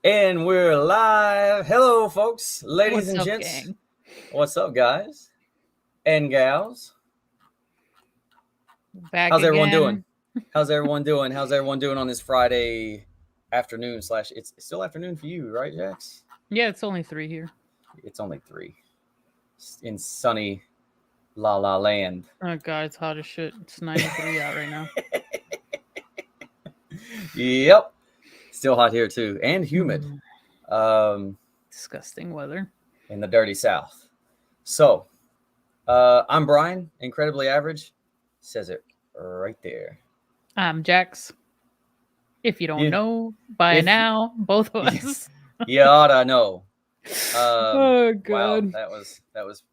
And we're live. Hello, folks, ladies What's and up, gents. gang? What's up, guys and gals? Back How's everyone again. doing? How's everyone doing? How's everyone doing on this Friday afternoon / it's still afternoon for you, right, Jax? Yeah, it's only 3 here. It's only 3 in sunny La La Land. Oh god, it's hot as shit. It's 93 out right now. Yep. Still hot here too, and humid. Disgusting weather. In the dirty South. So, I'm Brian, incredibly average. Says it right there. I'm Jax. If you don't You, know by if now, both of us. you ought to know. Oh Wow, god. that was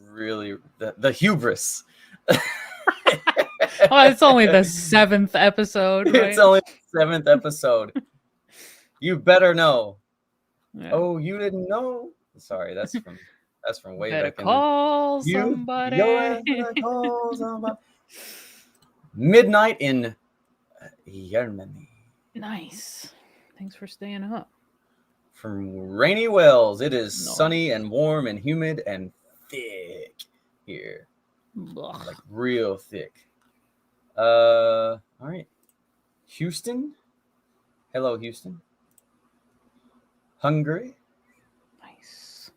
really the hubris. Well, it's only the 7th episode, right? It's only the 7th episode. You better know. Yeah. Oh, you didn't know? Sorry, that's from way Better back in call the somebody. You're gonna call somebody. Midnight in Germany. Nice. Thanks for staying up. From Rainy Wells, it is Nice. sunny and warm and humid and thick here. Ugh. Like real thick. All right. Houston. Hello, Houston. Hungary. Nice.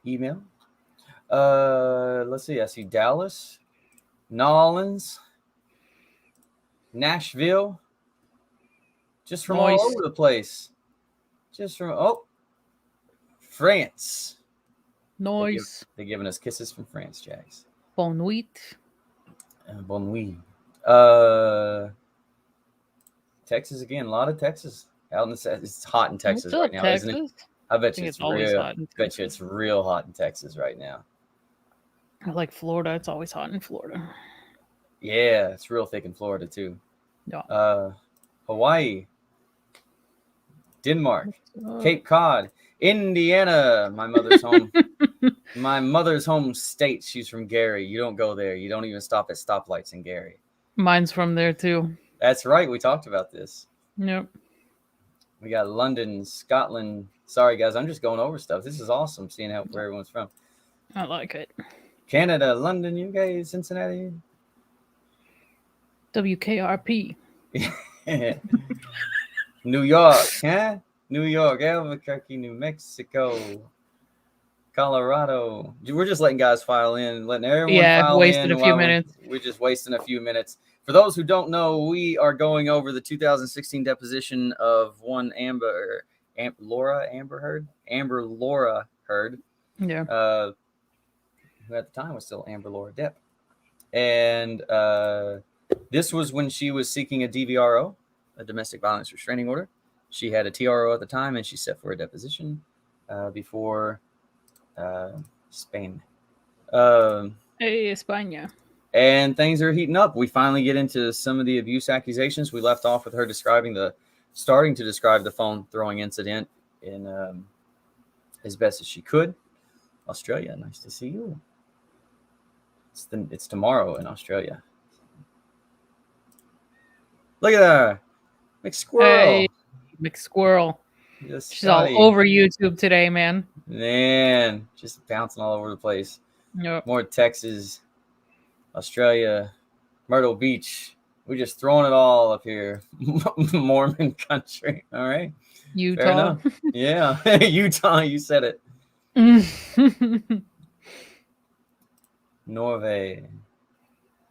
Email. Let's see. I see Dallas, Nolans, Nashville. Just from all over the place. Just from France. Noise. They're giving us kisses from France, Jax. Bon nuit. Bon nuit. Texas again. A lot of Texas. It's hot in Texas What's right up, now, Texas? isn't it? I bet you it's always hot in bet you it's real hot in Texas right now. I like Florida. It's always hot in Florida. Yeah, it's real thick in Florida too. Yeah. Hawaii, Denmark, Cape Cod, Indiana, my mother's home. My mother's home state. She's from Gary. You don't go there. You don't even stop at stoplights in Gary. Mine's from there too. That's right. We talked about this. Yep. We got London, Scotland. Sorry, guys. I'm just going over stuff. This is awesome seeing where everyone's from. I like it. Canada, London, UK, Cincinnati. WKRP. New York, huh? New York, Albuquerque, New Mexico, Colorado. We're just letting guys file in, letting everyone file in. Wasted a few minutes. We're just wasting a few minutes. For those who don't know, we are going over the 2016 deposition of one Amber Laura Heard. Yeah. Who at the time was still Amber Laura Depp. And this was when she was seeking a DVRO, a domestic violence restraining order. She had a TRO at the time, and she set for a deposition before Spain. Hey, España. And things are heating up. We finally get into some of the abuse accusations. We left off with her starting to describe the phone throwing incident in as best as she could. Australia, nice to see you. It's tomorrow in Australia. Look at her, McSquirrel. Hey, McSquirrel. She's all over YouTube today, man. Man, just bouncing all over the place. Yep. More Texas, Australia, Myrtle Beach. We're just throwing it all up here. Mormon country. All right. Utah. Yeah. Utah, you said it. Norway.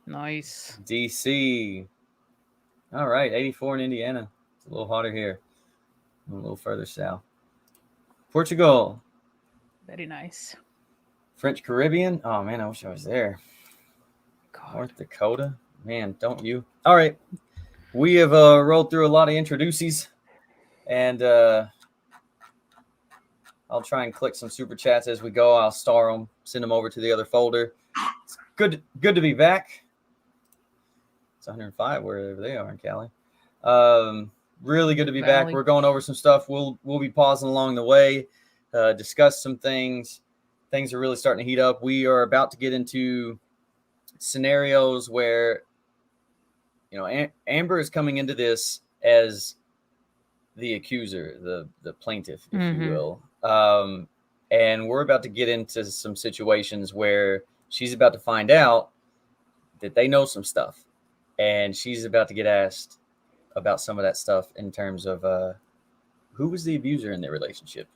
Nice. DC. All right. 84 in Indiana. It's a little hotter here. A little further south. Portugal. Very nice. French Caribbean. Oh, man, I wish I was there. God. North Dakota. Man, don't you? All right. We have rolled through a lot of introducees. And I'll try and click some super chats as we go. I'll star them, send them over to the other folder. It's good to be back. It's 105 wherever they are in Cali. Really good to be back. We're going over some stuff. We'll be pausing along the way, discuss some things. Things are really starting to heat up. We are about to get into scenarios where, Amber is coming into this as the accuser, the plaintiff, if Mhm. you will. And we're about to get into some situations where she's about to find out that they know some stuff, and she's about to get asked about some of that stuff in terms of who was the abuser in their relationship,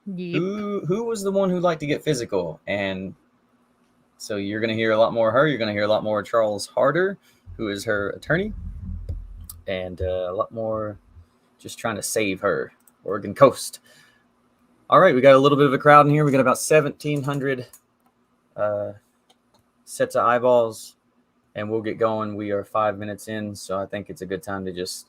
Yep. who was the one who liked to get physical. And so you're going to hear a lot more of her. You're going to hear a lot more of Charles Harder, who is her attorney, and a lot more just trying to save her, Oregon Coast. All right, we got a little bit of a crowd in here. We got about 1,700 sets of eyeballs, and we'll get going. We are 5 minutes in, so I think it's a good time to just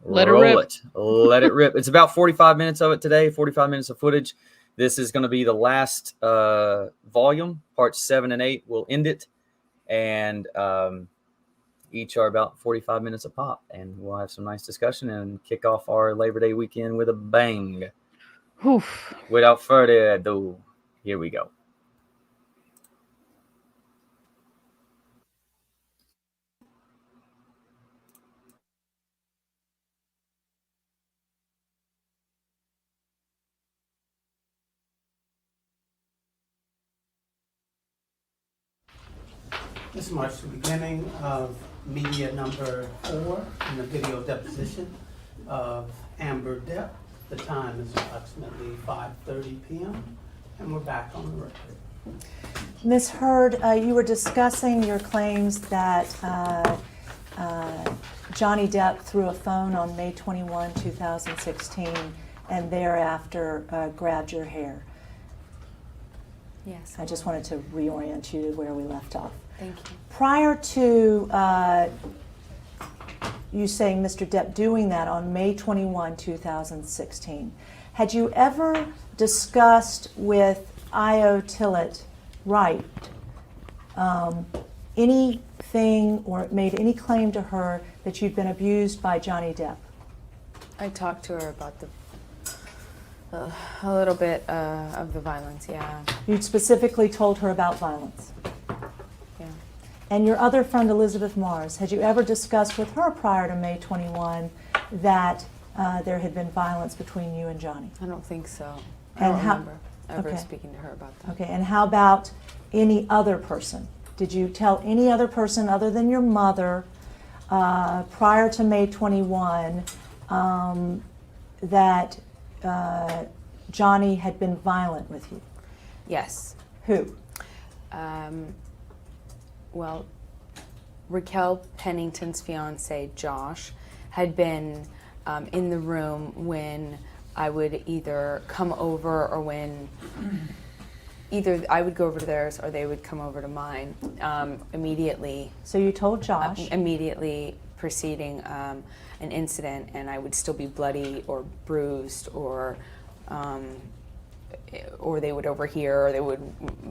Let it roll rip. it. Let it rip. It's about 45 minutes of it today, 45 minutes of footage. This is going to be the last volume. Parts 7 and 8 will end it, and each are about 45 minutes a pop, and we'll have some nice discussion and kick off our Labor Day weekend with a bang. Oof. Without further ado, here we go. This marks the beginning of media number 4 in the video deposition of Amber Depp. The time is approximately 5:30 p.m. and we're back on the record. Ms. Heard, you were discussing your claims that Johnny Depp threw a phone on May 21, 2016, and thereafter grabbed your hair. Yes. I just wanted to reorient you to where we left off. Thank you. Prior to you saying Mr. Depp doing that on May 21, 2016, had you ever discussed with Io Tillett Wright anything or made any claim to her that you'd been abused by Johnny Depp? I talked to her about a little bit of the violence, yeah. You'd specifically told her about violence. Yeah. And your other friend, Elizabeth Mars, had you ever discussed with her prior to May 21 that there had been violence between you and Johnny? I don't think so. I And don't how- remember ever okay. speaking to her about that. Okay, and how about any other person? Did you tell any other person other than your mother prior to May 21 that Johnny had been violent with you? Yes. Who? Well, Raquel Pennington's fiance, Josh, had been in the room when I would either come over or when either I would go over to theirs or they would come over to mine immediately. So you told Josh. Immediately preceding an incident, and I would still be bloody or bruised, or they would overhear, or they would,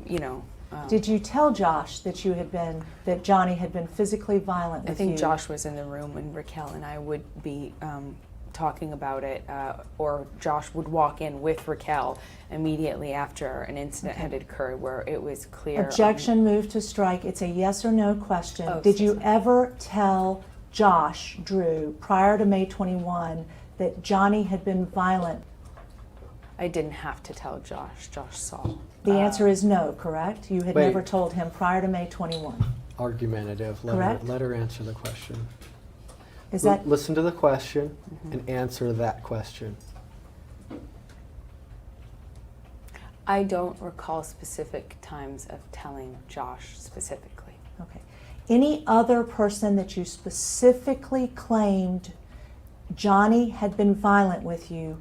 you know. Did you tell Josh that that Johnny had been physically violent with you? I think Josh was in the room when Raquel and I would be talking about it, or Josh would walk in with Raquel immediately after an incident had occurred where it was clear. Objection, move to strike. It's a yes or no question. Oh, Did you ever tell Josh Drew prior to May 21 that Johnny had been violent? I didn't have to tell Josh. Josh saw. The answer is no, correct? You had Wait. never told him prior to May 21. Argumentative. Correct. Let her answer the question. Is that Listen to the question and answer that question. I don't recall specific times of telling Josh specifically. okay? Any other person that you specifically claimed Johnny had been violent with you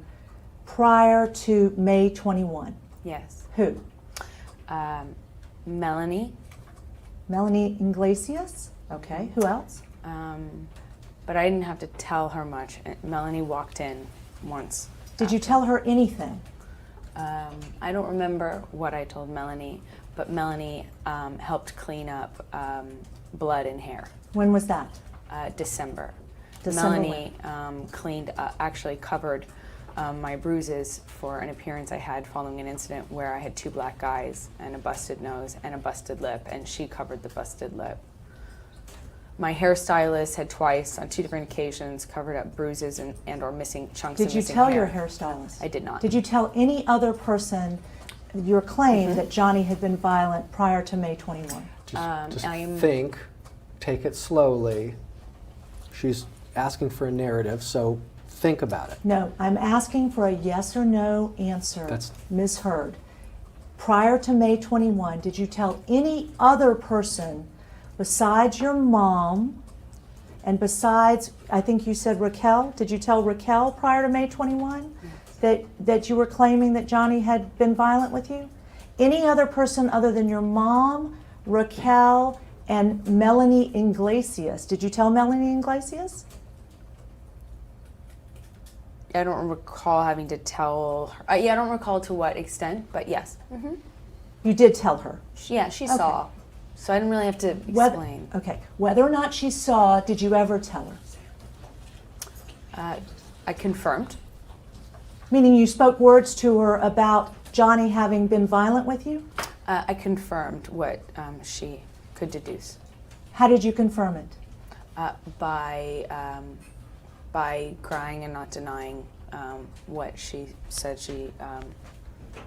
prior to May 21? Yes. Who? Melanie. Melanie Iglesias? Okay. Who else? But I didn't have to tell her much. Melanie walked in once. Did you tell her anything? I don't remember what I told Melanie, but Melanie helped clean up blood and hair. When was that? December. December Melanie cleaned, actually covered my bruises for an appearance I had following an incident where I had 2 black eyes and a busted nose and a busted lip, and she covered the busted lip. My hairstylist had twice, on 2 different occasions, covered up bruises and or missing chunks of Did you missing tell hair. your hairstylist? I did not. Did you tell any other person your claim that Johnny had been violent prior to May 21? Just I'm- think, take it slowly. She's asking for a narrative, so think about it. No, I'm asking for a yes or no answer, That's- Ms. Hurd. Prior to May 21, did you tell any other person besides your mom and besides, I think you said Raquel, did you tell Raquel prior to May 21 that you were claiming that Johnny had been violent with you? Any other person other than your mom, Raquel, and Melanie Iglesias? Did you tell Melanie Iglesias? I don't recall having to tell her. Yeah, I don't recall to what extent, but yes. You did tell her. Yeah, she saw. So I didn't really have to explain. Okay. Whether or not she saw, did you ever tell her? I confirmed. Meaning you spoke words to her about Johnny having been violent with you? I confirmed what she could deduce How did you confirm it? by crying and not denying what she said she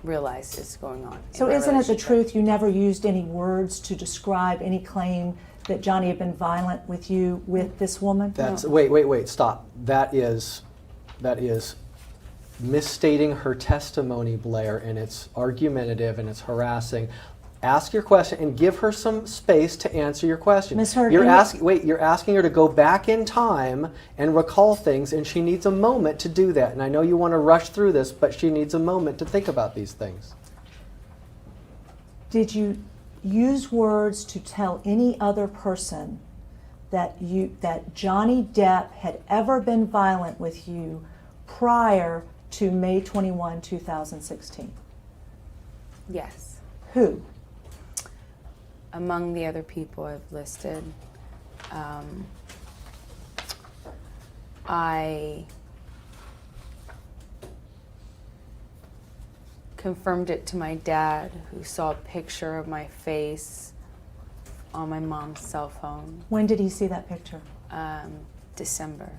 realized is going on. So in my isn't it the relationship. truth you never used any words to describe any claim that Johnny had been violent with you with this woman? That's wait, stop. That is misstating her testimony, Blair, and it's argumentative and it's harassing. Ask your question and give her some space to answer your question. Ms. Hurd, you're in you're asking her to go back in time and recall things, and she needs a moment to do that. And I know you want to rush through this, but she needs a moment to think about these things. Did you use words to tell any other person that Johnny Depp had ever been violent with you prior to May 21, 2016? Yes. Who? Among the other people I've listed, I confirmed it to my dad, who saw a picture of my face on my mom's cell phone. When did he see that picture? December.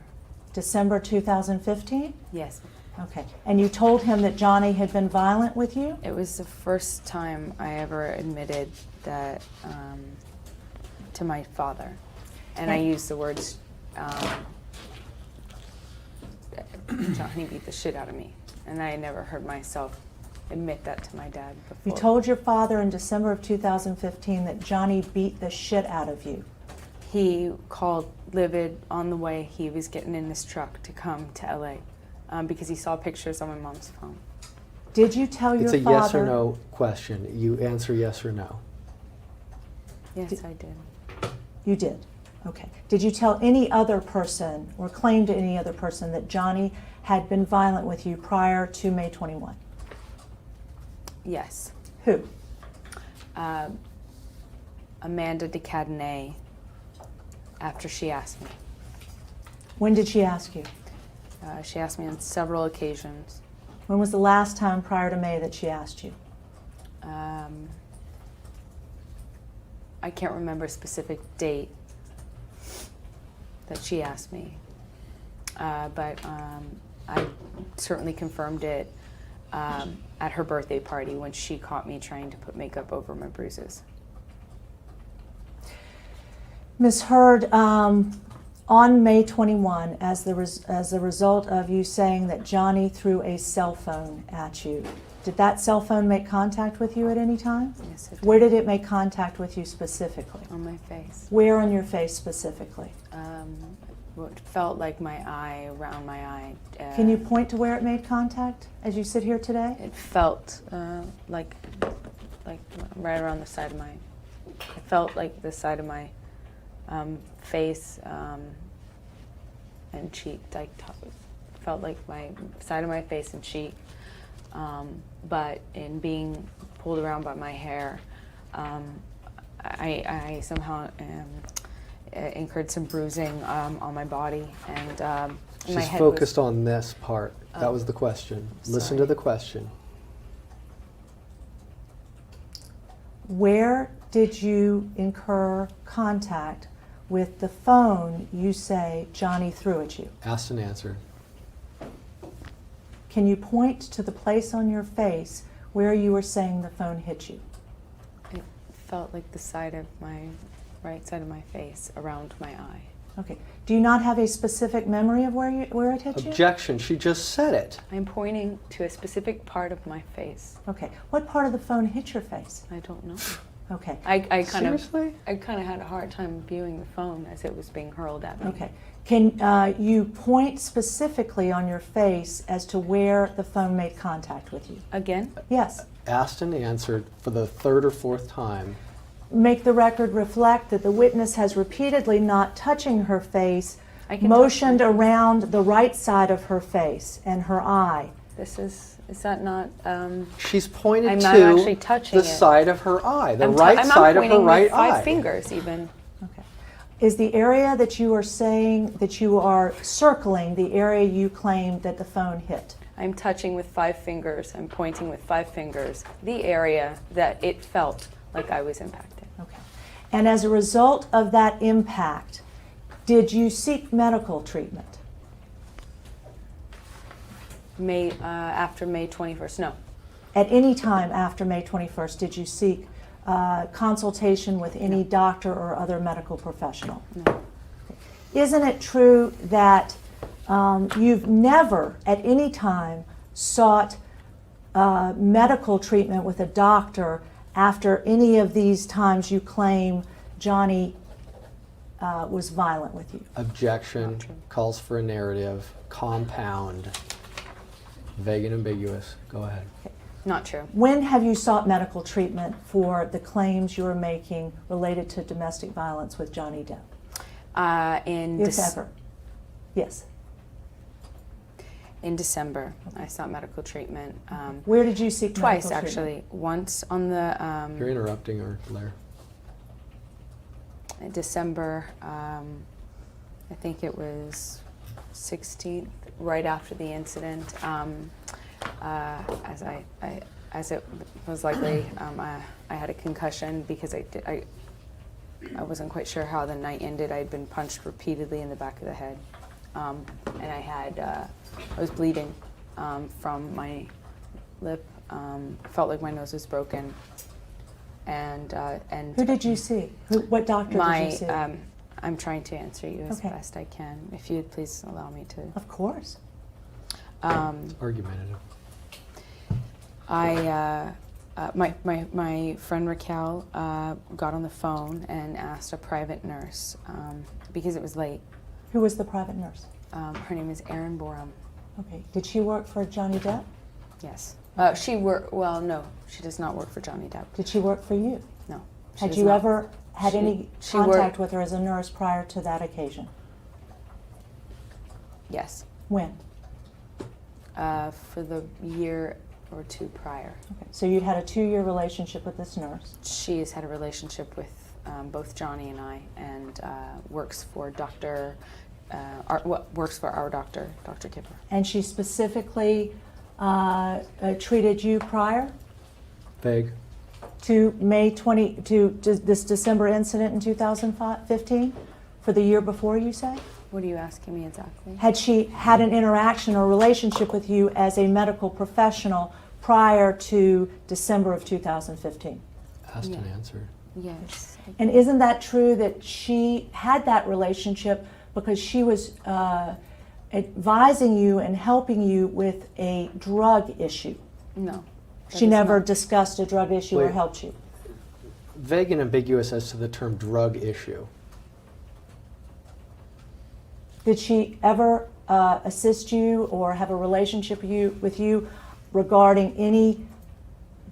December 2015? Yes. Okay. And you told him that Johnny had been violent with you? It was the first time I ever admitted that to my father. And I used the words, Johnny beat the shit out of me. And I had never heard myself admit that to my dad before. You told your father in December of 2015 that Johnny beat the shit out of you. He called livid on the way he was getting in his truck to come to LA because he saw pictures on my mom's phone. Did you tell your It's a father? yes or no question. You answer yes or no. Yes, I did. You did. Okay. Did you tell any other person or claim to any other person that Johnny had been violent with you prior to May 21? Yes. Who? Amanda de Cadenet, after she asked me. When did she ask you? She asked me on several occasions. When was the last time prior to May that she asked you? I can't remember a specific date that she asked me, but I certainly confirmed it at her birthday party when she caught me trying to put makeup over my bruises. Ms. Hurd, on May 21, as a result of you saying that Johnny threw a cell phone at you, did that cell phone make contact with you at any time? Yes, it did. Where did it make contact with you specifically? On my face. Where on your face specifically? What felt like my eye, around my eye. Can you point to where it made contact as you sit here today? It felt like right around the side of my. It felt like the side of my face and cheek. Felt like my side of my face and cheek. But in being pulled around by my hair, I somehow incurred some bruising on my body, and my She's head focused on this part. That Oh. was the question. Listen Sorry. to the question. Where did you incur contact with the phone you say Johnny threw at you? Asked and answered. Can you point to the place on your face where you were saying the phone hit you? It felt like the side of my right side of my face, around my eye. Okay. Do you not have a specific memory of where it hit you? Objection. She just said it. I'm pointing to a specific part of my face. Okay. What part of the phone hit your face? I don't know. Okay. I kind Seriously? of had a hard time viewing the phone as it was being hurled at me. Okay. Can you point specifically on your face as to where the phone made contact with you? Again? Yes. Asked and answered for the third or fourth time. Make the record reflect that the witness has repeatedly, not touching her face, I can motioned touch my face. around the right side of her face and her eye. Is that not? She's pointed I'm to not actually touching the it. side of her eye, the I'm right side of her pointing right with five eye. fingers even. Okay. Is the area that you are saying that you are circling the area you claim that the phone hit? I'm touching with 5 fingers. I'm pointing with 5 fingers the area that it felt like I was impacted. Okay. And as a result of that impact, did you seek medical treatment? After May 21st, no. At any time after May 21st, did you seek consultation with any doctor or other medical professional? No. Isn't it true that you've never at any time sought medical treatment with a doctor after any of these times you claim Johnny was violent with you? Objection. Calls for a narrative. Compound. Vague and ambiguous. Go ahead. Not true. When have you sought medical treatment for the claims you're making related to domestic violence with Johnny Depp? If ever. Yes. In December, I sought medical treatment. Where did you seek Twice, medical treatment? actually. Once on the You're interrupting her, Blair. December, I think it was 16th, right after the incident. As it was likely, I had a concussion because I wasn't quite sure how the night ended. I had been punched repeatedly in the back of the head, and I was bleeding from my lip. Felt like my nose was broken, and Who did you see? What doctor did you see? I'm trying to answer you as Okay. best I can. If you'd please allow me to. Of course. Argumentative. My friend Raquel got on the phone and asked a private nurse because it was late. Who was the private nurse? Her name is Erin Borum. Okay. Did she work for Johnny Depp? Yes. Well, no, she does not work for Johnny Depp. Did she work for you? No. she Had does you not. ever had any she contact worked- with her as a nurse prior to that occasion? Yes. When? For the year or two prior. Okay. So you'd had a 2-year relationship with this nurse. She has had a relationship with both Johnny and I, and works for works for our doctor, Dr. Kipper. And she specifically treated you prior Vague. to this December incident in 2015 for the year before, you say? What are you asking me exactly? Had she had an interaction or relationship with you as a medical professional prior to December of 2015? Asked and Yeah. answered. Yes. And isn't that true that she had that relationship because she was advising you and helping you with a drug issue? No. that She is never not- discussed a drug issue or Wait. helped you? Vague and ambiguous as to the term drug issue. Did she ever assist you or have a relationship with you regarding any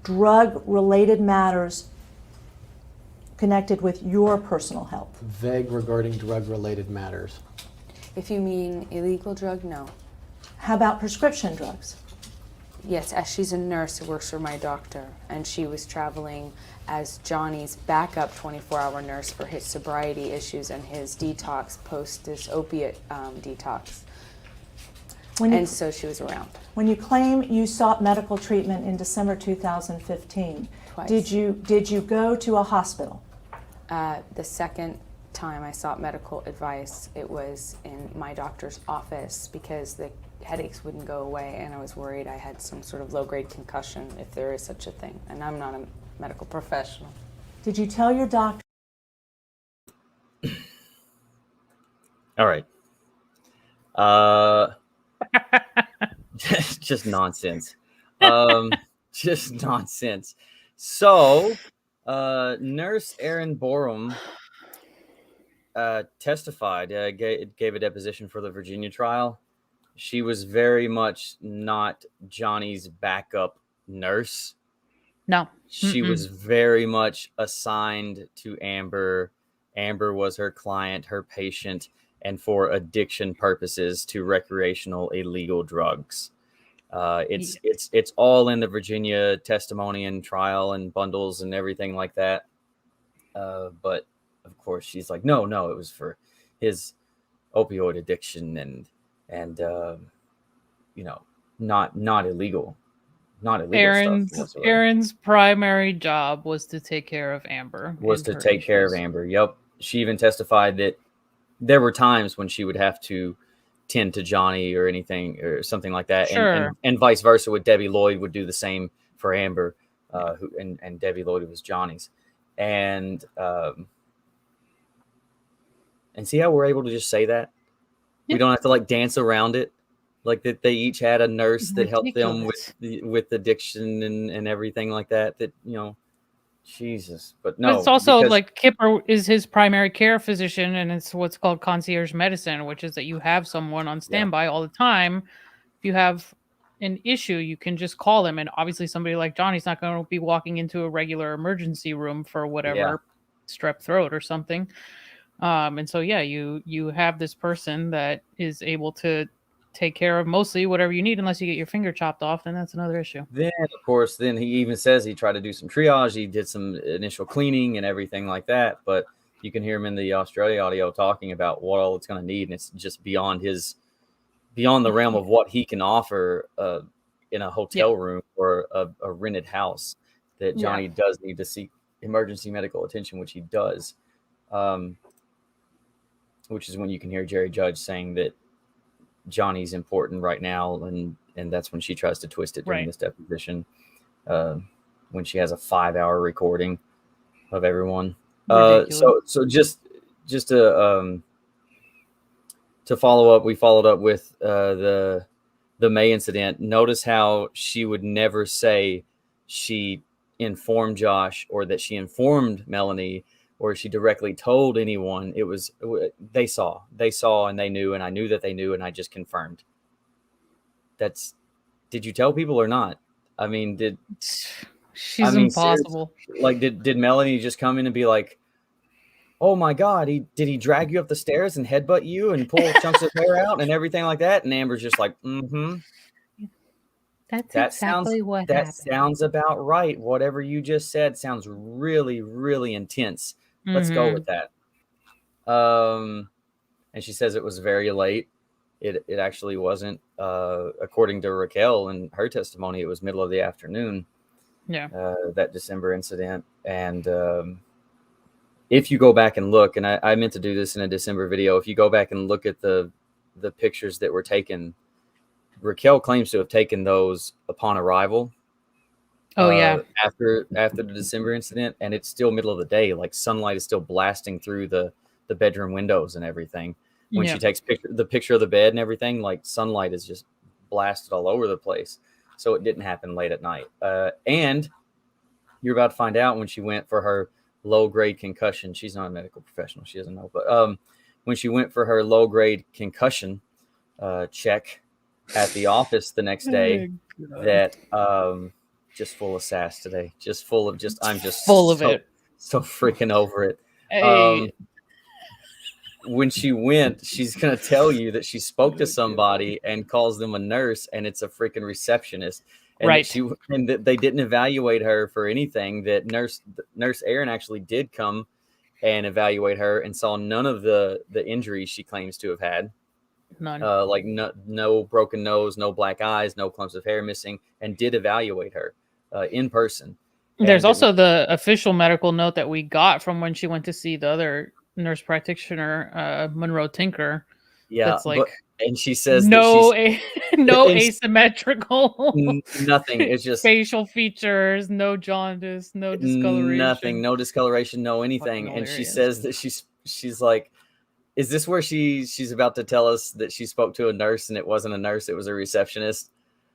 drug-related matters connected with your personal health? Vague regarding drug-related matters. If you mean illegal drug, no. How about prescription drugs? Yes, as she's a nurse who works for my doctor, and she was traveling as Johnny's backup 24-hour nurse for his sobriety issues and his detox post this opiate detox. And so she was around. When you claim you sought medical treatment in December 2015, Twice. did you go to a hospital? The second time I sought medical advice, it was in my doctor's office because the headaches wouldn't go away, and I was worried I had some sort of low-grade concussion, if there is such a thing. And I'm not a medical professional. Did you tell your doctor? All right. Just nonsense. Just nonsense. So, Nurse Erin Borum testified, gave a deposition for the Virginia trial. She was very much not Johnny's backup nurse. No. She was very much assigned to Amber. Amber was her client, her patient, and for addiction purposes to recreational illegal drugs. It's all in the Virginia testimony and trial and bundles and everything like that. But of course she's like, no, it was for his opioid addiction and not illegal. Not illegal stuff whatsoever. Erin's primary job was to take care of Amber. Was to take care of Amber. Yep. She even testified that there were times when she would have to tend to Johnny or anything or something like that. Sure. And vice versa with Debbie Lloyd would do the same for Amber, and Debbie Lloyd was Johnny's. And see how we're able to just say that? We don't have to like dance around it. Like that they each had a nurse that helped them with addiction and everything like that. That, Jesus. But no. But it's also like Kipper is his primary care physician, and it's what's called concierge medicine, which is that you have someone on standby all the time. If you have an issue, you can just call them. And obviously somebody like Johnny's not going to be walking into a regular emergency room for whatever strep throat or something. And so, you have this person that is able to take care of mostly whatever you need, unless you get your finger chopped off, then that's another issue. Then, of course, he even says he tried to do some triage. He did some initial cleaning and everything like that. But you can hear him in the Australia audio talking about what all it's going to need. And it's just beyond the realm of what he can offer in a hotel room or a rented house, that Johnny does need to seek emergency medical attention, which he does. Which is when you can hear Jerry Judge saying that Johnny's important right now, and that's when she tries to twist it during this deposition, when she has a 5-hour recording of everyone. So just to follow up, we followed up with the May incident. Notice how she would never say she informed Josh or that she informed Melanie or she directly told anyone. It was they saw and they knew, and I knew that they knew, and I just confirmed. Did you tell people or not? I mean, she's impossible. Seriously, like did Melanie just come in and be like, oh my God, did he drag you up the stairs and headbutt you and pull chunks of hair out and everything like that? And Amber's just like, That's exactly what happened. That sounds about right. Whatever you just said sounds really, really intense. Let's go with that. And she says it was very late. It actually wasn't. According to Raquel and her testimony, it was middle of the afternoon. Yeah. That December incident. And if you go back and look, and I meant to do this in a December video, if you go back and look at the pictures that were taken, Raquel claims to have taken those upon arrival. Oh yeah. After the December incident, and it's still middle of the day. Like sunlight is still blasting through the bedroom windows and everything. When she takes the picture of the bed and everything, like sunlight is just blasted all over the place. So it didn't happen late at night. And you're about to find out when she went for her low-grade concussion. She's not a medical professional. She doesn't know. But when she went for her low-grade concussion check at the office the next day, that just full of sass today. Just full of I'm just full of it. So freaking over it. Hey. When she went, she's going to tell you that she spoke to somebody and calls them a nurse, and it's a freaking receptionist. And that they didn't evaluate her for anything. That nurse Erin actually did come and evaluate her and saw none of the injuries she claims to have had. None. Like no broken nose, no black eyes, no clumps of hair missing, and did evaluate her in person. There's also the official medical note that we got from when she went to see the other nurse practitioner, Monroe Tinker. Yeah, That's like and she says no that no and asymmetrical nothing. It's just facial features, no jaundice, no discoloration. no discoloration, no anything. Fucking And she hilarious. says that she's like, is this where she's about to tell us that she spoke to a nurse and it wasn't a nurse, it was a receptionist?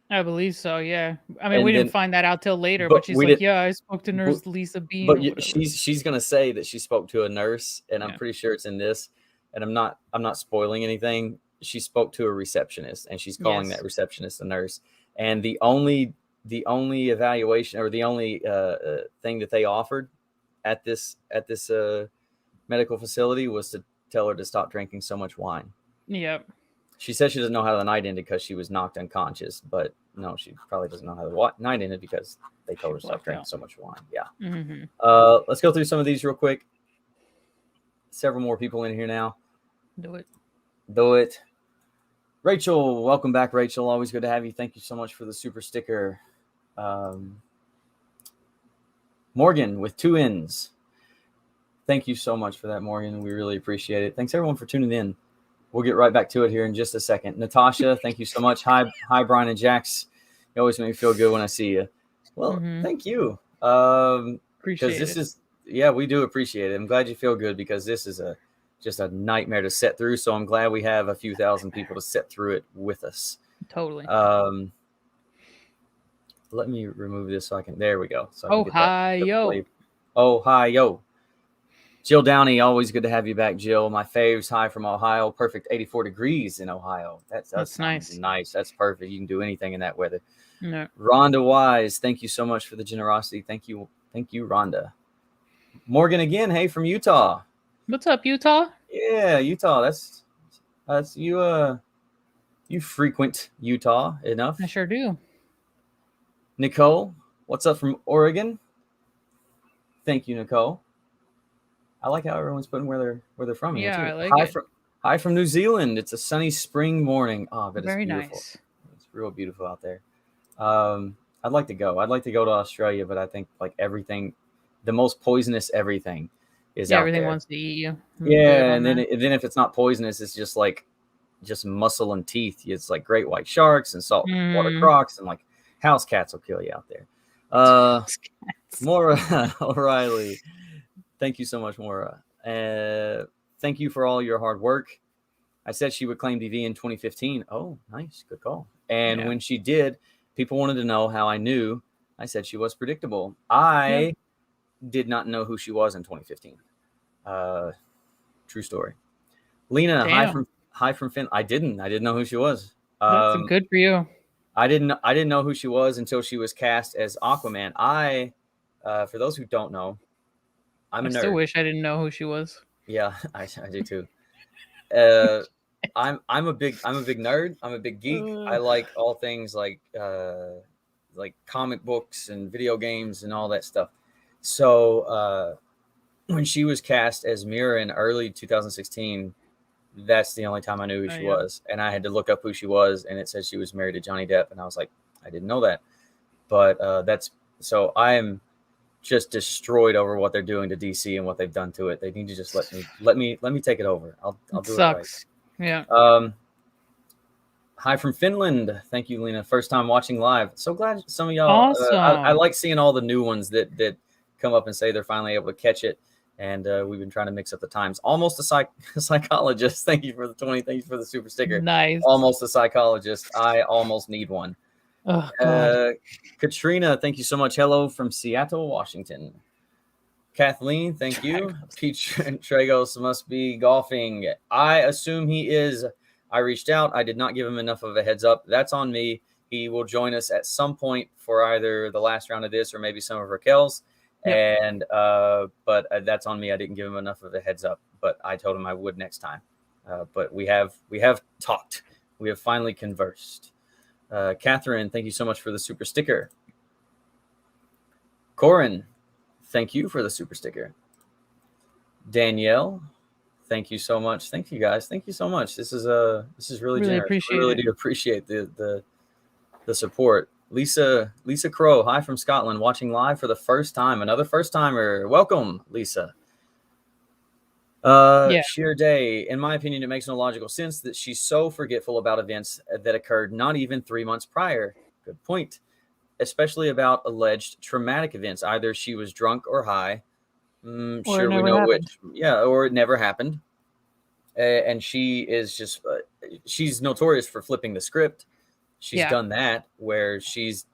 I believe so. Yeah. I mean, And we then, didn't find that out till later, but but she's we like, did, yeah, I spoke to Nurse but, Lisa Bean but or whatever. she's gonna say that she spoke to a nurse, and I'm Yeah. pretty sure it's in this. And I'm not spoiling anything. She spoke to a receptionist, and she's calling Yes. that receptionist a nurse. And the only evaluation, or the only thing that they offered at this medical facility was to tell her to stop drinking so much wine. Yep. She said she doesn't know how the night ended because she was knocked unconscious, but no, she probably doesn't know how the night ended because they told her to stop drinking so much wine. Yeah. Mm-hmm. Let's go through some of these real quick. Several more people in here now. Do it. Rachel, welcome back, Rachel. Always good to have you. Thank you so much for the super sticker. Morgan with 2 N's. Thank you so much for that, Morgan. We really appreciate it. Thanks everyone for tuning in. We'll get right back to it here in just a second. Natasha, thank you so much. Hi, Brian and Jax. You always make me feel good when I see you. Well, thank you. Appreciate this it. we do appreciate it. I'm glad you feel good because this is just a nightmare to set through. So I'm glad we have a few thousand people to set through it with us. Totally. Let me remove this so I can. There we go. So I can Ohio. Ohio. Jill Downey, always good to have you back, Jill. My faves, hi from Ohio. Perfect 84 degrees in Ohio. That's nice. Nice. That's perfect. You can do anything in that weather. No. Rhonda Wise, thank you so much for the generosity. Thank you, Rhonda. Morgan again, hey, from Utah. What's up, Utah? Yeah, Utah. That's you. You frequent Utah enough. I sure do. Nicole, what's up from Oregon? Thank you, Nicole. I like how everyone's putting where they're from. Yeah, here too. I like it. Hi from New Zealand. It's a sunny spring morning. Oh, but it's Very beautiful. nice. It's real beautiful out there. I'd like to go. I'd like to go to Australia, but I think like everything, the most poisonous everything is out everything there. wants to eat you. Yeah, and then if it's not poisonous, it's just like muscle and teeth. It's like great white sharks and saltwater crocs, and like house cats will kill you out there. Maura O'Reilly, thank you so much, Maura. Thank you for all your hard work. I said she would claim DV in 2015. Oh, nice, good call. And when she did, people wanted to know how I knew. I said she was predictable. I did not know who she was in 2015. True story. Lena, hi from Finn. I didn't know who she was. That's good for you. I didn't know who she was until she was cast as Aquaman. For those who don't know, I'm a nerd. I still wish I didn't know who she was. Yeah, I do too. I'm a big nerd. I'm a big geek. I like all things like comic books and video games and all that stuff. So when she was cast as Mira in early 2016, that's the only time I knew who she was. And I had to look up who she was, and it said she was married to Johnny Depp, and I was like, I didn't know that. But so I am just destroyed over what they're doing to DC and what they've done to it. They need to just let me take it over. I'll do it right. Yeah. Hi from Finland. Thank you, Lena. First time watching live. So glad some of y'all. Awesome. I like seeing all the new ones that come up and say they're finally able to catch it. And we've been trying to mix up the times. Almost a psychologist. Thank you for the 20. Thank you for the super sticker. Nice. Almost a psychologist. I almost need one. Oh, God. Katrina, thank you so much. Hello from Seattle, Washington. Kathleen, thank you. Pete Tragos must be golfing. I assume he is. I reached out. I did not give him enough of a heads up. That's on me. He will join us at some point for either the last round of this or maybe some of Raquel's. And but that's on me. I didn't give him enough of a heads up, but I told him I would next time. But we have talked. We have finally conversed. Catherine, thank you so much for the super sticker. Corin, thank you for the super sticker. Danielle, thank you so much. Thank you guys. Thank you so much. This is really generous. We really do appreciate the support. Lisa Crow, hi from Scotland, watching live for the first time. Another first timer. Welcome, Lisa. Yeah. Sheer Day, in my opinion, it makes no logical sense that she's so forgetful about events that occurred not even 3 months prior. Good point. Especially about alleged traumatic events. Either she was drunk or high. Or it Sure, we never know happened. which. Yeah, or it never happened. And she is just, she's notorious for flipping the script. She's Yeah. done that where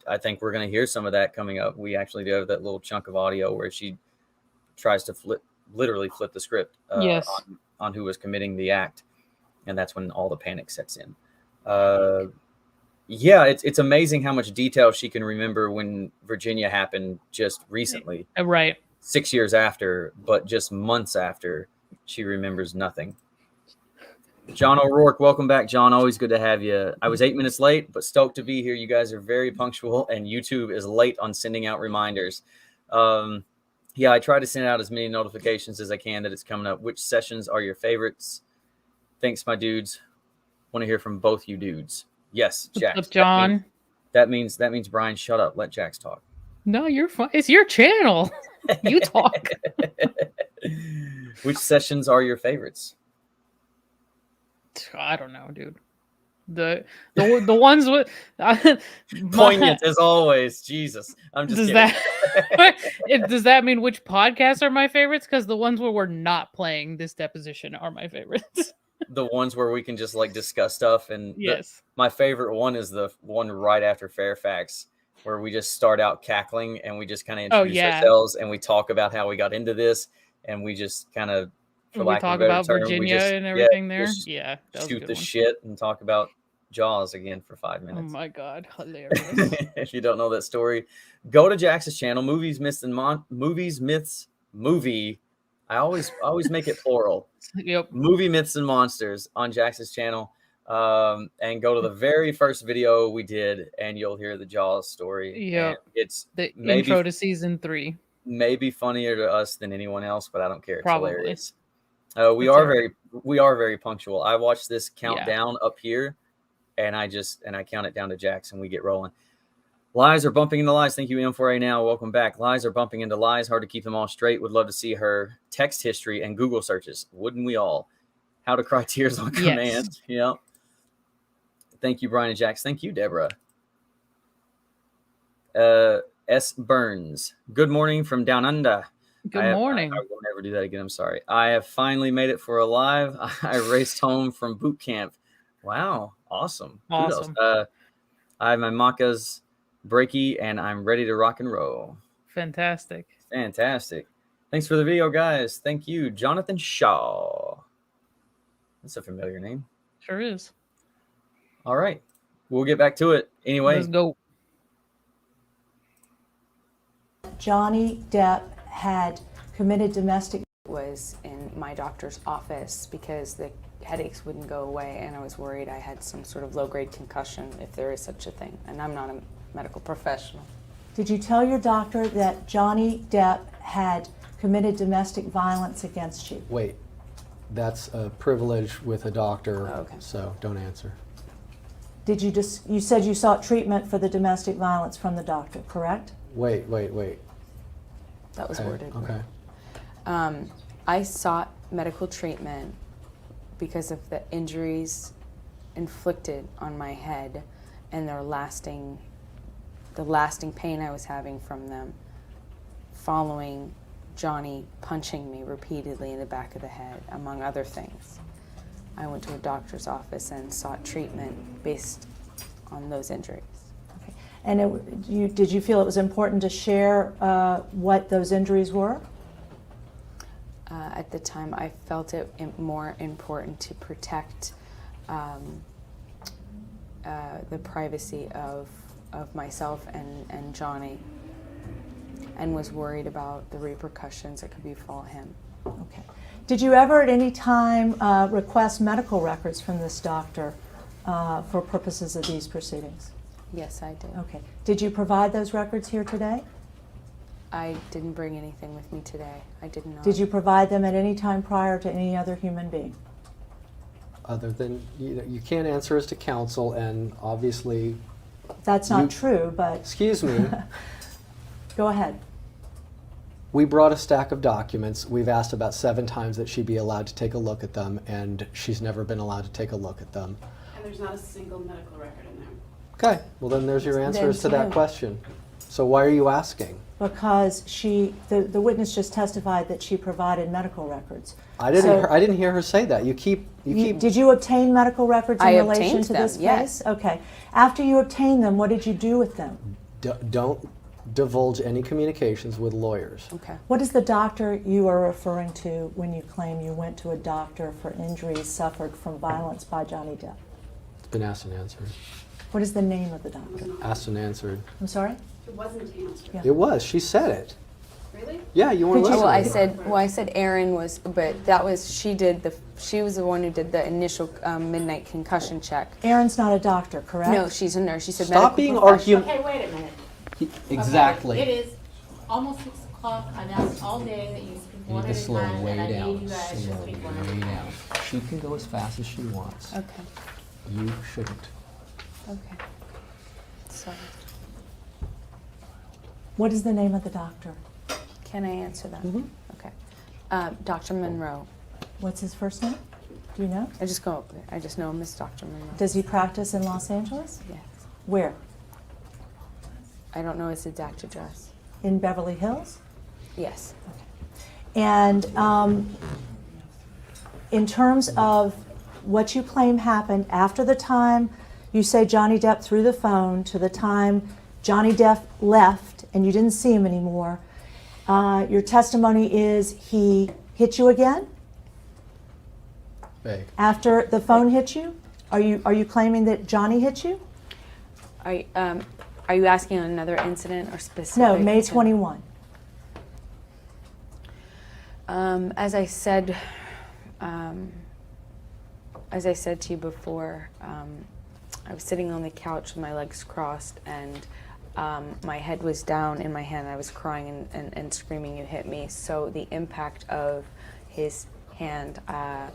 I think we're going to hear some of that coming up. We actually do have that little chunk of audio where she tries to literally flip the script Yes. on who was committing the act. And that's when all the panic sets in. Yeah, it's amazing how much detail she can remember when Virginia happened just recently, Right. 6 years after, but just months after, she remembers nothing. John O'Rourke, welcome back, John. Always good to have you. I was 8 minutes late, but stoked to be here. You guys are very punctual, and YouTube is late on sending out reminders. Yeah, I try to send out as many notifications as I can that it's coming up. Which sessions are your favorites? Thanks, my dudes. Want to hear from both you dudes. Yes, Jax. What's up, John? That means Brian, shut up. Let Jax talk. No, you're fine. It's your channel. You talk. Which sessions are your favorites? I don't know, dude. The ones with Poignant as always. Jesus, I'm just does kidding. does that mean which podcasts are my favorites? Because the ones where we're not playing this deposition are my favorites. The ones where we can just like discuss stuff, and Yes. my favorite one is the one right after Fairfax, where we just start out cackling and we just kind of introduce ourselves and we talk about how we got into this, and we just kind of, for We lack of talk a better about term, Virginia we just, and everything there. just Yeah, that was a shoot good the one. shit and talk about Jaws again for 5 Oh minutes. my god, hilarious! If you don't know that story, go to Jax's channel, Movies, Myths, and Movie. I always make it plural. Yep. Movie, Myths, and Monsters on Jax's channel. And go to the very first video we did, and you'll hear the Jaws story. Yep. And it's The maybe intro to season 3. maybe funnier to us than anyone else, but I don't care. It's Probably. hilarious. We That's are alright. very punctual. I watch this countdown up here, and I count it down to Jax, and we get rolling. Lies are bumping into lies. Thank you, M4A now. Welcome back. Lies are bumping into lies. Hard to keep them all straight. Would love to see her text history and Google searches. Wouldn't we all? How to cry tears on command. Yeah. Thank you, Brian and Jax. Thank you, Deborah. S. Burns. Good morning from down under. Good morning. I will never do that again. I'm sorry. I have finally made it for a live. I raced home from boot camp. Wow. Awesome. Awesome. Kudos. I have my Macca's breaky, and I'm ready to rock and roll. Fantastic. Fantastic. Thanks for the video, guys. Thank you. Jonathan Shaw. That's a familiar name. Sure is. All right. We'll get back to it. Anyway. Let's go. Johnny Depp had committed domestic. Was in my doctor's office because the headaches wouldn't go away, and I was worried I had some sort of low-grade concussion, if there is such a thing, and I'm not a medical professional. Did you tell your doctor that Johnny Depp had committed domestic violence against you? Wait, that's a privilege with a doctor, Okay. so don't answer. Did you just? You said you sought treatment for the domestic violence from the doctor, correct? Wait. That was Okay. worded. Okay. I sought medical treatment because of the injuries inflicted on my head and the lasting pain I was having from them following Johnny punching me repeatedly in the back of the head, among other things. I went to a doctor's office and sought treatment based on those injuries. Okay. And did you feel it was important to share what those injuries were? At the time, I felt it more important to protect the privacy of myself and Johnny, and was worried about the repercussions that could befall him. Okay. Did you ever at any time request medical records from this doctor for purposes of these proceedings? Yes, I did. Okay. Did you provide those records here today? I didn't bring anything with me today. I did not. Did you provide them at any time prior to any other human being? Other than, you can't answer as to counsel, and obviously, That's not true, but excuse me, go ahead. We brought a stack of documents. We've asked about 7 times that she be allowed to take a look at them, and she's never been allowed to take a look at them. And there's not a single medical record in there. Okay, well then there's your answers to Then that two. question. So why are you asking? Because the witness just testified that she provided medical records. I didn't. So- I didn't hear her say that. You keep. Did you obtain medical records in I relation obtained to them, this yes. case? Okay. After you obtained them, what did you do with them? Don't divulge any communications with lawyers. Okay. What is the doctor you are referring to when you claim you went to a doctor for injuries suffered from violence by Johnny Depp? It's been asked and answered. What is the name of the doctor? Asked and answered. I'm sorry? It wasn't answered. Yeah. It was. She said it. Really? Yeah, you want to Could you- listen? Well, I said Erin was, but that was, she was the one who did the initial midnight concussion check. Erin's not a doctor, correct? No, she's a nurse. She said Stop medical being professional. argument. Okay, wait a minute. Exactly. Okay, it is almost 6 o'clock. I've asked all day that you speak one at a time, and I need you guys to speak one at a time. She can go as fast as she wants. Okay. You shouldn't. Okay. Sorry. What is the name of the doctor? Can I answer that? Mhm. Okay. Dr. Monroe. What's his first name? Do you know? I just know him as Dr. Monroe. Does he practice in Los Angeles? Yes. Where? I don't know his exact address. In Beverly Hills? Yes. And in terms of what you claim happened after the time you say Johnny Depp threw the phone to the time Johnny Depp left and you didn't see him anymore, your testimony is he hit you again Vague. after the phone hit you? Are you claiming that Johnny hit you? Are you asking on another incident or specific? No, May incident? 21. As I said to you before, I was sitting on the couch with my legs crossed, and my head was down in my hand. I was crying and screaming, "You hit me!" So the impact of his hand, I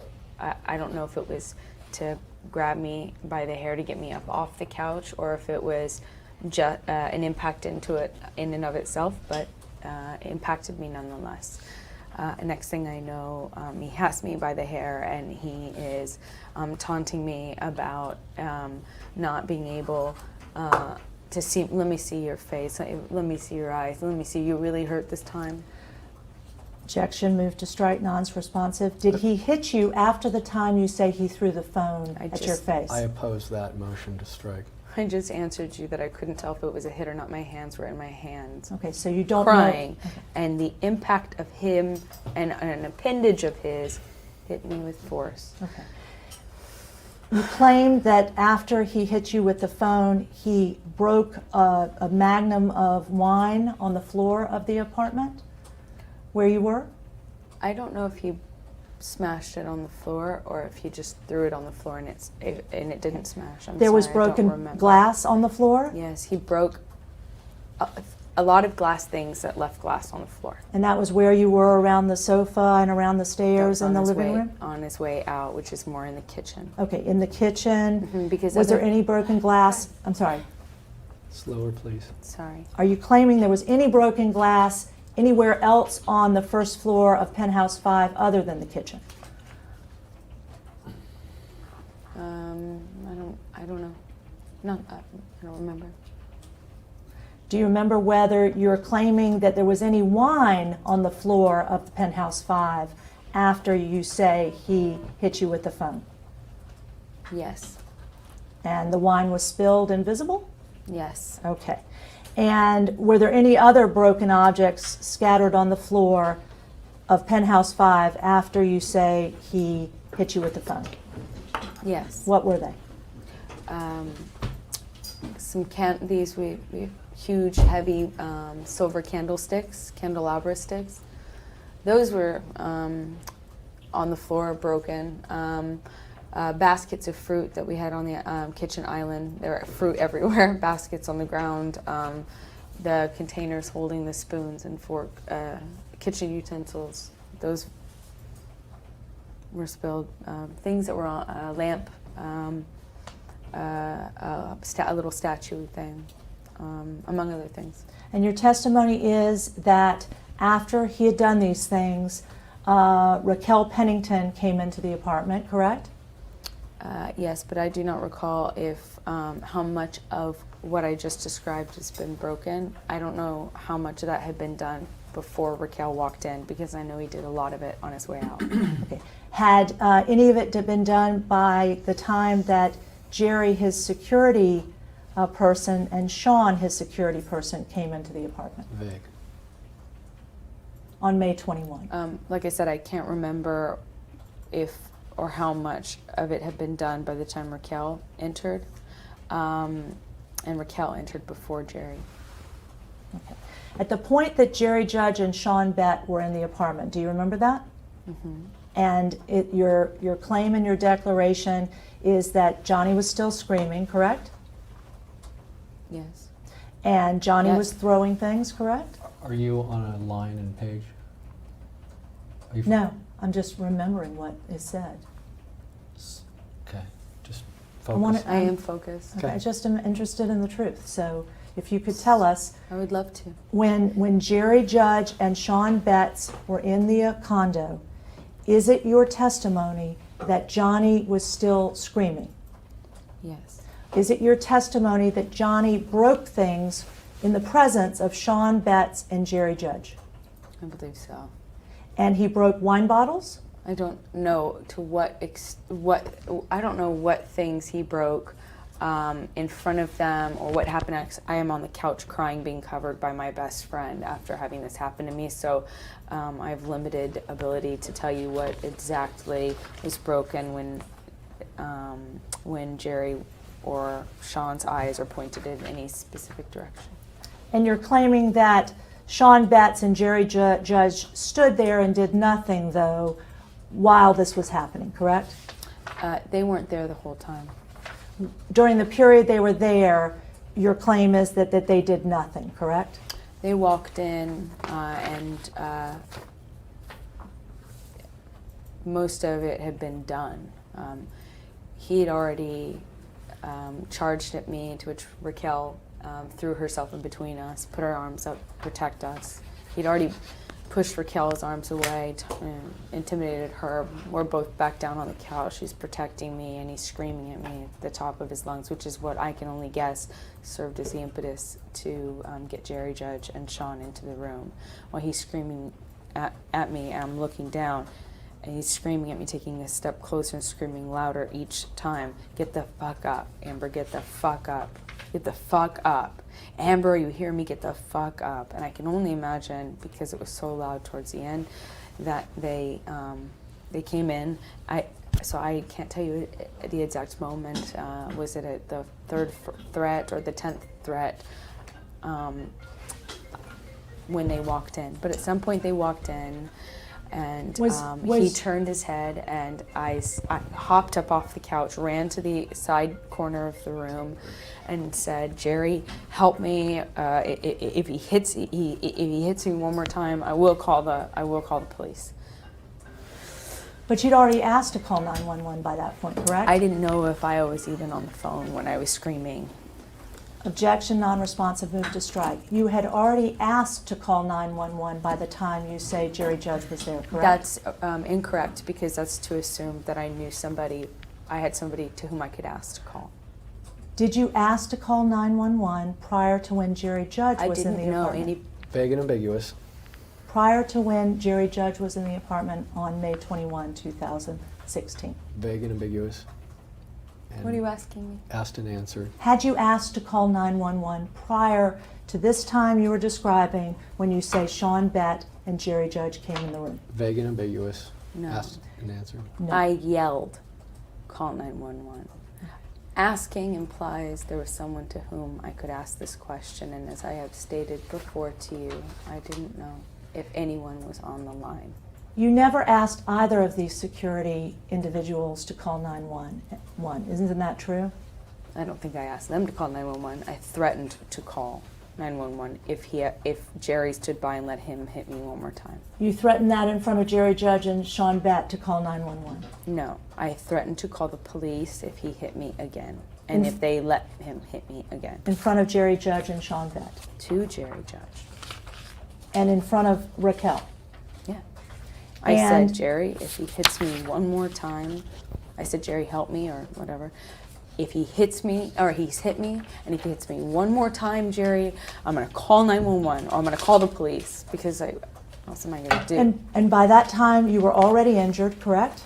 don't know if it was to grab me by the hair to get me up off the couch, or if it was just an impact into it in and of itself, but it impacted me nonetheless. Next thing I know, he has me by the hair, and he is taunting me about not being able to see. Let me see your face. Let me see your eyes. Let me see you really hurt this time. Objection, move to strike, non-responsive. Did he hit you after the time you say he threw the phone I at your just- face? I oppose that motion to strike. I just answered you that I couldn't tell if it was a hit or not. My hands were in my hands. Okay, so you don't Crying, know. and the impact of him and an appendage of his hit me with force. Okay. You claim that after he hit you with the phone, he broke a magnum of wine on the floor of the apartment where you were? I don't know if he smashed it on the floor or if he just threw it on the floor and it didn't smash. There was sorry, I don't broken remember. glass on the floor? Yes, he broke a lot of glass things that left glass on the floor. And that was where you were, around the sofa and around the That stairs was in the on his living way- room? On his way out, which is more in the kitchen. Okay, in the kitchen. Mhm, because Was there other- any broken glass? I'm sorry. Slower, please. Sorry. Are you claiming there was any broken glass anywhere else on the first floor of Penthouse 5 other than the kitchen? I don't know. No, I don't remember. Do you remember whether you're claiming that there was any wine on the floor of Penthouse 5 after you say he hit you with the phone? Yes. And the wine was spilled and visible? Yes. Okay. And were there any other broken objects scattered on the floor of Penthouse 5 after you say he hit you with the phone? Yes. What were they? These we huge, heavy silver candlesticks, candelabra sticks. Those were on the floor, broken. Baskets of fruit that we had on the kitchen island. There were fruit everywhere. Baskets on the ground. The containers holding the spoons and fork, kitchen utensils. Those were spilled. Things that were on a lamp. A little statue thing, among other things. And your testimony is that after he had done these things, Raquel Pennington came into the apartment, correct? Yes, but I do not recall if how much of what I just described has been broken. I don't know how much of that had been done before Raquel walked in, because I know he did a lot of it on his way out. Okay. Had any of it been done by the time that Jerry, his security person, and Sean, his security person, came into the apartment Vague. on May 21? Like I said, I can't remember if or how much of it had been done by the time Raquel entered. And Raquel entered before Jerry. Okay. At the point that Jerry Judge and Sean Bett were in the apartment, do you remember that? Mm-hmm. And your claim in your declaration is that Johnny was still screaming, correct? Yes. And Johnny Yes. was throwing things, correct? Are you on a line and page? Are you No, I'm just remembering what is said. Okay, just I wanna- focus. I am focused. Okay, I just am interested in the truth. So if you could tell us, I would love to. when Jerry Judge and Sean Betts were in the condo, is it your testimony that Johnny was still screaming? Yes. Is it your testimony that Johnny broke things in the presence of Sean Betts and Jerry Judge? I believe so. And he broke wine bottles? I don't know to what I don't know what things he broke in front of them or what happened next. I am on the couch crying, being covered by my best friend after having this happen to me. So I have limited ability to tell you what exactly was broken when Jerry or Sean's eyes are pointed in any specific direction. And you're claiming that Sean Betts and Jerry Judge stood there and did nothing, though, while this was happening, correct? They weren't there the whole time. During the period they were there, your claim is that they did nothing, correct? They walked in and most of it had been done. He had already charged at me, to which Raquel threw herself in between us, put her arms up, protect us. He'd already pushed Raquel's arms away, intimidated her. We're both back down on the couch. He's protecting me, and he's screaming at me at the top of his lungs, which is what I can only guess served as the impetus to get Jerry Judge and Sean into the room. While he's screaming at me, and I'm looking down, and he's screaming at me, taking a step closer and screaming louder each time. Get the fuck up, Amber, get the fuck up. Get the fuck up. Amber, you hear me? Get the fuck up. And I can only imagine, because it was so loud towards the end, that they came in. So I can't tell you the exact moment. Was it at the third threat or the 10th threat when they walked in? But at some point they walked in, and he turned his head, and I hopped up off the couch, ran to the side corner of the room, and said, "Jerry, help me! If he hits me one more time, I will call the police." But you'd already asked to call 911 by that point, correct? I didn't know if I was even on the phone when I was screaming. Objection, non-responsive, move to strike. You had already asked to call 911 by the time you say Jerry Judge was there, correct? That's incorrect, because that's to assume that I knew somebody. I had somebody to whom I could ask to call. Did you ask to call 911 prior to when Jerry Judge was in the I didn't know apartment? any. Vague and ambiguous. Prior to when Jerry Judge was in the apartment on May 21, 2016. Vague and ambiguous. And What are you asking me? asked and answered. Had you asked to call 911 prior to this time you were describing when you say Sean Bett and Jerry Judge came in the room? Vague and ambiguous. No. Asked and answered. No. I yelled, "Call 911." Asking implies there was someone to whom I could ask this question, and as I have stated before to you, I didn't know if anyone was on the line. You never asked either of these security individuals to call 911. Isn't that true? I don't think I asked them to call 911. I threatened to call 911 if Jerry stood by and let him hit me one more time. You threatened that in front of Jerry Judge and Sean Bett to call 911. No, I threatened to call the police if he hit me again, and if they let him hit me again. In front of Jerry Judge and Sean Bett. To Jerry Judge. and in front of Raquel. Yeah. I And- said, Jerry, if he hits me one more time, I said, Jerry, help me or whatever. If he hits me, or he's hit me, and if he hits me one more time, Jerry, I'm going to call 911 or I'm going to call the police because what else am I going to do? And by that time, you were already injured, correct?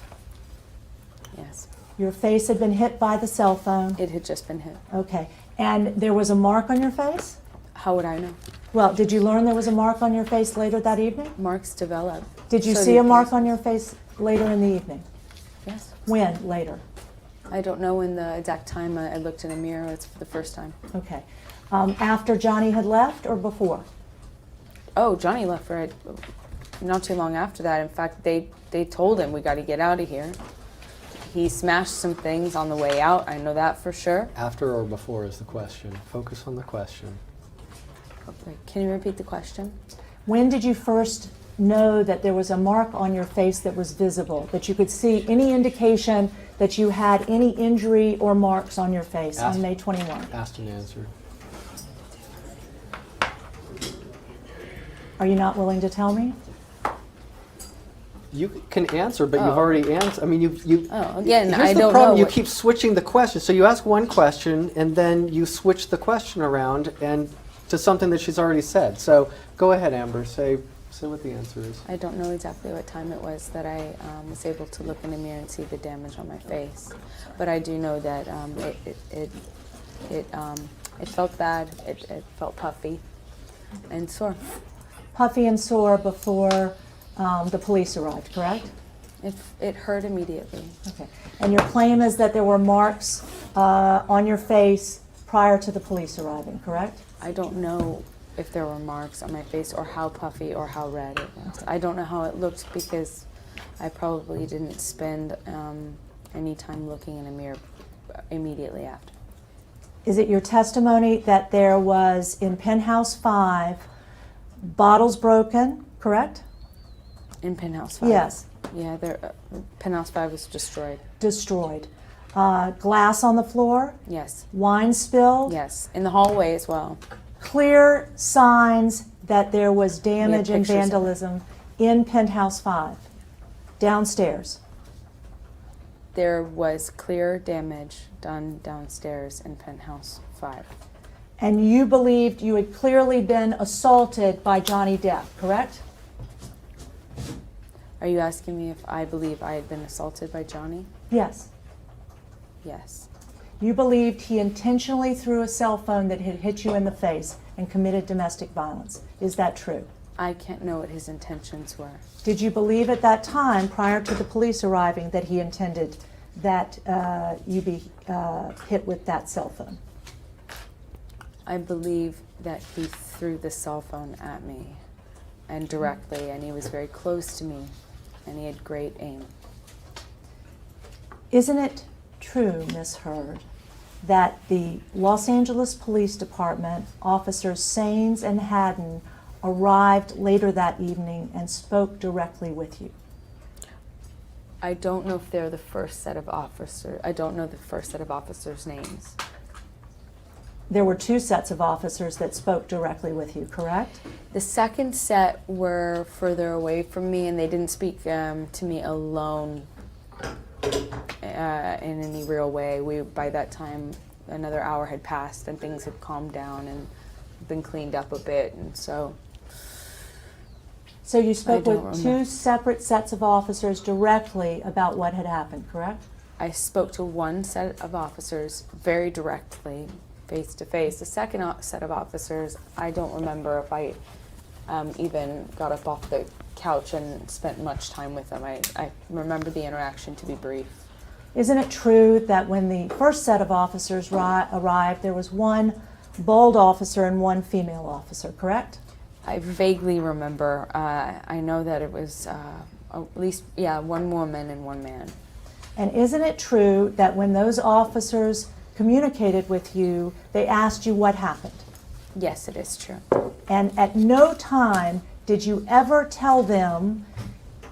Yes. Your face had been hit by the cell phone. It had just been hit. Okay. And there was a mark on your face? How would I know? Well, did you learn there was a mark on your face later that evening? Marks develop. Did you So see did a mark these. on your face later in the evening? Yes. When later? I don't know when the exact time I looked in a mirror. It's for the first time. Okay. After Johnny had left or before? Oh, Johnny left right not too long after that. In fact, they told him, we got to get out of here. He smashed some things on the way out. I know that for sure. After or before is the question. Focus on the question. Okay. Can you repeat the question? When did you first know that there was a mark on your face that was visible, that you could see any indication that you had any injury or marks on your face on May 21? Asked and answered. Are you not willing to tell me? You can answer, but you've Oh. already answered. I mean, you. Oh, again, Here's I the don't problem. know You what- keep switching the question. So you ask one question, and then you switch the question around and to something that she's already said. So go ahead, Amber. Say what the answer is. I don't know exactly what time it was that I was able to look in the mirror and see the damage on my face, but I do know that it felt bad. It felt puffy and sore. Puffy and sore before the police arrived, correct? It hurt immediately. Okay. And your claim is that there were marks on your face prior to the police arriving, correct? I don't know if there were marks on my face or how puffy or how red it was. I don't know how it looked because I probably didn't spend any time looking in a mirror immediately after. Is it your testimony that there was in penthouse 5 bottles broken, correct? In Penthouse 5? Yes. Yeah, Penthouse 5 was destroyed. Destroyed. Glass on the floor, Yes. wine spilled, Yes. In the hallway as well. clear signs that there was damage and pictures of it. vandalism in penthouse 5, downstairs. There was clear damage done downstairs in Penthouse 5. And you believed you had clearly been assaulted by Johnny Depp, correct? Are you asking me if I believe I had been assaulted by Johnny? Yes. Yes. You believed he intentionally threw a cell phone that had hit you in the face and committed domestic violence. Is that true? I can't know what his intentions were. Did you believe at that time, prior to the police arriving, that he intended that you be hit with that cell phone? I believe that he threw the cell phone at me and directly, and he was very close to me, and he had great aim. Isn't it true, Ms. Hurd, that the Los Angeles Police Department, Officers Saines and Haddon, arrived later that evening and spoke directly with you? I don't know if they're the first set of officers. I don't know the first set of officers' names. There were 2 sets of officers that spoke directly with you, correct? The second set were further away from me, and they didn't speak to me alone in any real way. By that time, another hour had passed, and things had calmed down and been cleaned up a bit, and so. So you spoke don't with remember. 2 separate sets of officers directly about what had happened, correct? I spoke to one set of officers very directly, face to face. The second set of officers, I don't remember if I even got up off the couch and spent much time with them. I remember the interaction to be brief. Isn't it true that when the first set of officers arrived, there was 1 bald officer and 1 female officer, correct? I vaguely remember. I know that it was at least, 1 woman and 1 man. And isn't it true that when those officers communicated with you, they asked you what happened? Yes, it is true. And at no time did you ever tell them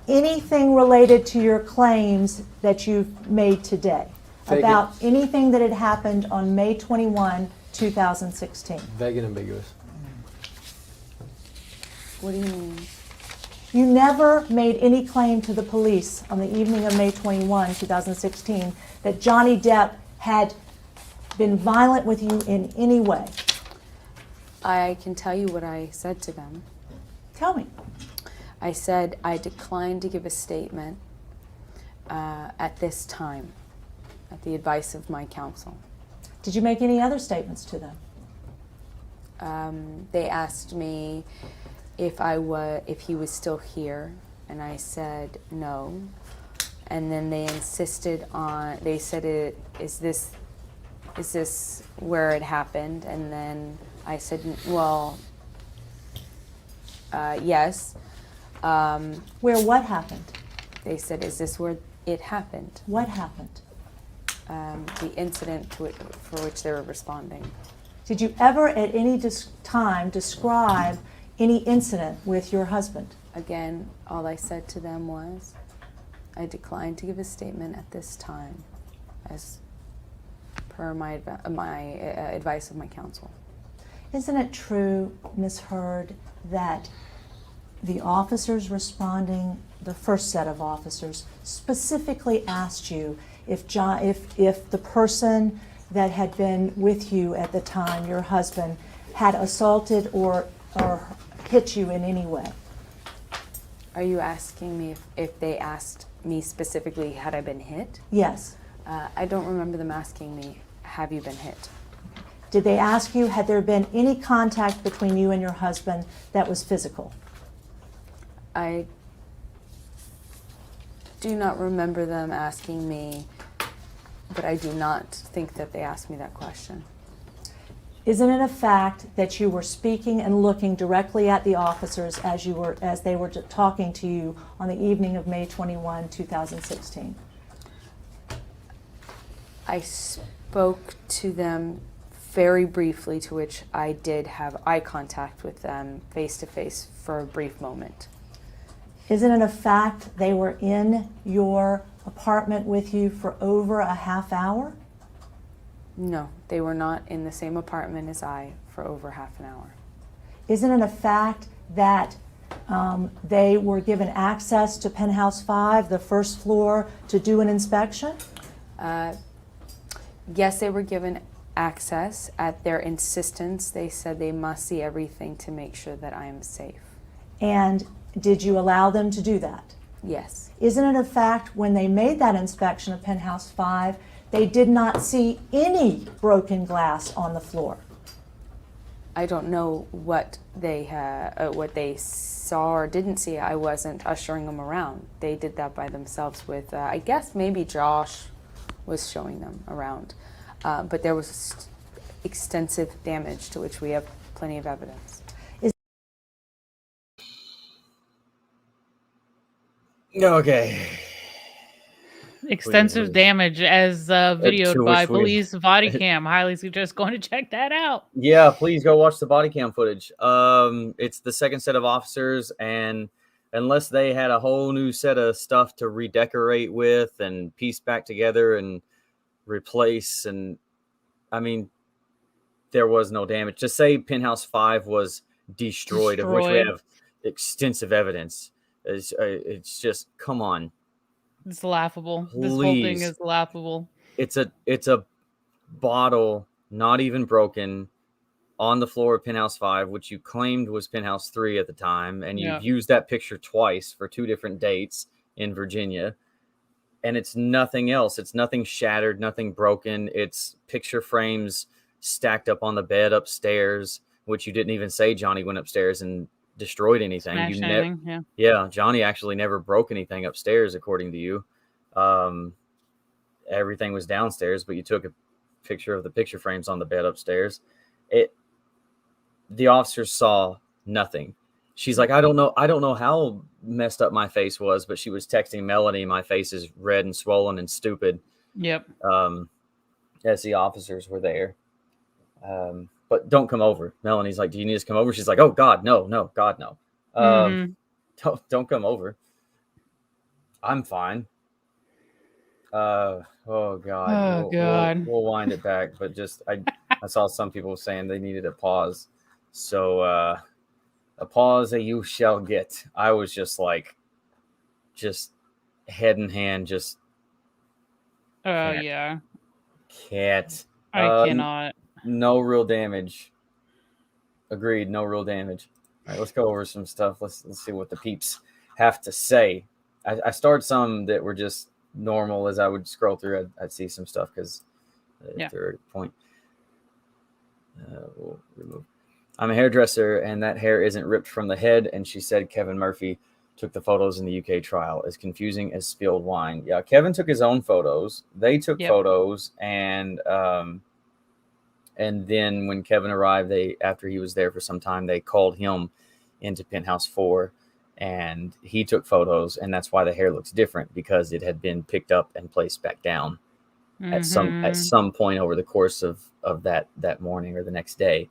anything related to your claims that you've made today Vague- about anything that had happened on May 21, 2016? Vague and ambiguous. What do you mean? You never made any claim to the police on the evening of May 21, 2016, that Johnny Depp had been violent with you in any way. I can tell you what I said to them. Tell me. I said I declined to give a statement at this time, at the advice of my counsel. Did you make any other statements to them? They asked me if he was still here, and I said no. And then they insisted on. They said, "Is this where it happened?" And then I said, "Well, yes." Where what happened? They said, "Is this where it happened?" What happened? The incident for which they were responding. Did you ever at any time describe any incident with your husband? Again, all I said to them was, I declined to give a statement at this time, as per my advice of my counsel. Isn't it true, Ms. Hurd, that the officers responding, the first set of officers, specifically asked you if the person that had been with you at the time, your husband, had assaulted or hit you in any way? Are you asking me if they asked me specifically, had I been hit? Yes. I don't remember them asking me, have you been hit? Did they ask you, had there been any contact between you and your husband that was physical? I do not remember them asking me, but I do not think that they asked me that question. Isn't it a fact that you were speaking and looking directly at the officers as they were talking to you on the evening of May 21, 2016? I spoke to them very briefly, to which I did have eye contact with them face to face for a brief moment. Isn't it a fact they were in your apartment with you for over a half hour? No, they were not in the same apartment as I for over half an hour. Isn't it a fact that they were given access to Penthouse 5, the first floor, to do an inspection? Yes, they were given access. At their insistence, they said they must see everything to make sure that I am safe. And did you allow them to do that? Yes. Isn't it a fact when they made that inspection of Penthouse 5, they did not see any broken glass on the floor? I don't know what they saw or didn't see. I wasn't ushering them around. They did that by themselves with, I guess maybe Josh was showing them around. But there was extensive damage to which we have plenty of evidence. Okay. Extensive damage as videoed by which we- police body cam. Highly suggest going to check that out. Yeah, please go watch the body cam footage. It's the second set of officers, and unless they had a whole new set of stuff to redecorate with and piece back together and replace, and I mean, there was no damage. To say Penthouse 5 was destroyed, of which we have extensive evidence, it's just, come on. It's laughable. Please. This whole thing is laughable. It's a bottle, not even broken, on the floor of Penthouse 5, which you claimed was Penthouse 3 at the time, and you've used that picture twice for 2 different dates in Virginia. And it's nothing else. It's nothing shattered, nothing broken. It's picture frames stacked up on the bed upstairs, which you didn't even say Johnny went upstairs and destroyed anything. Yeah, Johnny actually never broke anything upstairs, according to you. Everything was downstairs, but you took a picture of the picture frames on the bed upstairs. The officers saw nothing. She's like, I don't know how messed up my face was, but she was texting Melanie, my face is red and swollen and stupid. Yep. As the officers were there. But don't come over. Melanie's like, do you need us to come over? She's like, oh God, no, God, no. Don't come over. I'm fine. Oh God. Oh God. We'll wind it back, but just I saw some people saying they needed a pause. So A pause that you shall get. I was just like, just head in hand, just Can't. Yeah. cat. I cannot. No real damage. Agreed. No real damage. All right, let's go over some stuff. Let's see what the peeps have to say. I started some that were just normal. As I would scroll through, I'd see some stuff because third point. We'll remove. I'm a hairdresser, and that hair isn't ripped from the head. And she said Kevin Murphy took the photos in the UK trial. As confusing as spilled wine. Yeah, Kevin took his own photos. They took photos, and then when Kevin arrived, after he was there for some time, they called him into Penthouse 4, and he took photos, and that's why the hair looks different, because it had been picked up and placed back down at some point over the course of that morning or the next day,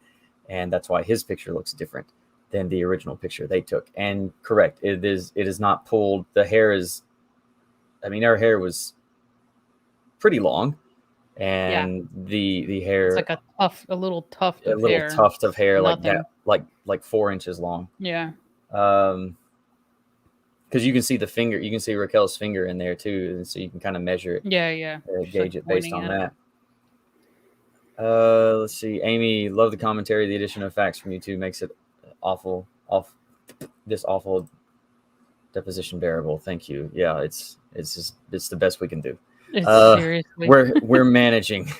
and that's why his picture looks different than the original picture they took. And correct, it is not pulled. The hair is, I mean, her hair was pretty long. And the hair, it's like a little tuft of hair. Tuft of hair, Nothing. like 4 inches long. Yeah. Because you can see the finger, you can see Raquel's finger in there too, and so you can kind of measure it. Yeah. Gauge it based on that. Let's see. Amy, love the commentary. The addition of facts from you two makes it awful deposition bearable. Thank you. Yeah, it's the best we can do. Seriously, we're managing.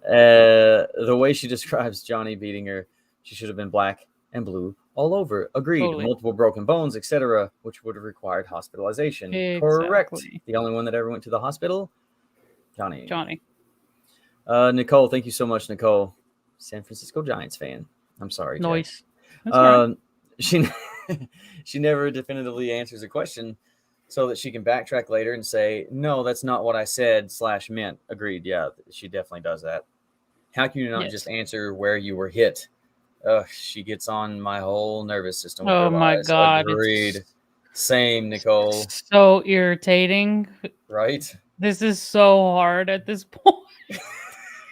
The way she describes Johnny beating her, she should have been black and blue all over. Agreed. Totally. Multiple broken bones, etc., which would have required hospitalization. Exactly. Correct. The only one that ever went to the hospital, Johnny. Nicole, thank you so much, Nicole. San Francisco Giants fan. I'm sorry. Noise. She never definitively answers a question, so that she can backtrack later and say, no, that's not what I said / meant. Agreed. Yeah, she definitely does that. How can you not just answer where you were hit? She gets on my whole nervous system. Oh my God. Agreed. Same, Nicole. So irritating. Right? This is so hard at this point.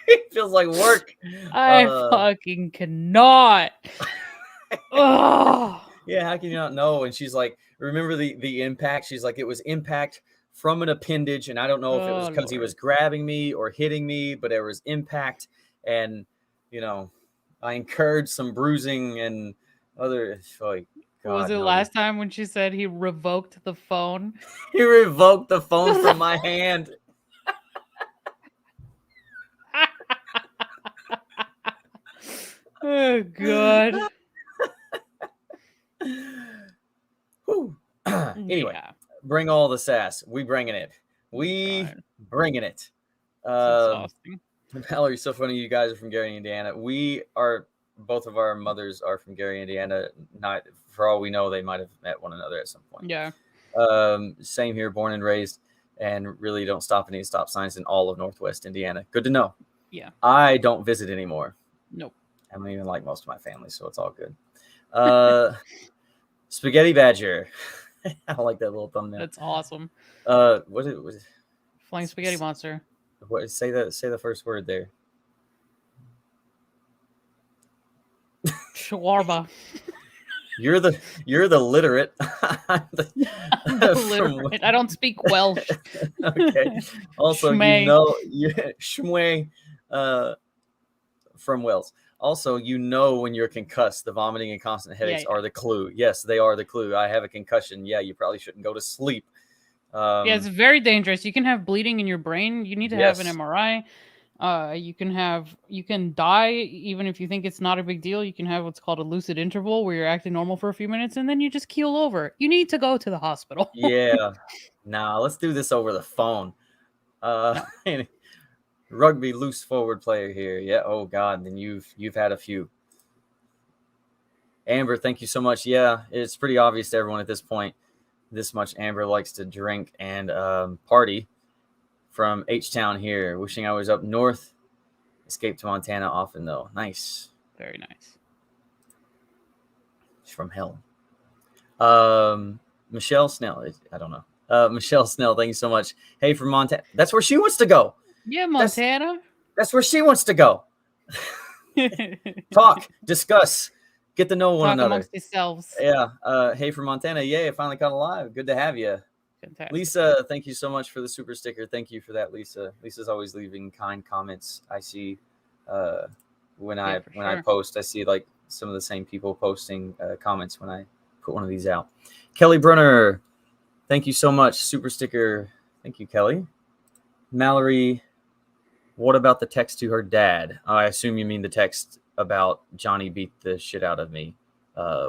It feels like work. I fucking cannot. Oh. Yeah, how can you not know? And she's like, remember the impact? She's like, it was impact from an appendage, and I don't know if it was because he was grabbing me or hitting me, but there was impact, and I incurred some bruising and other. God, was it last time when she said he revoked the phone? He revoked the phone from my hand. Oh God. Anyway, bring all the sass. We bringing it. Bringing it. Valerie, so funny. You guys are from Gary, Indiana. Both of our mothers are from Gary, Indiana. Not for all we know, they might have met one another at some point. Yeah. Same here, born and raised, and really don't stop at any stop signs in all of Northwest Indiana. Good to know. Yeah. I don't visit anymore. Nope. I don't even like most of my family, so it's all good. Spaghetti Badger. I like that little thumbnail. That's awesome. What is it? Flying Spaghetti Monster. What? Say the first word there. Shawarma. You're the literate. I'm the literate. I don't speak Welsh. Okay. Also, Shmay. Shmay, from Wales. Also, when you're concussed, the vomiting and constant headaches are the clue. Yes, they are the clue. I have a concussion. Yeah, you probably shouldn't go to sleep. It's very dangerous. You can have bleeding in your brain. You need to have an MRI. You can die even if you think it's not a big deal. You can have what's called a lucid interval where you're acting normal for a few minutes and then you just keel over. You need to go to the hospital. Yeah. Nah, let's do this over the phone. Rugby loose forward player here. Yeah. Oh God. Then you've had a few. Amber, thank you so much. Yeah, it's pretty obvious to everyone at this point. This much Amber likes to drink and party. From H-Town here. Wishing I was up north. Escaped to Montana often, though. Nice. Very nice. She's from hell. Michelle Snell. I don't know. Michelle Snell, thank you so much. Hey, from Montana. That's where she wants to go. Yeah, Montana. That's where she wants to go. Talk. Discuss. get to know one Talk another. amongst yourselves. Yeah. Hey from Montana. Yay, I finally caught alive. Good to have you. Fantastic. Lisa, thank you so much for the super sticker. Thank you for that, Lisa. Lisa's always leaving kind comments. I see when I post, I see like some of the same people posting comments when I put one of these out. Kelly Brunner, thank you so much. Super sticker. Thank you, Kelly. Mallory, what about the text to her dad? I assume you mean the text about Johnny beat the shit out of me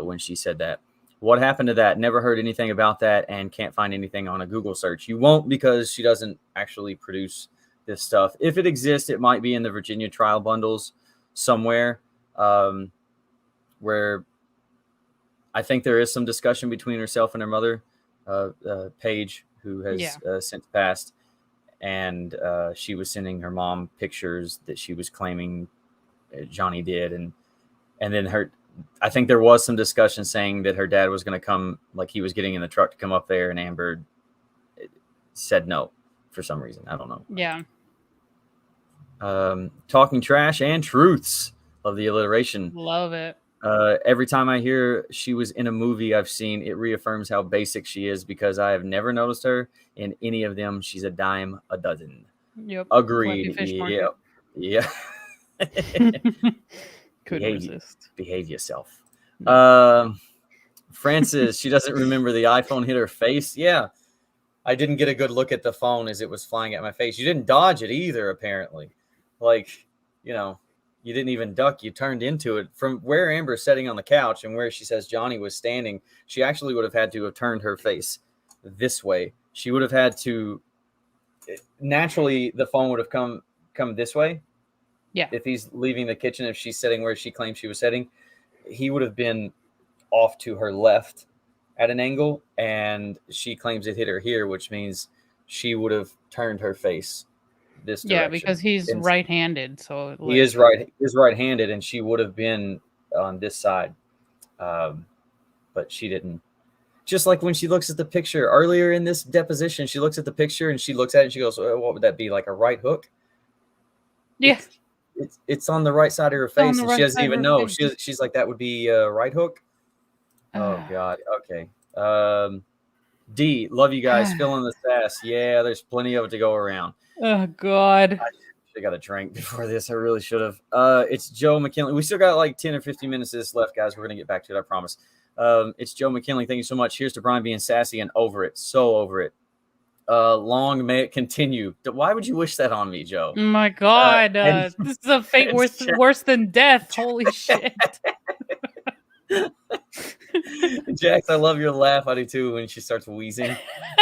when she said that. What happened to that? Never heard anything about that and can't find anything on a Google search. You won't because she doesn't actually produce this stuff. If it exists, it might be in the Virginia trial bundles somewhere where I think there is some discussion between herself and her mother, Paige, who has since passed. And she was sending her mom pictures that she was claiming Johnny did. And then I think there was some discussion saying that her dad was going to come, like he was getting in the truck to come up there, and Amber said no for some reason. I don't know. Yeah. Talking trash and truths. Love the alliteration. Love it. Every time I hear she was in a movie I've seen, it reaffirms how basic she is because I have never noticed her in any of them. She's a dime a dozen. Yep. Agreed. Yeah. Behave yourself. Francis, she doesn't remember the iPhone hit her face. Yeah. I didn't get a good look at the phone as it was flying at my face. You didn't dodge it either, apparently. Like, you didn't even duck. You turned into it. From where Amber's sitting on the couch and where she says Johnny was standing, she actually would have had to have turned her face this way. She would have had to, naturally, the phone would have come this way. Yeah. If he's leaving the kitchen, if she's sitting where she claimed she was sitting, he would have been off to her left at an angle, and she claims it hit her here, which means she would have turned her face this direction. Yeah, because he's right-handed, so he is right-handed, and she would have been on this side, but she didn't. Just like when she looks at the picture earlier in this deposition, she looks at the picture and she looks at it and she goes, "What would that be? Like a right hook?" Yeah. It's on the right side of her face, and she doesn't even know. Face. She's like, that would be a right hook. Oh God. Okay. D, love you guys. Feeling the sass. Yeah, there's plenty of it to go around. Oh God. I should have got a drink before this. I really should have. It's Joe McKinley. We still got like 10 or 15 minutes of this left, guys. We're gonna get back to it, I promise. It's Joe McKinley. Thank you so much. Here's to Brian being sassy and over it. So over it. Long may it continue. Why would you wish that on me, Joe? Oh my God. This is a fate worse than death. Holy shit. Jax, I love your laugh. I do too when she starts wheezing.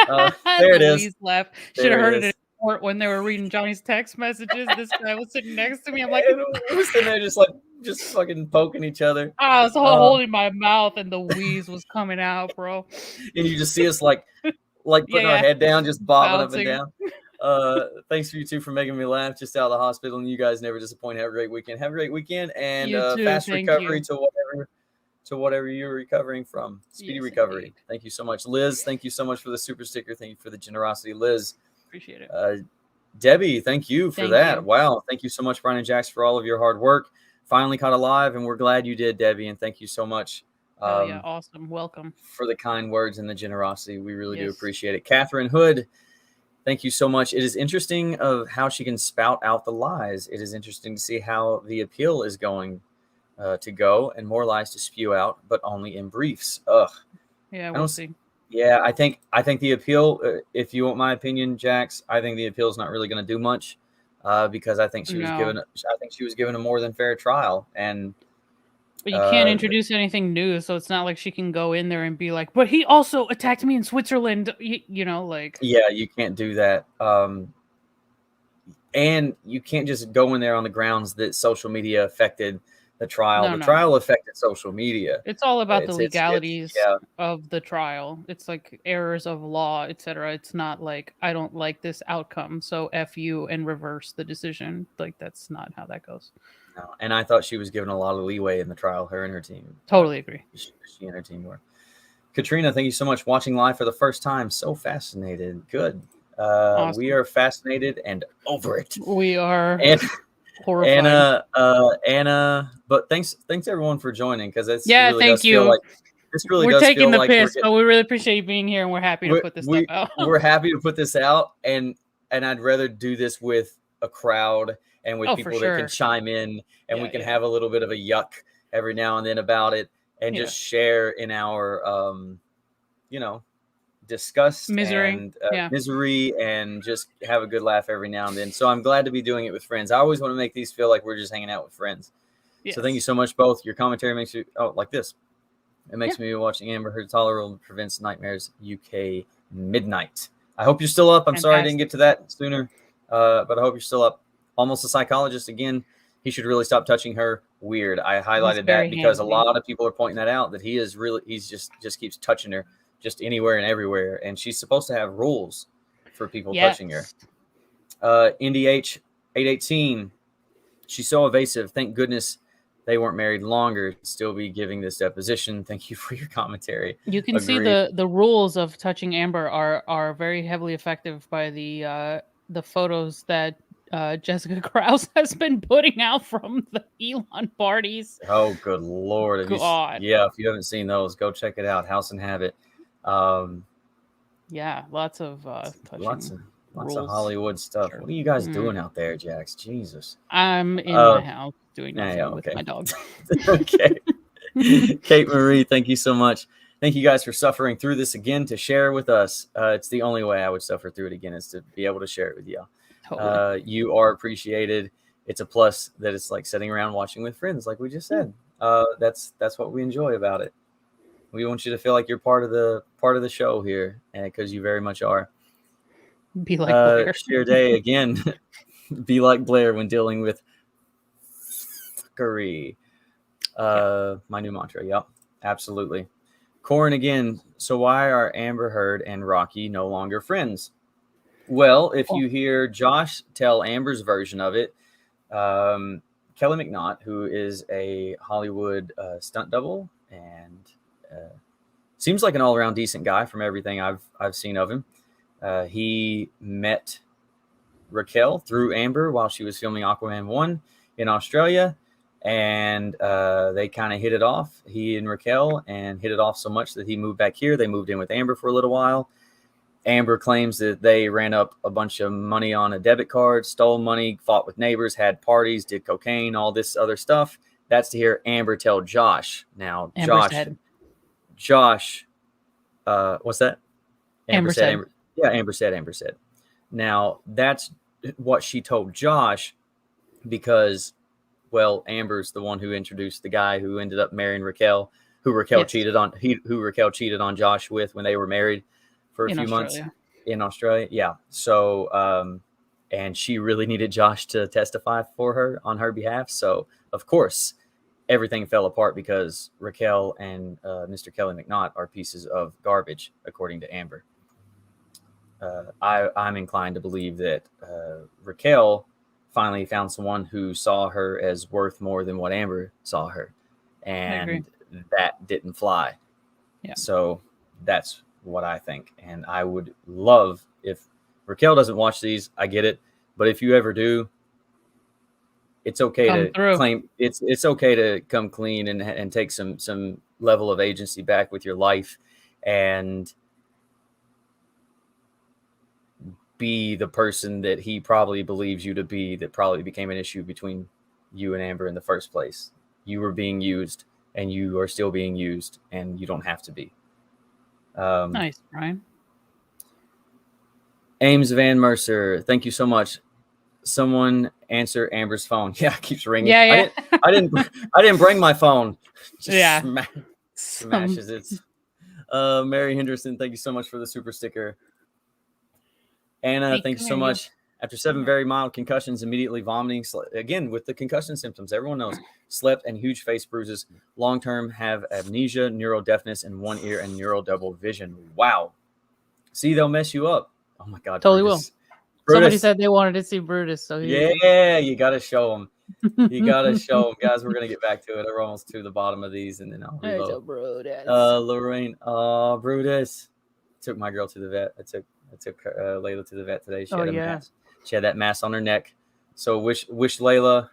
There it is. Laugh. Should have heard it in court when they were reading Johnny's text messages. This guy was sitting next to me. I'm like, we were sitting there just fucking poking each other. I was holding my mouth and the wheeze was coming out, bro. And you just see us like putting our head down, just bobbing up and down. Thanks for you two for making me laugh just out of the hospital, and you guys never disappoint. Have a great weekend. Have a great weekend, and fast recovery to whatever you're recovering from. Speedy recovery. Indeed. Thank you so much. Liz, thank you so much for the super sticker. Thank you for the generosity, Liz. Appreciate it. Debbie, thank you for that. Wow. Thank you so much, Brian and Jax, for all of your hard work. Finally caught alive, and we're glad you did, Debbie, and thank you so much. Awesome. Welcome. For the kind words and the generosity. We really do appreciate it. Catherine Hood, thank you so much. It is interesting of how she can spout out the lies. It is interesting to see how the appeal is going to go, and more lies to spew out, but only in briefs. Ugh. Yeah, we'll see. Yeah, I think the appeal, if you want my opinion, Jax, I think the appeal is not really going to do much because I think she was given a more than fair trial, and but you can't introduce anything new, so it's not like she can go in there and be like, but he also attacked me in Switzerland, like. Yeah, you can't do that. And you can't just go in there on the grounds that social media affected the trial. Trial affected social media. It's all about the legalities of the trial. It's like errors of law, etc. It's not like, I don't like this outcome, so F you and reverse the decision. Like, that's not how that goes. No. And I thought she was given a lot of leeway in the trial, her and her team. Totally agree. She and her team were. Katrina, thank you so much. Watching live for the first time. So fascinated. Good. Awesome. We are fascinated and over it. We are. horrified. Anna, but thanks everyone for joining, because this Yeah, really thank does feel you. like this really We're does taking feel the like piss, but we really appreciate you being here, and we're happy to we're, put this we, stuff out. we're happy to put this out, and I'd rather do this with a crowd and with Oh, for people that can sure. chime in, and we Yeah, can yeah. have a little bit of a yuck every now and then about it, and just share in our disgust Misery. and Yeah. misery, and just have a good laugh every now and then. So I'm glad to be doing it with friends. I always want to make these feel like we're just hanging out with friends. Yes. So thank you so much, both. Your commentary makes you like this. It makes me watching Amber Heard tolerable prevents nightmares UK midnight. I hope you're still up. I'm sorry I didn't get to that sooner, but I hope you're still up. Almost a psychologist again. He should really stop touching her. Weird. I highlighted that because a lot of people are pointing that out, that he's just keeps touching her just anywhere and everywhere, and she's supposed to have rules for people touching her. Indy H 818. She's so evasive. Thank goodness they weren't married longer. Still be giving this deposition. Thank you for your commentary. You can see the rules of touching Amber are very heavily effective by the photos that Jessica Krause has been putting out from the Elon parties. Oh, good Lord. God. If you haven't seen those, go check it out. House and Habit. Yeah, lots of touching. Lots of Hollywood stuff. Sure. What are you guys doing out there, Jax? Jesus. I'm in my house doing nothing with my dog. Okay. Kate Marie, thank you so much. Thank you guys for suffering through this again to share with us. It's the only way I would suffer through it again, is to be able to share it with you. Totally. You are appreciated. It's a plus that it's like sitting around watching with friends, like we just said. That's what we enjoy about it. We want you to feel like you're part of the show here, because you very much are. Be like Blair. Share day again. Be like Blair when dealing with fuckery. My new mantra. Yep, absolutely. Corin again. So why are Amber Heard and Rocky no longer friends? Well, if you hear Josh tell Amber's version of it, Kelly McNaught, who is a Hollywood stunt double and seems like an all-around decent guy from everything I've seen of him. He met Raquel through Amber while she was filming Aquaman 1 in Australia, and they kind of hit it off, he and Raquel, and hit it off so much that he moved back here. They moved in with Amber for a little while. Amber claims that they ran up a bunch of money on a debit card, stole money, fought with neighbors, had parties, did cocaine, all this other stuff. That's to hear Amber tell Josh. Now, Josh, what's that? Amber said. Amber said. Now, that's what she told Josh because, well, Amber's the one who introduced the guy who ended up marrying Raquel, who Raquel cheated on Josh with when they were married for a few months in Australia. Yeah. So, and she really needed Josh to testify for her on her behalf. So, of course, everything fell apart because Raquel and Mr. Kelly McNaught are pieces of garbage, according to Amber. I'm inclined to believe that Raquel finally found someone who saw her as worth more than what Amber saw her, and that didn't fly. Yeah. So that's what I think, and I would love if Raquel doesn't watch these. I get it, but if you ever do, it's okay to claim. It's okay to come clean and take some level of agency back with your life, and be the person that he probably believes you to be, that probably became an issue between you and Amber in the first place. You were being used, and you are still being used, and you don't have to be. Nice, Brian. Ames Van Mercer, thank you so much. Someone answer Amber's phone. Yeah, it keeps ringing. Yeah. I didn't bring my phone. Just smashes it. Mary Henderson, thank you so much for the super sticker. Anna, thank you so much. After 7 very mild concussions, immediately vomiting. Again, with the concussion symptoms, everyone knows. Slept and huge face bruises. Long-term have amnesia, neural deafness in one ear, and neural double vision. Wow. See, they'll mess you up. Oh, my God. Totally will. Somebody said they wanted to see Brutus. So yeah, you got to show them. You got to show them. Guys, we're going to get back to it. We're almost to the bottom of these, and then I'll reload. Brutus. Lorraine. Oh, Brutus. Took my girl to the vet. I took Layla to the vet today. She had a mass. She had that mass on her neck. So wish Layla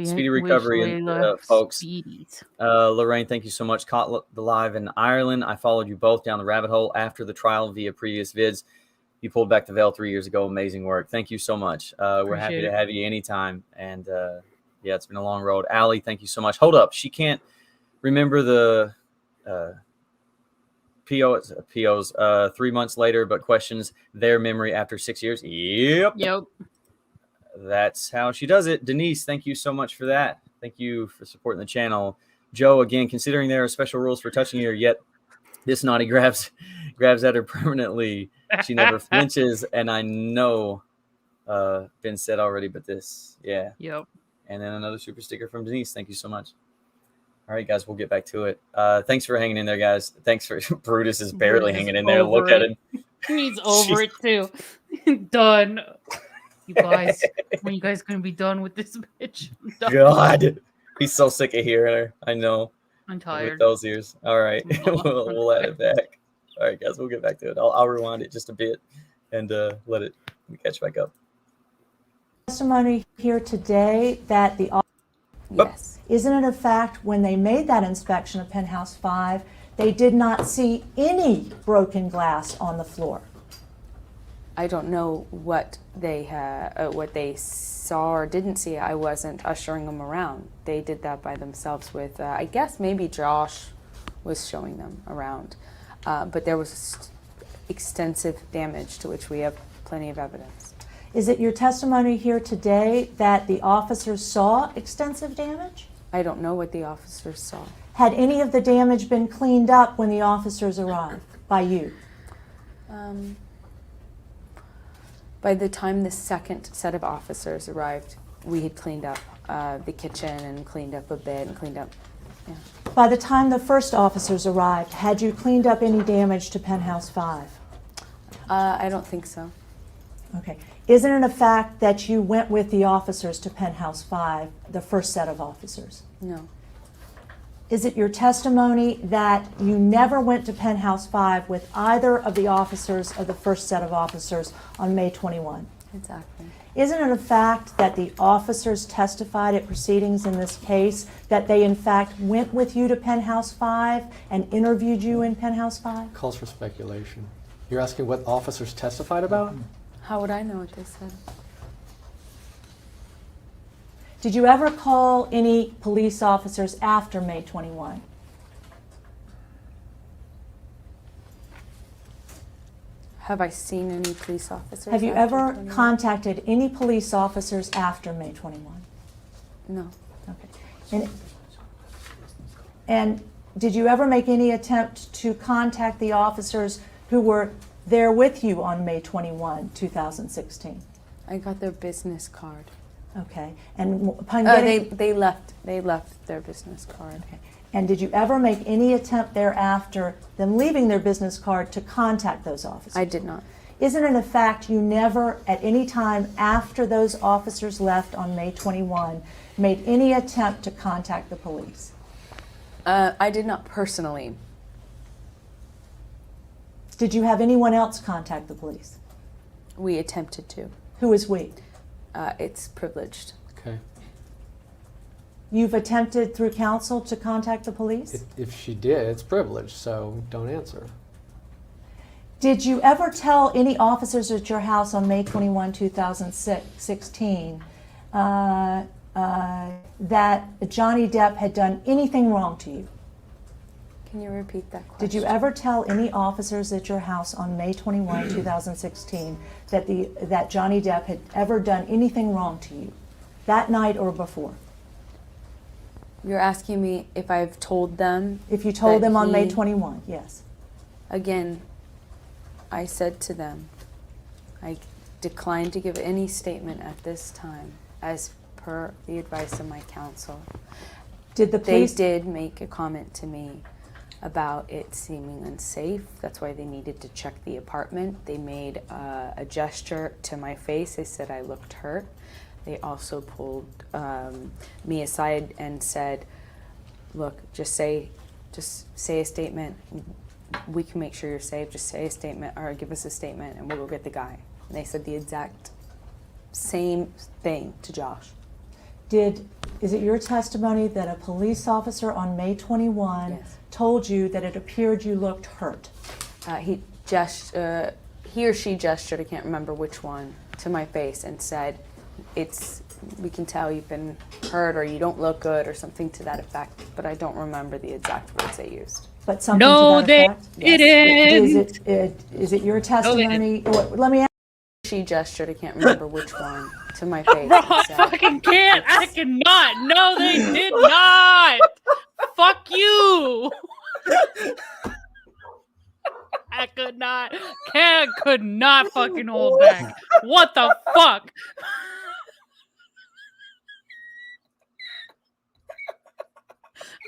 speedy recovery, and folks. Lorraine, thank you so much. Caught the live in Ireland. I followed you both down the rabbit hole after the trial via previous vids. You pulled back the veil 3 years ago. Amazing work. Thank you so much. We're happy to have you anytime. And yeah, it's been a long road. Allie, thank you so much. Hold up. She can't remember the POs 3 months later, but questions their memory after 6 years. Yep. That's how she does it. Denise, thank you so much for that. Thank you for supporting the channel. Joe, again, considering there are special rules for touching her, yet this naughty grabs at her permanently. She never flinches, and I know been said already, but this, yeah. Yep. And then another super sticker from Denise. Thank you so much. All right, guys, we'll get back to it. Thanks for hanging in there, guys. Thanks for Brutus is barely hanging in there. Look at him. He's over it too. Done. You guys, when you guys gonna be done with this bitch? God, he's so sick of hearing her. I know. I'm tired. With those ears. All right, we'll add it back. All right, guys, we'll get back to it. I'll rewind it just a bit and let it catch back up. Testimony here today that the Yes. isn't it a fact when they made that inspection of Penthouse 5, they did not see any broken glass on the floor? I don't know what they saw or didn't see. I wasn't ushering them around. They did that by themselves with, I guess maybe Josh was showing them around. But there was extensive damage to which we have plenty of evidence. Is it your testimony here today that the officers saw extensive damage? I don't know what the officers saw. Had any of the damage been cleaned up when the officers arrived by you? By the time the second set of officers arrived, we had cleaned up the kitchen and cleaned up a bed and cleaned up, yeah. By the time the first officers arrived, had you cleaned up any damage to Penthouse 5? I don't think so. Okay. Isn't it a fact that you went with the officers to Penthouse 5, the first set of officers? No. Is it your testimony that you never went to Penthouse 5 with either of the officers of the first set of officers on May 21? Exactly. Isn't it a fact that the officers testified at proceedings in this case that they in fact went with you to Penthouse 5 and interviewed you in Penthouse 5? Calls for speculation. You're asking what officers testified about? How would I know what they said? Did you ever call any police officers after May 21? Have I seen any police officers? Have you after ever 21? contacted any police officers after May 21? No. Okay. And did you ever make any attempt to contact the officers who were there with you on May 21, 2016? I got their business card. Okay. And upon getting... They left their business card. Okay. And did you ever make any attempt thereafter, them leaving their business card, to contact those officers? I did not. Isn't it a fact you never, at any time after those officers left on May 21, made any attempt to contact the police? I did not personally. Did you have anyone else contact the police? We attempted to. Who is we? It's privileged. Okay. You've attempted through counsel to contact the police? If she did, it's privileged, so don't answer. Did you ever tell any officers at your house on May 21, 2016 that Johnny Depp had done anything wrong to you? Can you repeat that question? Did you ever tell any officers at your house on May 21, 2016 that Johnny Depp had ever done anything wrong to you, that night or before? You're asking me if I've told them? If you told that them on May he- 21, yes. Again, I said to them, I decline to give any statement at this time as per the advice of my counsel. Did the They police... did make a comment to me about it seeming unsafe. That's why they needed to check the apartment. They made a gesture to my face. They said I looked hurt. They also pulled me aside and said, look, just say a statement. We can make sure you're safe. Just say a statement or give us a statement and we'll go get the guy. And they said the exact Same thing to Josh. Is it your testimony that a police officer on May 21 Yes. told you that it appeared you looked hurt? He or she gestured, I can't remember which one, to my face and said, we can tell you've been hurt or you don't look good or something to that effect, but I don't remember the exact words they used. But something No, to that they effect? didn't. Is it your testimony? Let me ask. She gestured, I can't remember which one, to my face. Bro, and I said, fucking can't. I cannot. No, they did not. Fuck you. I could not. Cat could not fucking hold back. What the fuck?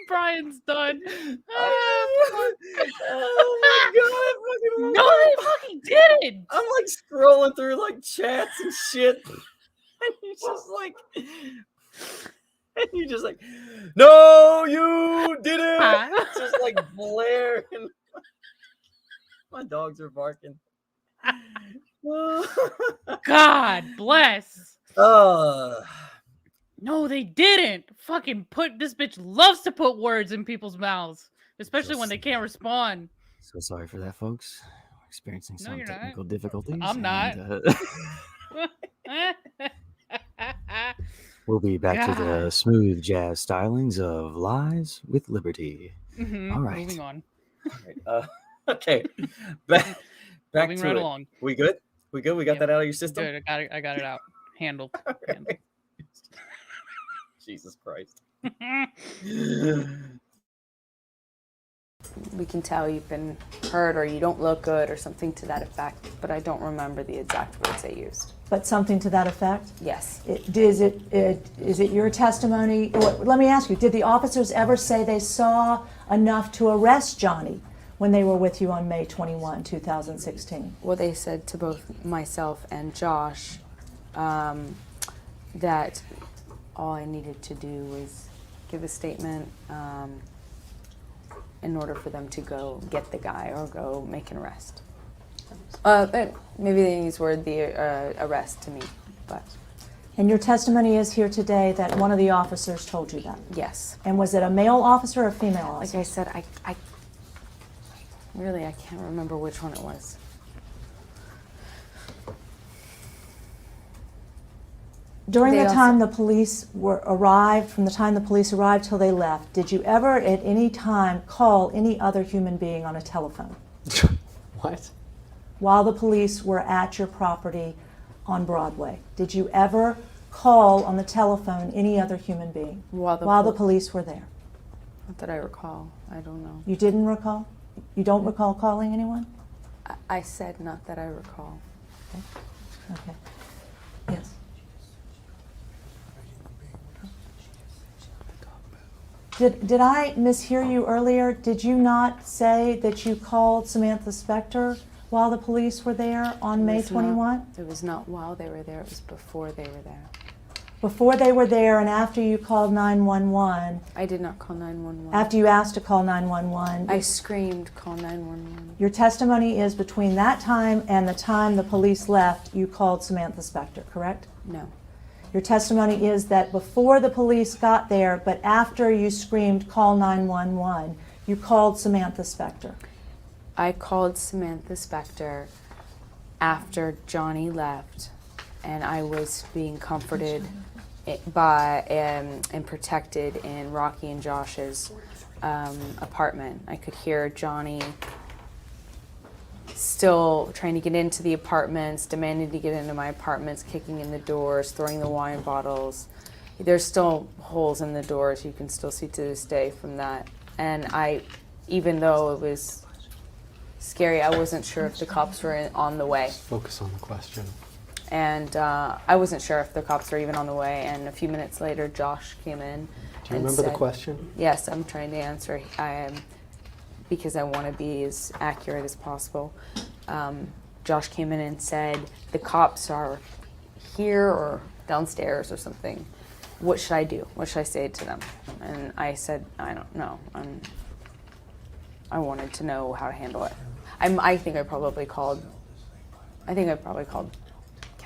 Brian's done. Oh my god! No, they fucking didn't. I'm like scrolling through like chats and shit, and you're just like, no, you didn't. It's just like blaring. My dogs are barking. God bless. Uh, No, they didn't. Fucking put this bitch loves to put words in people's mouths, especially when they can't respond. So sorry for that, folks. We're experiencing No, some you're not. technical difficulties. I'm not. We'll be back to the God. smooth jazz stylings of Lies with Liberty. All right. Moving on. okay, back Moving to right it. along. We good? We good? We got Yep. that out of your system? Good. I got it out. Handled. Handled. Jesus Christ. we can tell you've been hurt or you don't look good or something to that effect, but I don't remember the exact words they used. But something to that effect? Yes. Is it your testimony? Let me ask you, did the officers ever say they saw enough to arrest Johnny when they were with you on May 21, 2016? Well, they said to both myself and Josh that all I needed to do was give a statement in order for them to go get the guy or go make an arrest. Maybe they used the arrest to me, but And your testimony is here today that one of the officers told you that? yes. And was it a male officer or a female officer? Like I said, I really can't remember which one it was. During They the also- time the police arrived, from the time the police arrived till they left, did you ever at any time call any other human being on a telephone What? while the police were at your property on Broadway? Did you ever call on the telephone any other human being While the police were there? Not that I recall. I don't know. You didn't recall? You don't recall calling anyone? I said not that I recall. Okay. Yes. Did I mishear you earlier? Did you not say that you called Samantha Spector while the police were there on May 21? It was not while they were there. It was before they were there. Before they were there and after you called 911, I did not call 911. after you asked to call 911, I screamed, call 911. your testimony is between that time and the time the police left, you called Samantha Spector, correct? No. Your testimony is that before the police got there, but after you screamed, call 911, you called Samantha Spector. I called Samantha Spector after Johnny left, and I was being comforted by and protected in Rocky and Josh's apartment. I could hear Johnny still trying to get into the apartments, demanding to get into my apartments, kicking in the doors, throwing the wine bottles. There's still holes in the doors you can still see to this day from that. And even though it was scary, I wasn't sure if the cops were on the way. Focus on the question. And I wasn't sure if the cops were even on the way. And a few minutes later, Josh came in. Do you remember the question? Yes, I'm trying to answer. Because I want to be as accurate as possible. Josh came in and said, the cops are here or downstairs or something. What should I do? What should I say to them? And I said, I don't know. I wanted to know how to handle it. I think I probably called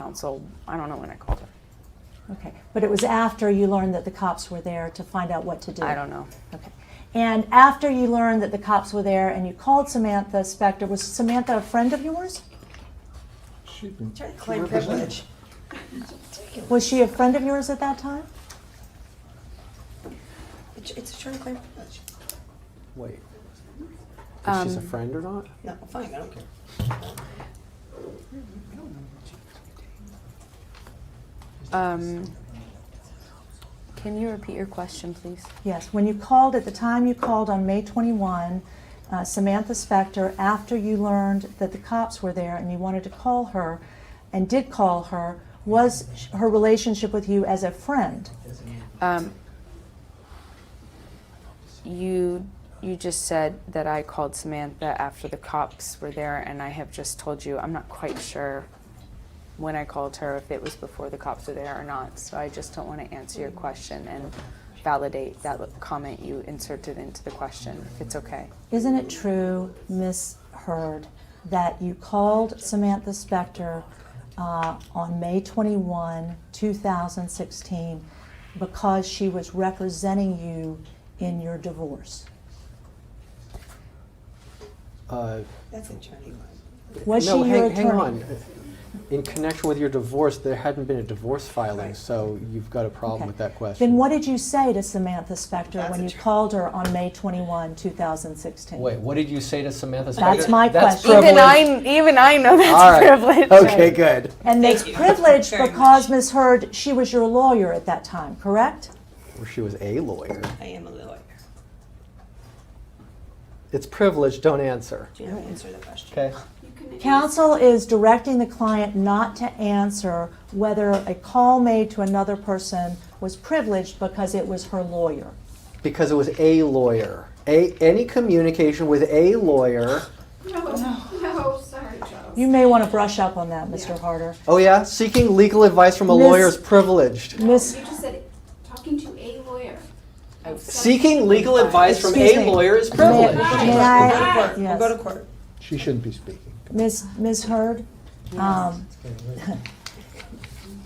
counsel. I don't know when I called her. Okay, but it was after you learned that the cops were there to find out what to do? I don't know. Okay. And after you learned that the cops were there and you called Samantha Spector, was Samantha a friend of yours? Trying to claim privilege. Was she a friend of yours at that time? It's trying to claim privilege. Wait. If she's a friend or not? No, fine, I don't care. Can you repeat your question, please? Yes, when you called, at the time you called on May 21, Samantha Spector, after you learned that the cops were there and you wanted to call her and did call her, was her relationship with you as a friend? You just said that I called Samantha after the cops were there, and I have just told you I'm not quite sure when I called her, if it was before the cops were there or not. So I just don't want to answer your question and validate that comment you inserted into the question, if it's okay. Isn't it true, Ms. Hurd, that you called Samantha Spector on May 21, 2016, because she was representing you in your divorce? That's attorney. Was No, she your hang attorney? on. In connection with your divorce, there hadn't been a divorce filing, so you've got a problem Okay. with that question. Then what did you say to Samantha Spector That's when a you tr- called her on May 21, 2016? Wait, what did you say to Samantha? That's Spector? my That's question. Even I know that's All right. privilege. Okay, good. And it's Thank you privileged very because, much. Ms. Hurd, she was your lawyer at that time, correct? Or she was a lawyer. I am a lawyer. It's privileged, don't answer. Do you want to answer the question? Okay. Counsel is directing the client not to answer whether a call made to another person was privileged because it was her lawyer. Because it was a lawyer. Any communication with a lawyer. No, sorry, Charles. You may want to brush up on that, Mr. Harder. Oh yeah? Seeking legal advice from a Miss- lawyer is privileged. Miss, You just said talking to a lawyer. Seeking legal advice from Excuse a me. lawyer is may privileged. I, We'll go to yes, court. She shouldn't be speaking. Ms. Hurd,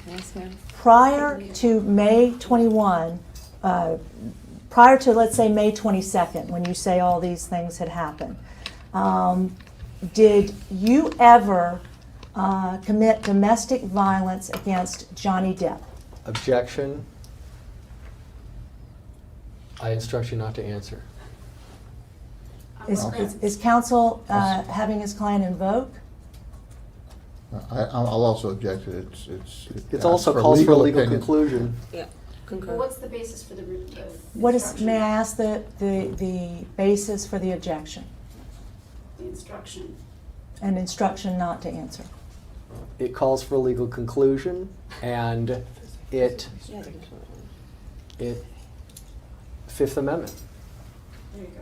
Yes, ma'am. prior to May 21, prior to, let's say, May 22nd, when you say all these things had happened, did you ever commit domestic violence against Johnny Depp? Objection. I instruct you not to answer. Is counsel having his client invoke? I'll also object to it. It also calls for a legal opinion. conclusion. Yeah, Well, concur. what's the basis for the What is, instruction? may I ask the basis for the objection The instruction. and instruction not to answer? It calls for a legal conclusion, and it Fifth Amendment. There you go.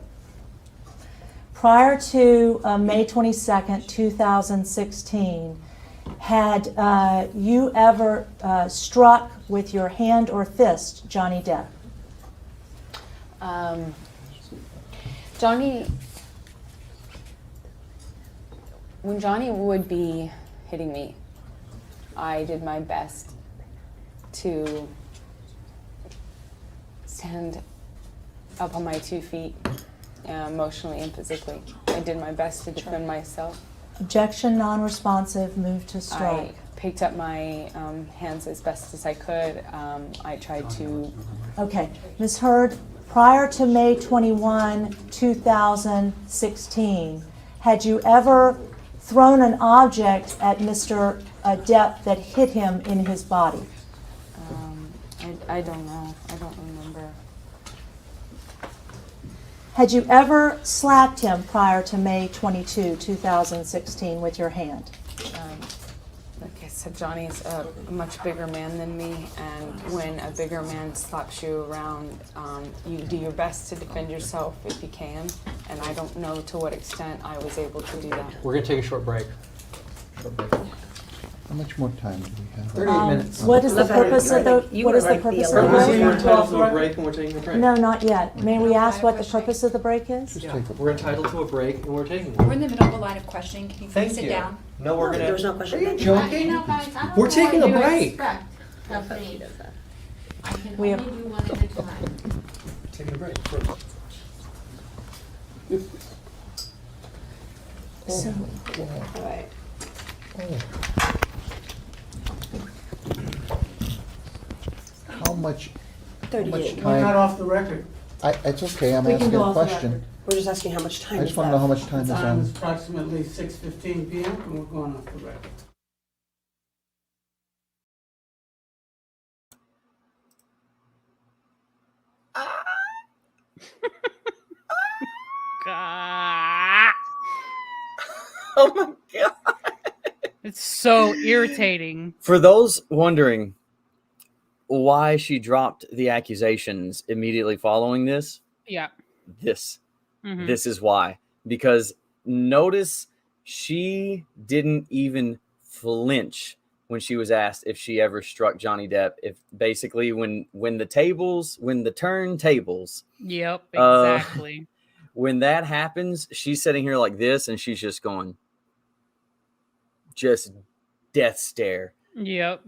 Prior to May 22nd, 2016, had you ever struck with your hand or fist Johnny Depp? When Johnny would be hitting me, I did my best to stand up on my 2 feet, emotionally and physically. I did my best to defend myself. Objection, non-responsive, move to strike. I picked up my hands as best as I could. I tried to. Okay, Ms. Hurd, prior to May 21, 2016, had you ever thrown an object at Mr. Depp that hit him in his body? I don't know. I don't remember. Had you ever slapped him prior to May 22, 2016 with your hand? Like I said, Johnny's a much bigger man than me, and when a bigger man slaps you around, you do your best to defend yourself if you can, and I don't know to what extent I was able to do that. We're going to take a short break. How much more time do we have? 38 minutes. What is the purpose of the, You what were is the right, purpose the of the alarm. We're break? entitled to a break and we're taking a break. No, not yet. May we ask what the purpose of the break is? Just Yeah, take a we're entitled to a break and we're taking We're one. in the middle of a line of questioning. Can you please Thank sit you. down? No, we're There was gonna. no question. Are you about that. joking? You know, guys, I don't We're know taking what a you break. expect of me. I can We only have- do one at a time. Taking a break. So, All right. How much 38. We're not time? off the record. It's okay, I'm We can asking go a off the question. record. We're just asking how much time I is just want to know how left. much time is Time is on. approximately 6:15 PM, and we're going off the record. Ah, Oh my god! it's so irritating. For those wondering why she dropped the accusations immediately following this, Yeah. this Mhm. this is why. Because notice she didn't even flinch when she was asked if she ever struck Johnny Depp. If basically when the turntables, Yep. Uh, Exactly. when that happens, she's sitting here like this and she's just going, just death stare. Yep.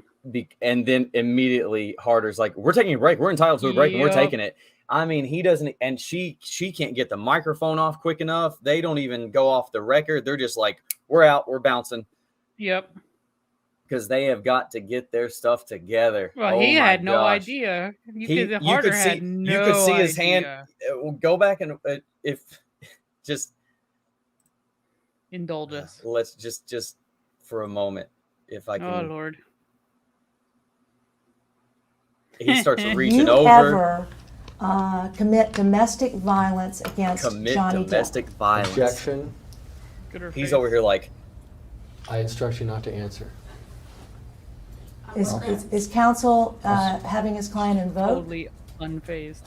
And then immediately Harder's like, we're taking a break. We're entitled to a break and we're Yep. taking it. I mean, he doesn't, and she can't get the microphone off quick enough. They don't even go off the record. They're just like, we're out, we're bouncing, Yep. because they have got to get their stuff together. Well, Oh he my had no gosh. idea. You He- could, you Harder could had see- no you could see his hand- idea. Go back and if just Indulge us. let's just for a moment, if I Oh can. Lord. He starts do reaching you over. ever commit domestic violence against Commit Johnny domestic Depp? violence. Objection. Good her He's face. over here like, I instruct you not to answer. Is counsel having his client invoke? Totally unfazed.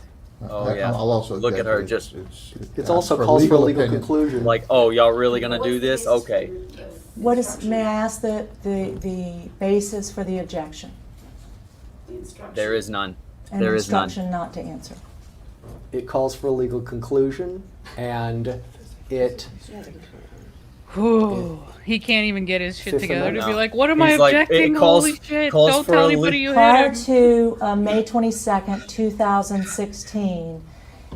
Oh, yeah. I'll also Look at object her, that just- It's also calls for a legal opinion. conclusion. like, oh, y'all really gonna do What's this? the basis for Okay. your- What is, may I ask the basis for the objection? the instruction? There is none. And There is none. instruction not to answer. It calls for a legal conclusion, and it Whew. He can't even get his shit Fifth together to be Amendment. like, what am I He's like, it objecting? calls- Holy shit. calls Don't for tell a anybody you hit Prior him. to May 22nd, 2016,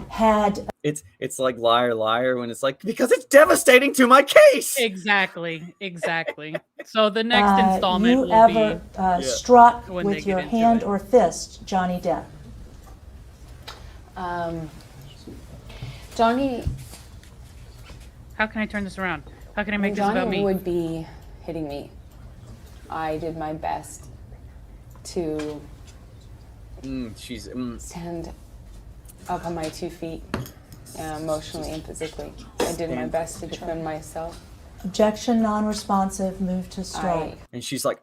had It's like liar, liar when it's like, because it's devastating to my case. Exactly. Exactly. So the next installment you will ever be struck when they with get your into hand it. or fist Johnny Depp? Johnny, how can I turn this around? How can I when make this about Johnny me? would be hitting me, I did my best to She's stand up on my 2 feet, emotionally and physically. I did my best to defend myself. Objection, non-responsive, move to strike. and she's like,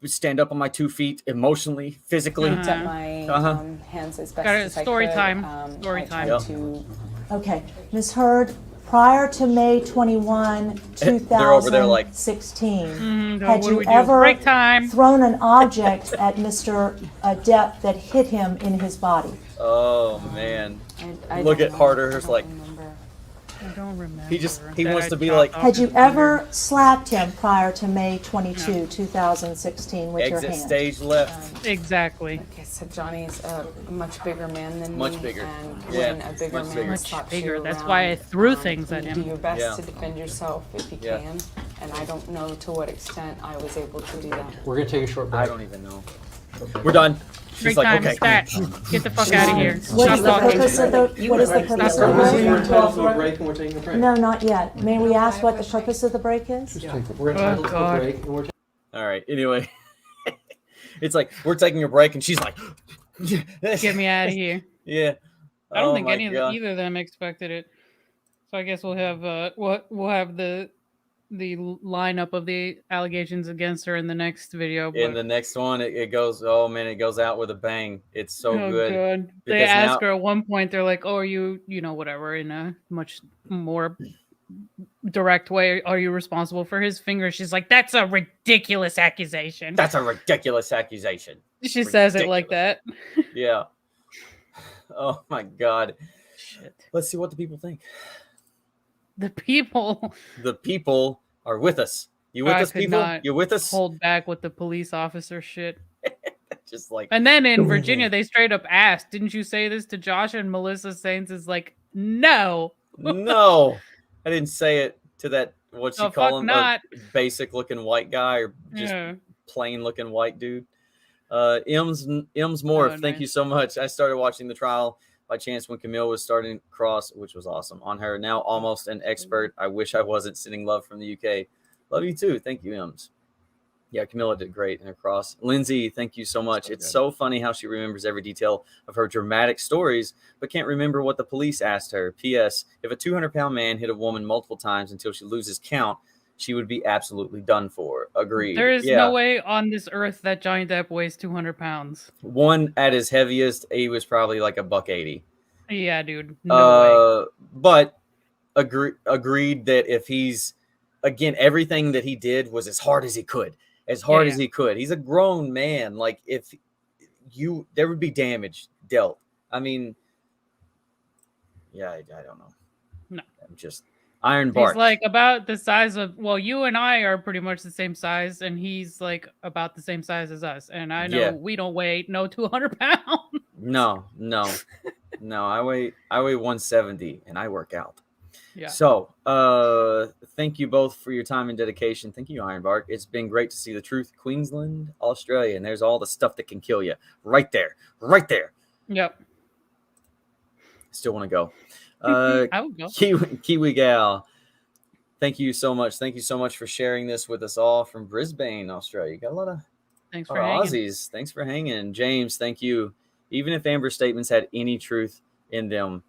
stand up on my 2 feet, emotionally, physically. I picked up my hands as best Got it. as I Story could. time. Story I time. tried to Okay, Ms. Hurd, prior to May 21, They're over there like- 2016, Mhm, had what do you we do? ever Break time. thrown an object at Mr. Depp that hit him in his body? Oh man. I Look don't at know. Harder, I who's don't like- remember. I don't remember. He that wants I to be chopped like- off Had you his ever slapped him prior to May 22, 2016 with your Exit hand? stage left. finger. Exactly. Like I said, Johnny's a much bigger man than Much me. bigger. And Yeah, when a bigger much man bigger. Much slaps bigger. you That's around, why I threw um, things at you him. do your best Yeah. to defend yourself if you Yeah. can. And I don't know to what extent I was able to do that. We're gonna take a short break. I don't even know. We're done. Break She's like, time. okay. Stat. Get the fuck out of here. What Stop is the talking. purpose of the, what is the purpose of the We're break? entitled to a break and we're taking a break. No, not yet. May we ask what the purpose of the break is? Yeah, we're entitled to a God. break and we're All right. Anyway, it's like we're taking a break, and she's like, Get me out of here. Yeah. I don't Oh think my any of God. either of them expected it. So I guess we'll have we'll have the lineup of the allegations against her in the next video. In but- the next one, it goes. Oh man, it goes out with a bang. It's so oh good. God. They Because ask now- her at one point. They're like, "Oh, are you whatever?" In a much more direct way, are you responsible for his finger? She's like, that's a ridiculous accusation. That's a ridiculous accusation. She says it like that. Yeah. Oh my God. Shit. Let's see what the people think. The people. The people are with us. You with I us, could people? not You with us? Hold back with the police officer shit. Just like. And then in Virginia, they straight up asked, didn't you say this to Josh? And Melissa Saints is like, no. No, I didn't say it to that. What's she The call fuck him? not. A basic looking white guy or just Yeah. plain looking white dude. M's Morph, thank you nice. so much. I started watching the trial by chance when Camille was starting cross, which was awesome. On her, now almost an expert. I wish I wasn't. Sending love from the UK. Love you too. Thank you, M's. Yeah, Camilla did great in her cross. Lindsay, thank you so much. It's so funny how she remembers every detail of her dramatic stories, but can't remember what the police asked her. P.S. If a 200-pound man hit a woman multiple times until she loses count, she would be absolutely done for. Agreed. There is no way on this earth that Johnny Depp weighs 200 pounds. One at his heaviest, he was probably like $180. Yeah, dude. No way. But agreed that if he's, again, everything that he did was as hard as he could. As hard as he could. He's a grown man. Like, if there would be damage dealt. I mean, yeah, I don't know. No. I'm just Iron Bark. He's like about the size of, well, you and I are pretty much the same size, and he's like about the same size as us. And I know we don't weigh 200 pounds. No. I weigh 170 and I work out. Yeah. So, thank you both for your time and dedication. Thank you, Ironbark. It's been great to see the truth. Queensland, Australia, and there's all the stuff that can kill you. Right there. Yep. Still want to go. I would go. Kiwi Gal. Thank you so much. Thank you so much for sharing this with us all from Brisbane, Australia. You got a lot of Thanks for hanging. Aussies. Thanks for hanging. James, thank you. Even if Amber's statements had any truth in them,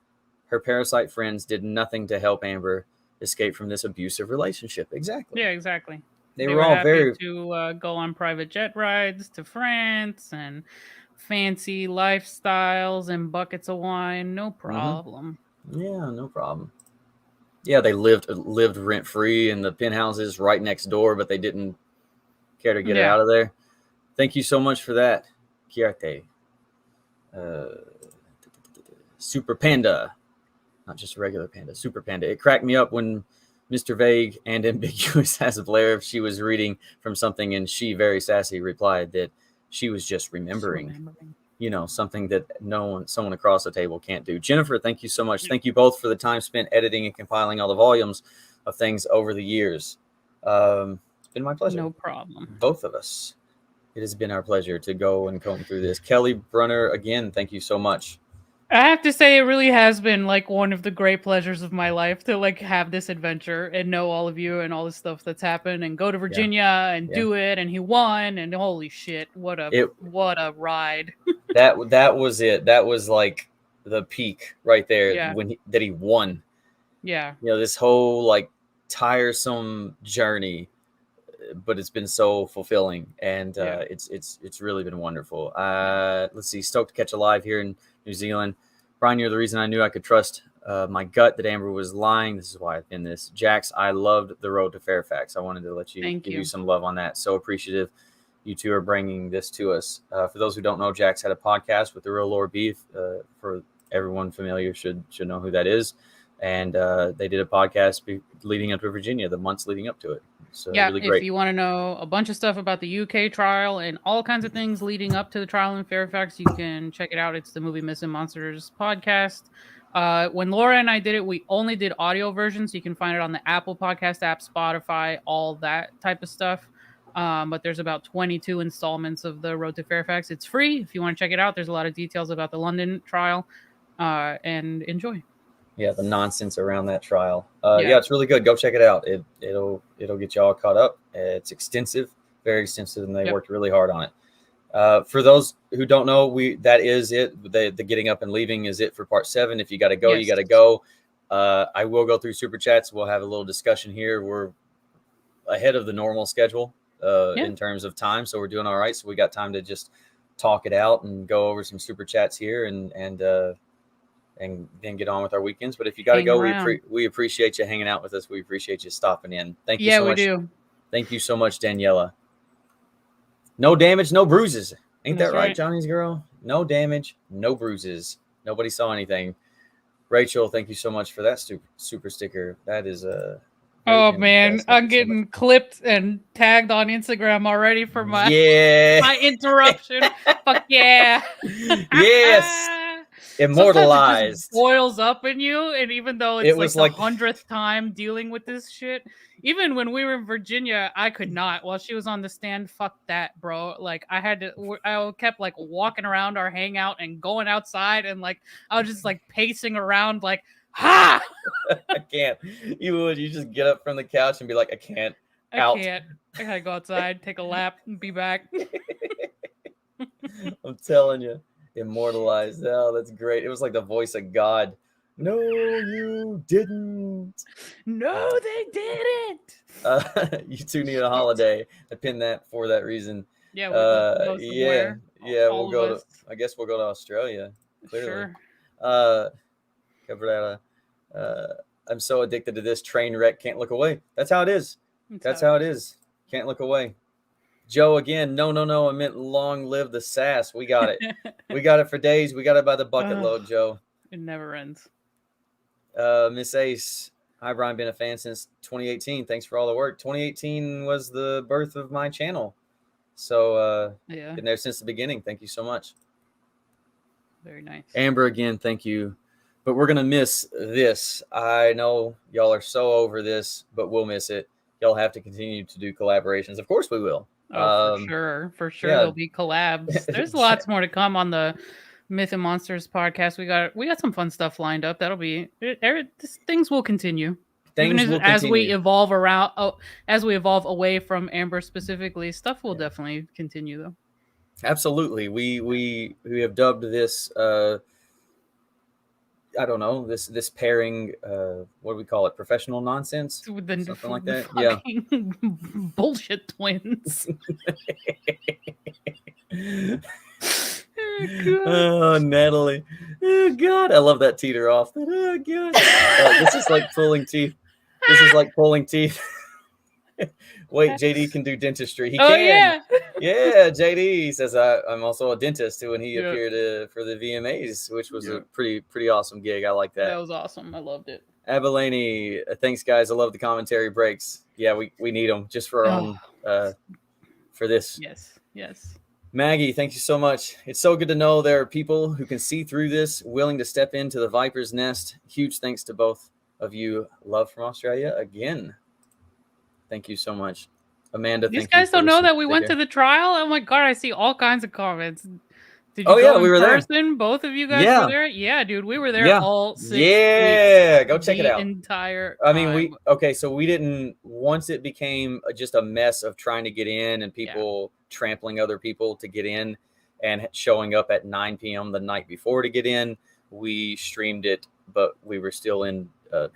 her parasite friends did nothing to help Amber escape from this abusive relationship. Exactly. Yeah, exactly. They were all happy very to go on private jet rides to France and fancy lifestyles and buckets of wine. No problem. Yeah, no problem. Yeah, they lived rent free in the penthouses right next door, but they didn't care to get it out of there. Thank you so much for that, Kiarte. Super Panda. Not just a regular panda, Super Panda. It cracked me up when Mr. Vague and ambiguous as Blair, she was reading from something and she very sassy replied that she was just remembering. You know, something that someone across the table can't do. Jennifer, thank you so much. Thank you both for the time spent editing and compiling all the volumes of things over the years. It's been my pleasure. No problem. Both of us. It has been our pleasure to go and comb through this. Kelly Brunner, again, thank you so much. I have to say, it really has been like one of the great pleasures of my life to like have this adventure and know all of you and all the stuff that's happened and go to Virginia and do it. And he won, and holy shit, what a ride. that was it. That was like the peak right there when he won. Yeah. You know, this whole like tiresome journey, but it's been so fulfilling, and it's really been wonderful. Let's see, stoked to catch a live here in New Zealand. Brian, you're the reason I knew I could trust my gut that Amber was lying. This is why I've been this. Jax, I loved the road to Fairfax. I wanted to let you give you some love on that. So appreciative you two are bringing this to us. For those who don't know, Jax had a podcast with the Real Lord Beef. For everyone familiar should know who that is. And they did a podcast leading up to Virginia, the months leading up to it. So really great. If you want to know a bunch of stuff about the UK trial and all kinds of things leading up to the trial in Fairfax, you can check it out. It's the Movie Myths and Monsters podcast. When Laura and I did it, we only did audio versions. So you can find it on the Apple Podcast app, Spotify, all that type of stuff. But there's about 22 installments of the Road to Fairfax. It's free if you want to check it out. There's a lot of details about the London trial, and enjoy. Yeah, the nonsense around that trial. It's really good. Go check it out. It'll get you all caught up. It's extensive, very extensive, and they worked really hard on it. For those who don't know, that is it. The getting up and leaving is it for part 7. If you got to go, you got to go. I will go through super chats. We'll have a little discussion here. We're ahead of the normal schedule in terms of time, so we're doing all right. So we got time to just talk it out and go over some super chats here and and then get on with our weekends. But if you got to Hang go, around. we appreciate you hanging out with us. We appreciate you stopping in. Thank you Yeah, so we much. do. Thank you so much, Daniela. No damage, no bruises. Ain't That's that right, right. Johnny's girl? No damage, no bruises. Nobody saw anything. Rachel, thank you so much for that super sticker. That is Oh very man, generous. Thank I'm you so much. getting clipped and tagged on Instagram already for my Yeah. my interruption. Fuck yeah. Yes. Sometimes it Immortalized. just boils up in you, and even though It it's was like like- the 100th time dealing with this shit, even when we were in Virginia, I could not. While she was on the stand, fuck that, bro. Like I kept like walking around our hangout and going outside, and like I was just like pacing around, like ha. I can't. You just get up from the couch and be like, I can't. I Out. can't. I gotta go outside, take a lap, and be back. I'm telling you, immortalized. Oh, that's great. It was like the voice of God. No, you didn't. No, they didn't. You two need a holiday. I pinned that for that reason. Yeah, we'll go somewhere. Yeah, all we'll of go us. to. I guess we'll go to Australia. Clearly. Sure. Cabrera, I'm so addicted to this train wreck. Can't look away. That's how it is. That's how it is. Can't look away. Joe again. No. I meant long live the sass. We got it. We got it for days. We got it by the bucket load, Joe. It never ends. Miss Ace. Hi, Brian. Been a fan since 2018. Thanks for all the work. 2018 was the birth of my channel. So yeah, been there since the beginning. Thank you so much. Very nice. Amber again, thank you. But we're gonna miss this. I know y'all are so over this, but we'll miss it. Y'all have to continue to do collaborations. Of course we will. Oh, for sure. yeah. There'll be collabs. There's lots more to come on the Myth and Monsters podcast. We got some fun stuff lined up. That'll be things will continue. As we evolve away from Amber specifically, stuff will definitely continue though. Absolutely. We have dubbed this I don't know, this pairing, what do we call it? Professional nonsense? Something like that. Yeah. Bullshit twins. Oh, Natalie. Oh, God. I love that teeter off. Oh, God. This is like pulling teeth. This is like pulling teeth. Wait, JD can do dentistry. He can. Yeah. Yeah, JD says I'm also a dentist too, and he appeared for the VMAs, which was a pretty awesome gig. I like that. That was awesome. I loved it. Abilene, thanks guys. I love the commentary breaks. Yeah, we need them just for our own for this. Yes. Maggie, thank you so much. It's so good to know there are people who can see through this, willing to step into the Viper's nest. Huge thanks to both of you. Love from Australia again. Thank you so much. Amanda, these guys don't know that we went to the trial. Oh my God, I see all kinds of comments. Did you go we were person? there. Both of you guys were there? Yeah, dude, we were there all 6 weeks. Go check it out. Entire I mean, so we didn't, once it became just a mess of trying to get in and people trampling other people to get in and showing up at 9 p.m. the night before to get in, we streamed it, but we were still in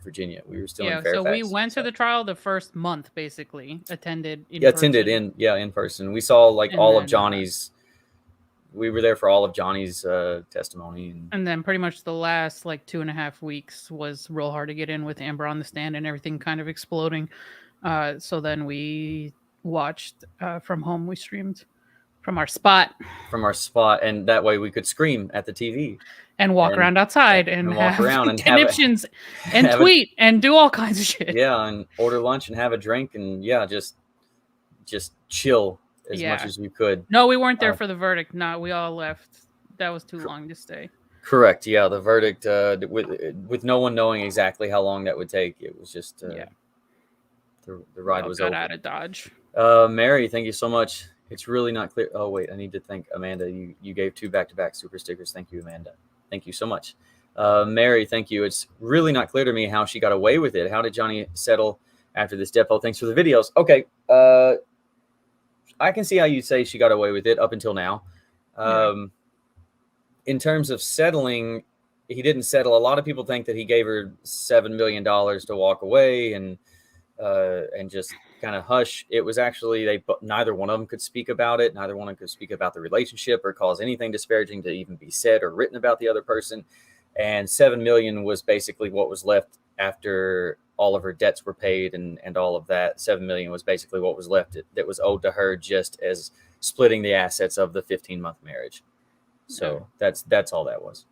Virginia. We were still in Fairfax. So we went to the trial the first month, basically. Attended in person. We saw all of Johnny's. We were there for all of Johnny's testimony, and then pretty much the last 2.5 weeks was real hard to get in with Amber on the stand and everything kind of exploding. So then we watched from home. We streamed from our spot, and that way we could scream at the TV. And walk around outside and walk around and conniptions and tweet and do all kinds of shit. Yeah, and order lunch and have a drink and just chill as much as we could. No, we weren't there for the verdict. No, we all left. That was too long to stay. Correct. Yeah, the verdict with no one knowing exactly how long that would take. It was just the ride was over. Out of Dodge. Mary, thank you so much. It's really not clear. Oh wait, I need to thank Amanda. You gave 2 back-to-back super stickers. Thank you, Amanda. Thank you so much. Mary, thank you. It's really not clear to me how she got away with it. How did Johnny settle after this depo? Thanks for the videos. Okay. I can see how you say she got away with it up until now. In terms of settling, he didn't settle. A lot of people think that he gave her $7 million to walk away and just kind of hush. It was actually neither one of them could speak about it. Neither one of them could speak about the relationship or cause anything disparaging to even be said or written about the other person. and $7 million was basically what was left after all of her debts were paid and all of that. $7 million was basically what was left that was owed to her, just as splitting the assets of the 15-month marriage. So that's all that was.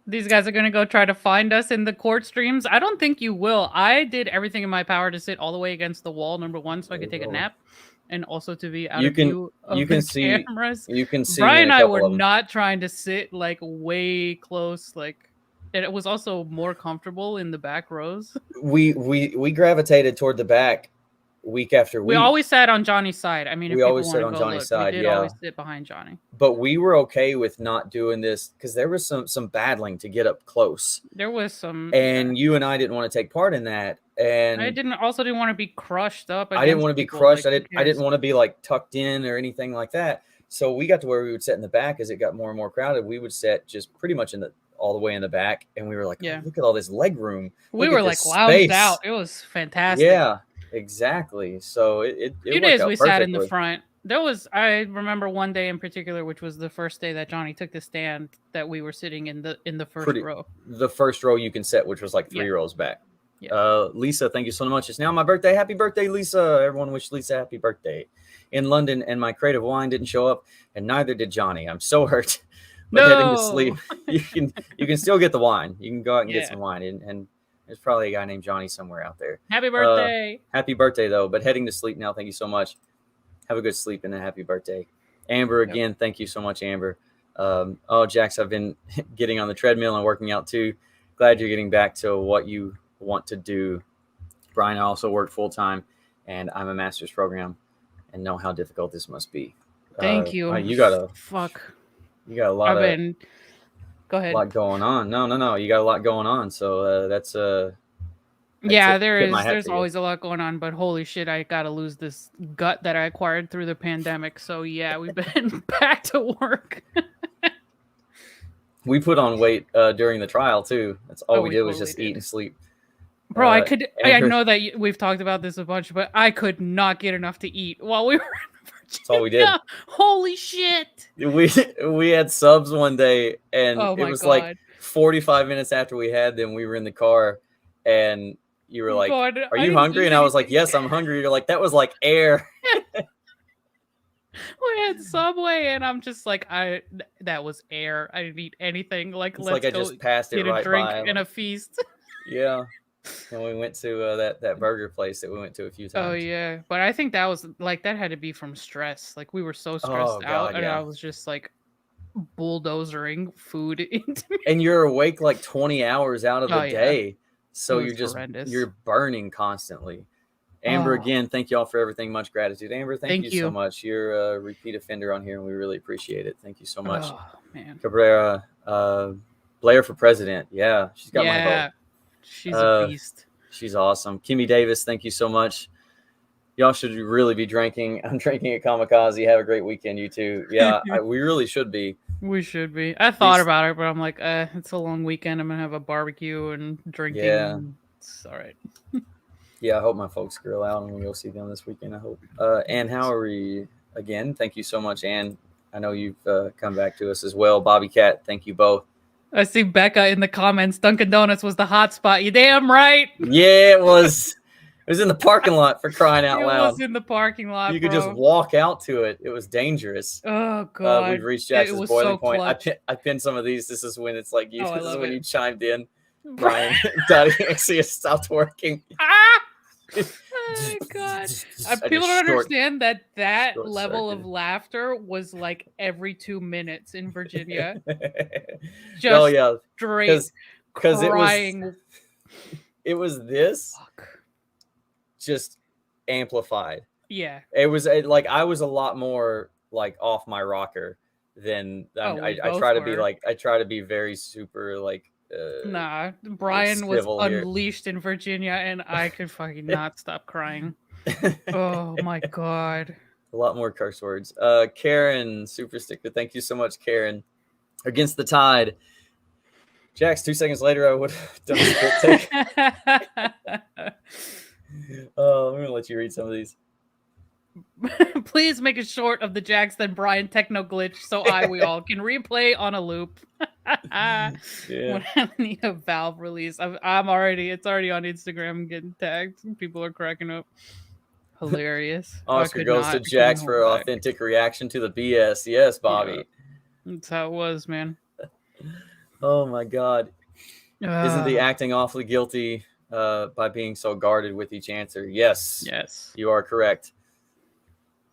These guys are going to go try to find us in the court streams. I don't think you will. I did everything in my power to sit all the way against the wall, number one, so I could take a nap, and also to be out of view of the cameras. You can see Brian and I were not trying to sit like way close, like, and it was also more comfortable in the back rows. We gravitated toward the back week after week. We always sat on Johnny's side. I mean, we always sat on Johnny's side. We did always sit behind Johnny. But we were okay with not doing this because there was some battling to get up close. There was some, and you and I didn't want to take part in that. And I didn't want to be crushed up. I didn't want to be crushed. Like, I didn't want to be like tucked in or anything like that. So we got to where we would sit in the back. As it got more and more crowded, we would sit just pretty much all the way in the back. And we were like, oh, look at all this leg room. We were like lounged out. It was fantastic. Yeah. Exactly. So it few days we sat in the front. I remember one day in particular, which was the first day that Johnny took the stand, that we were sitting in the first row. The first row you can sit, which was like 3 rows back. Yeah. Lisa, thank you so much. It's now my birthday. Happy birthday, Lisa. Everyone wish Lisa happy birthday. In London, and my crate of wine didn't show up, and neither did Johnny. I'm so hurt. But heading to sleep. You can still get the wine. You can go out and get some wine, and there's probably a guy named Johnny somewhere out there. Happy birthday. Happy birthday, though. But heading to sleep now. Thank you so much. Have a good sleep and a happy birthday. Amber, again, thank you so much, Amber. Jax, I've been getting on the treadmill and working out, too. Glad you're getting back to what you want to do. Brian, I also work full-time, and I'm a master's program and know how difficult this must be. Thank you. You got a lot Go ahead. lot going on. No. You got a lot going on. So that's there's always a lot going on, but holy shit, I gotta lose this gut that I acquired through the pandemic. So yeah, we've been back to work. We put on weight during the trial too. That's all we did was just eat and sleep. Bro, I know that we've talked about this a bunch, but I could not get enough to eat while we were in Virginia. That's all we did. Holy shit. We had subs one day, and it was God. like 45 minutes after we had them, we were in the car, and you were like, are you hungry? And I was like, yes, I'm hungry. You're like, that was like air. We had Subway, and I'm just like, that was air. I didn't eat anything. Like, let's I just passed it get right a drink by. and a feast. Yeah. And we went to that burger place that we went to a few times. Oh yeah, but I think that was like, that had to be from stress. Like, we were so stressed out, and I was just like bulldozering food into me. And you're awake like 20 hours out of the day, Yeah. so you're burning constantly. Amber, again, thank you all for everything. Much gratitude. Amber, thank you so much. You're a repeat offender on here, and we really appreciate it. Thank you so much. Oh man, Cabrera, Blair for president. Yeah, she's got my vote. She's a beast. She's awesome. Kimmy Davis, thank you so much. Y'all should really be drinking. I'm drinking at Kamikaze. Have a great weekend, you two. Yeah, we really should be. We should be. I thought about it, but I'm like, it's a long weekend. I'm gonna have a barbecue and drinking. Yeah, it's all right. Yeah, I hope my folks grill out and we go see them this weekend. I hope. Ann Howery, again, thank you so much, Ann. I know you've come back to us as well. Bobby Cat, thank you both. I see Becca in the comments. Dunkin' Donuts was the hot spot. You damn right. Yeah, it was. It was in the parking lot, for crying out loud. It was in the parking lot. You could just walk out to it. It was dangerous. Oh god. We've reached Jackson's boiling point. I pinned some of these. This is when it's like you. This is when you chimed in. Brian, Daddy Axia stopped working. Oh my god. People don't understand that level of laughter was like every 2 minutes in Virginia. Just straight crying. It was this just amplified. Yeah. It was like I was a lot more like off my rocker than I try to be like I try to be very super like nah, Brian was unleashed in Virginia, and I could fucking not stop crying. Oh my god. A lot more curse words. Karen, Super Sticker, thank you so much, Karen. Against the Tide. Jax, 2 seconds later, I would have done a spit take. I'm going to let you read some of these. Please make it short of the Jax then Brian techno glitch so we all can replay on a loop. Yeah. When I need a Valve release, it's already on Instagram getting tagged. People are cracking up. Hilarious. Oscar goes to Jax for authentic reaction to the BS. Yes, Bobby. Yeah. That's how it was, man. Oh my God. Isn't the acting awfully guilty by being so guarded with each answer? Yes. Yes. You are correct.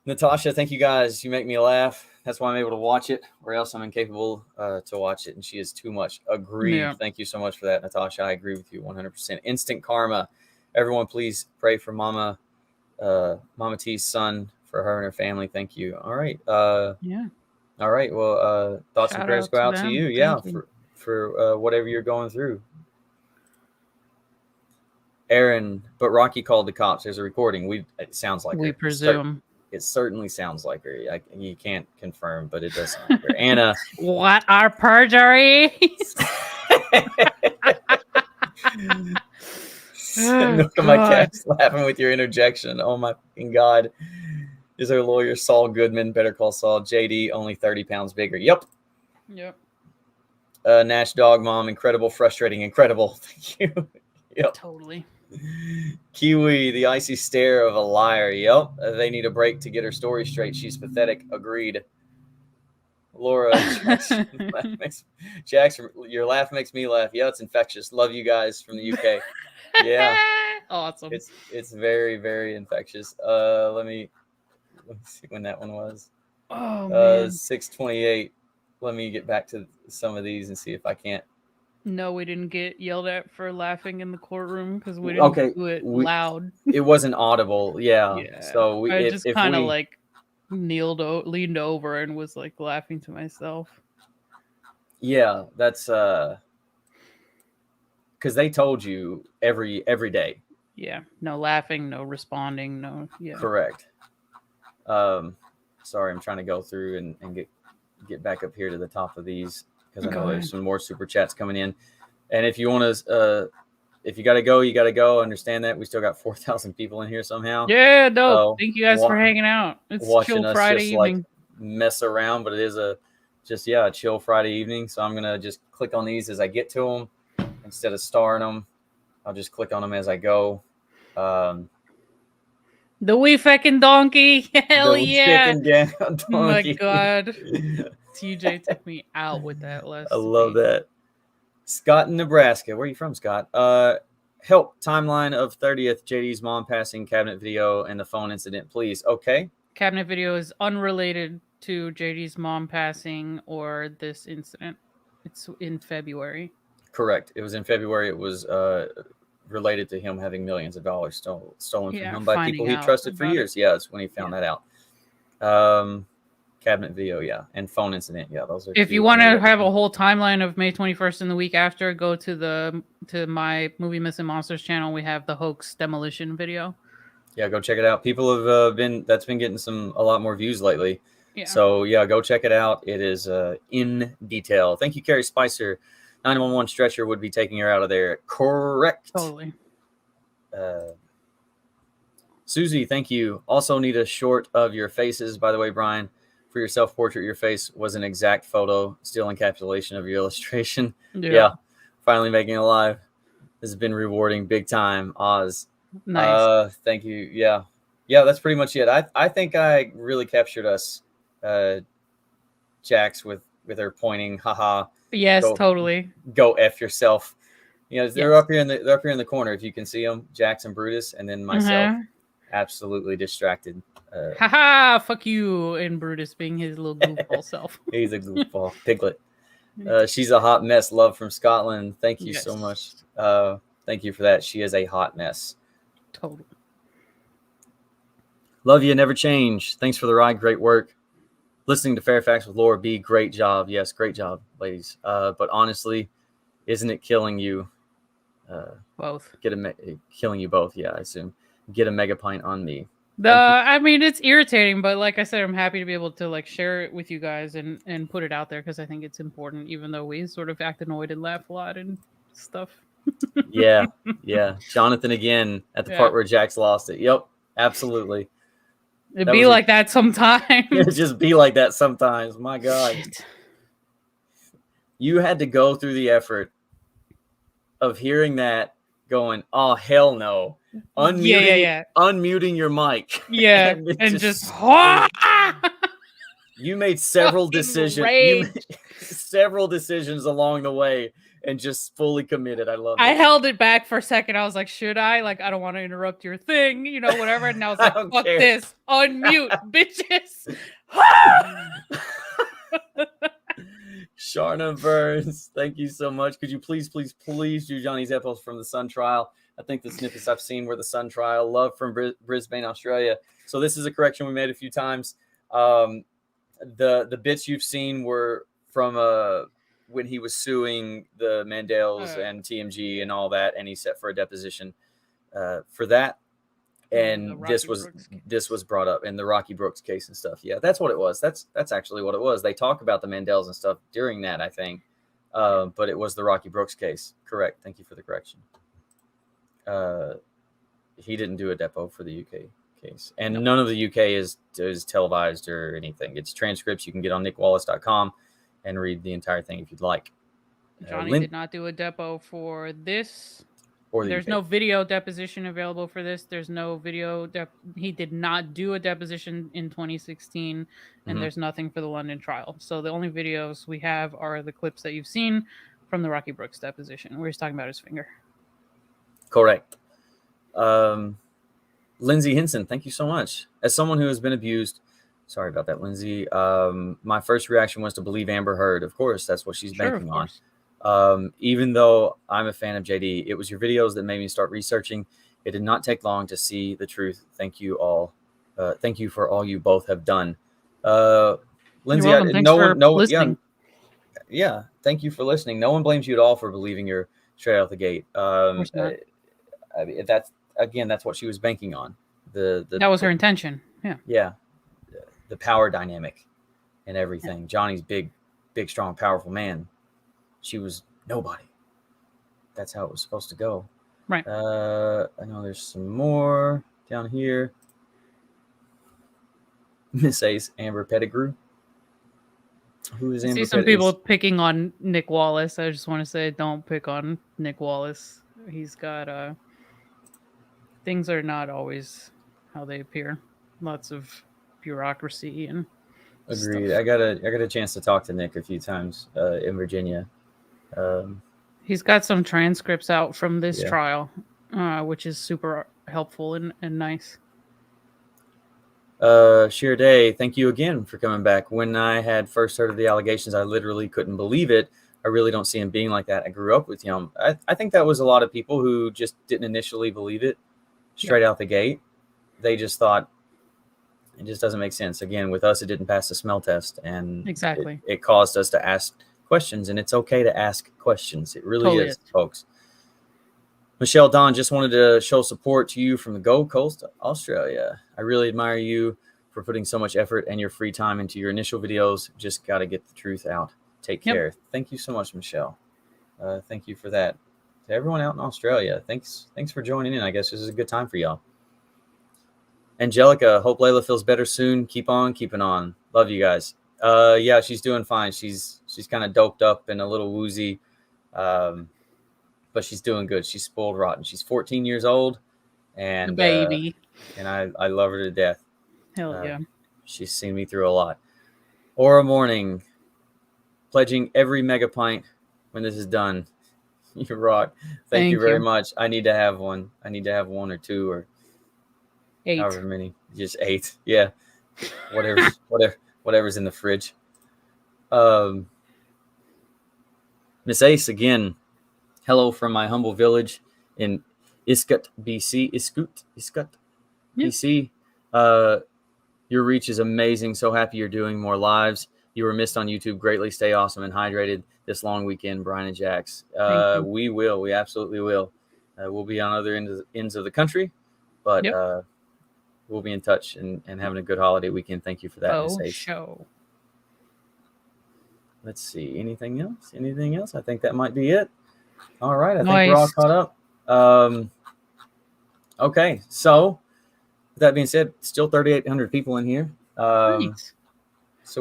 Natasha, thank you guys. You make me laugh. That's why I'm able to watch it, or else I'm incapable to watch it, and she is too much. Agreed. Yeah. Thank you so much for that, Natasha. I agree with you 100%. Instant karma. Everyone, please pray for Mama T's son, for her and her family. Thank you. All right. Yeah. All right. Well, thoughts and Shout prayers out go to out to them. you. Thank Yeah, you. for whatever you're going through. Aaron, but Rocky called the cops. There's a recording. It sounds like We her. presume. It certainly sounds like her. You can't confirm, but it does sound like her. Anna. What are perjuries? Look at my cat's laughing with your interjection. Oh my fucking God. Is our lawyer Saul Goodman? Better call Saul. JD, only 30 pounds bigger. Yep. Yep. Nash Dog Mom, incredible, frustrating, incredible. Thank you. Yep. Totally. Kiwi, the icy stare of a liar. Yep. They need a break to get her story straight. She's pathetic. Agreed. Laura, Jackson, your laugh makes me laugh. Yeah, it's infectious. Love you guys from the UK. Yeah. Awesome. It's very, very infectious. Let me see when that one was. Oh man. 6:28. Let me get back to some of these and see if I can't. No, we didn't get yelled at for laughing in the courtroom because we didn't do it loud. It wasn't audible. Yeah. Yeah. So I just kind of like leaned over and was like laughing to myself. Yeah, that's because they told you every day. Yeah. No laughing, no responding, no. Yeah. Correct. Sorry, I'm trying to go through and get back up here to the top of these because I know there's some more super chats coming in. And if you want to, if you got to go, you got to go. Understand that. We still got 4,000 people in here somehow. Yeah, no. Thank you guys for hanging out. It's watching chill us Friday just evening. like mess around, but it is a chill Friday evening. So I'm going to just click on these as I get to them instead of starring them. I'll just click on them as I go. The wee feckin' donkey. Hell yeah. Donkey. Oh my God. TJ took me out with that last I love that. Scott in Nebraska. Where are you from, Scott? Help. Timeline of 30th. JD's mom passing, cabinet video, and the phone incident, please. Okay. Cabinet video is unrelated to JD's mom passing or this incident. It's in February. Correct. It was in February. It was related to him having millions of dollars stolen from him by people he trusted for years. Yeah, that's when he found that out. Cabinet video, yeah, and phone incident, yeah. Those are. If you want to have a whole timeline of May 21st and the week after, go to my Movie Missing Monsters channel. We have the hoax demolition video. Yeah, go check it out. People have been getting a lot more views lately. Yeah. So yeah, go check it out. It is in detail. Thank you, Carrie Spicer. 911 stretcher would be taking her out of there. Correct. Totally. Susie, thank you. Also need a short of your faces. By the way, Brian, for your self-portrait, your face was an exact photo, still encapsulation of your illustration. Yeah. Finally making it alive. This has been rewarding big time. Oz. Nice. Thank you. Yeah. Yeah, that's pretty much it. I think I really captured us, Jax, with her pointing, haha. Yes, totally. Go F yourself. You know, they're up here in the corner. If you can see them, Jax and Brutus, and then myself, absolutely distracted. Haha, fuck you, and Brutus being his little goofball self. He's a goofball piglet. She's a hot mess. Love from Scotland. Thank you so much. Thank you for that. She is a hot mess. Totally. Love you. Never change. Thanks for the ride. Great work. Listening to Fairfax with Laura B. Great job. Yes, great job, ladies. But honestly, isn't it killing you? Both. Killing you both. Yeah, I assume. Get a mega pint on me. I mean, it's irritating, but like I said, I'm happy to be able to like share it with you guys and put it out there because I think it's important, even though we sort of act annoyed and laugh a lot and stuff. Yeah. Jonathan again at the part where Jax lost it. Yep, absolutely. It'd be like that sometimes. It just be like that sometimes. My God. Shit. You had to go through the effort of hearing that, going, "Oh hell no!" Unmuting your mic. Yeah, it and just you made several Fucking decisions. You rage. made several decisions along the way, and just fully committed. I love I it. held it back for a second. I was like, should I? Like, I don't want to interrupt your thing, you know, whatever. And I was I like, don't fuck care. this. Unmute, bitches. Sharna Burns, thank you so much. Could you please do Johnny's Epos from the Sun Trial? I think the snippets I've seen were the Sun Trial. Love from Brisbane, Australia. So this is a correction we made a few times. The bits you've seen were from when he was suing the Mandels and TMG and all that, and he set for a deposition for that. And this was brought up in the Rocky Brooks case and stuff. Yeah, that's what it was. That's actually what it was. They talk about the Mandels and stuff during that, I think. But it was the Rocky Brooks case. Correct. Thank you for the correction. He didn't do a depo for the UK case. And none of the UK is televised or anything. It's transcripts you can get on nickwallace.com and read the entire thing if you'd like. Johnny did not do a depo for this. There's UK. no video deposition available for this. There's no video. He did not do a deposition in 2016, and there's nothing for the London trial. So the only videos we have are the clips that you've seen from the Rocky Brooks deposition, where he's talking about his finger. Correct. Lindsay Henson, thank you so much. As someone who has been abused, sorry about that, Lindsay. My first reaction was to believe Amber Heard. Of course, that's what she's banking on. Even though I'm a fan of JD, it was your videos that made me start researching. It did not take long to see the truth. Thank you all. Thank you for all you both have done. Lindsay, listening. Yeah. Thank you for listening. No one blames you at all for believing you're straight out the gate. That's what she was banking on. That was her intention. Yeah. Yeah. The power dynamic and everything. Yeah. Johnny's big, strong, powerful man. She was nobody. That's how it was supposed to go. Right. I know there's some more down here. Miss Ace, Amber Pettigrew. Who is Amber? I see some people picking on Nick Wallace. I just want to say, don't pick on Nick Wallace. He's got things are not always how they appear. Lots of bureaucracy and agreed. Stuff. I got a chance to talk to Nick a few times in Virginia. He's got some transcripts out from this trial, which is super helpful and nice. Sheer Day, thank you again for coming back. When I had first heard of the allegations, I literally couldn't believe it. I really don't see him being like that. I grew up with him. I think that was a lot of people who just didn't initially believe it straight out the gate. They just thought it just doesn't make sense. Again, with us, it didn't pass the smell test, and exactly it caused us to ask questions, and it's okay to ask questions. It really is, folks. Michelle Don, just wanted to show support to you from the Gold Coast, Australia. I really admire you for putting so much effort and your free time into your initial videos. Just got to get the truth out. Take care. Thank you so much, Michelle. Thank you for that. To everyone out in Australia, thanks for joining in. I guess this is a good time for y'all. Angelica, hope Layla feels better soon. Keep on keeping on. Love you guys. Yeah, she's doing fine. She's kind of doped up and a little woozy. But she's doing good. She's spoiled rotten. She's 14 years old, and a baby. And I love her to death. Hell yeah. She's seen me through a lot. Aura Morning, pledging every mega pint when this is done. You rock. Thank you very much. I need to have one. I need to have one or two or 8. However many. Just 8. Yeah. Whatever's in the fridge. Miss Ace again. Hello from my humble village in Iskut, BC. Iskut, BC. Your reach is amazing. So happy you're doing more lives. You were missed on YouTube greatly. Stay awesome and hydrated this long weekend, Brian and Jax. We will. We absolutely will. We'll be on other ends of the country, but we'll be in touch and having a good holiday weekend. Thank you for that, Miss Ace. Show. Let's see. Anything else? I think that might be it. All right. I think we're all caught up. Okay. So with that being said, still 3,800 people in here. So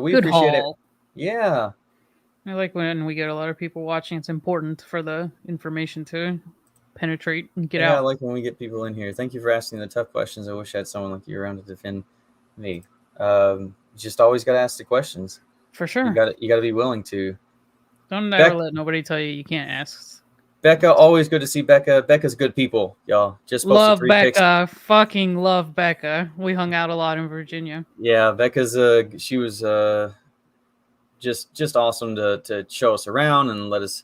we appreciate it. Yeah. I like when we get a lot of people watching. It's important for the information to penetrate and get Yeah, I out. like when we get people in here. Thank you for asking the tough questions. I wish I had someone like you around to defend me. Just always got to ask the questions. For sure. You got to be willing to. Don't ever let nobody tell you can't ask. Becca, always good to see Becca. Becca's good people, y'all. Just posted Love 3 pics. Becca. Fucking love Becca. We hung out a lot in Virginia. Yeah, Becca's she was just awesome to show us around and let us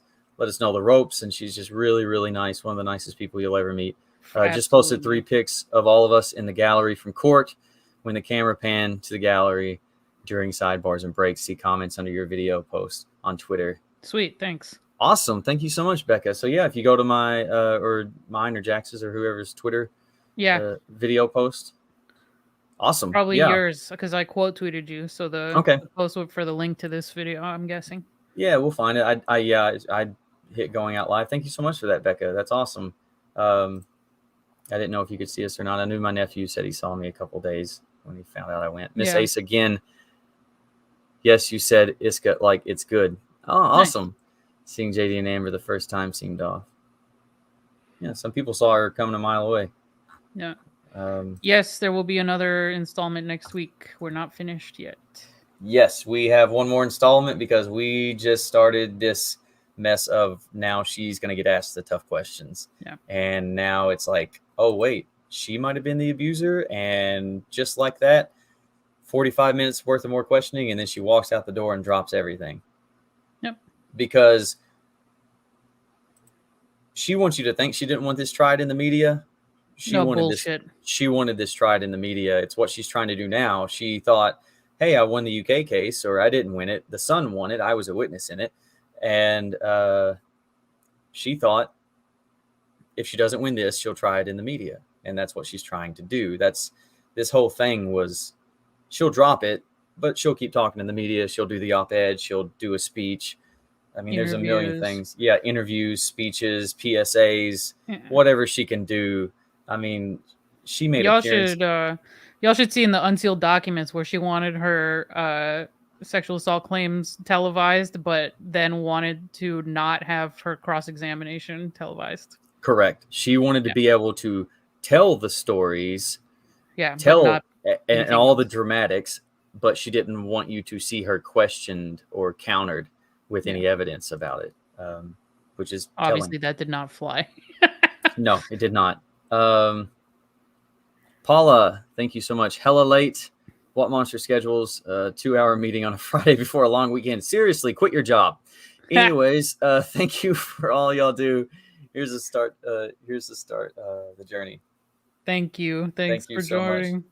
know the ropes, and she's just really, really nice. One of the nicest people you'll ever meet. Just posted 3 pics of all of us in the gallery from court when the camera panned to the gallery during sidebars and breaks. See comments under your video post on Twitter. Sweet, thanks. Awesome. Thank you so much, Becca. So yeah, if you go to my or mine or Jax's or whoever's Twitter video post. Awesome. Probably yours, because I quote tweeted you. So the post for the link to this video, I'm guessing. Yeah, we'll find it. I hit going out live. Thank you so much for that, Becca. That's awesome. I didn't know if you could see us or not. I knew my nephew said he saw me a couple days when he found out I went. Miss Ace again. Yes, you said Iska like it's good. Oh, awesome. Nice. Seeing JD and Amber the first time seemed off. Yeah, some people saw her coming a mile away. Yeah. Yes, there will be another installment next week. We're not finished yet. Yes, we have one more installment because we just started this mess of now she's going to get asked the tough questions. Yeah. And now it's like, oh, wait, she might have been the abuser. And just like that, 45 minutes worth of more questioning. And then she walks out the door and drops everything. Yep. Because she wants you to think she didn't want this tried in the media. She wanted this tried in the media. It's what she's trying to do now. She thought, hey, I won the UK case, or I didn't win it. The son won it. I was a witness in it. And she thought if she doesn't win this, she'll try it in the media. And that's what she's trying to do. This whole thing was she'll drop it, but she'll keep talking in the media. She'll do the op-ed. She'll do a speech. I mean, there's a million things. Yeah, interviews, speeches, PSAs, whatever she can do. I mean, she made y'all should see in the unsealed documents where she wanted her sexual assault claims televised, but then wanted to not have her cross-examination televised. Correct. She wanted to be able to tell the stories, and all the dramatics, but she didn't want you to see her questioned or countered with any evidence about it, which is obviously telling. That did not fly. No, it did not. Paula, thank you so much. Hella late. What monster schedules a 2-hour meeting on a Friday before a long weekend? Seriously, quit your job. Anyways, thank you for all y'all do. Here's the start. The journey. Thank you. Thanks for so joining. much.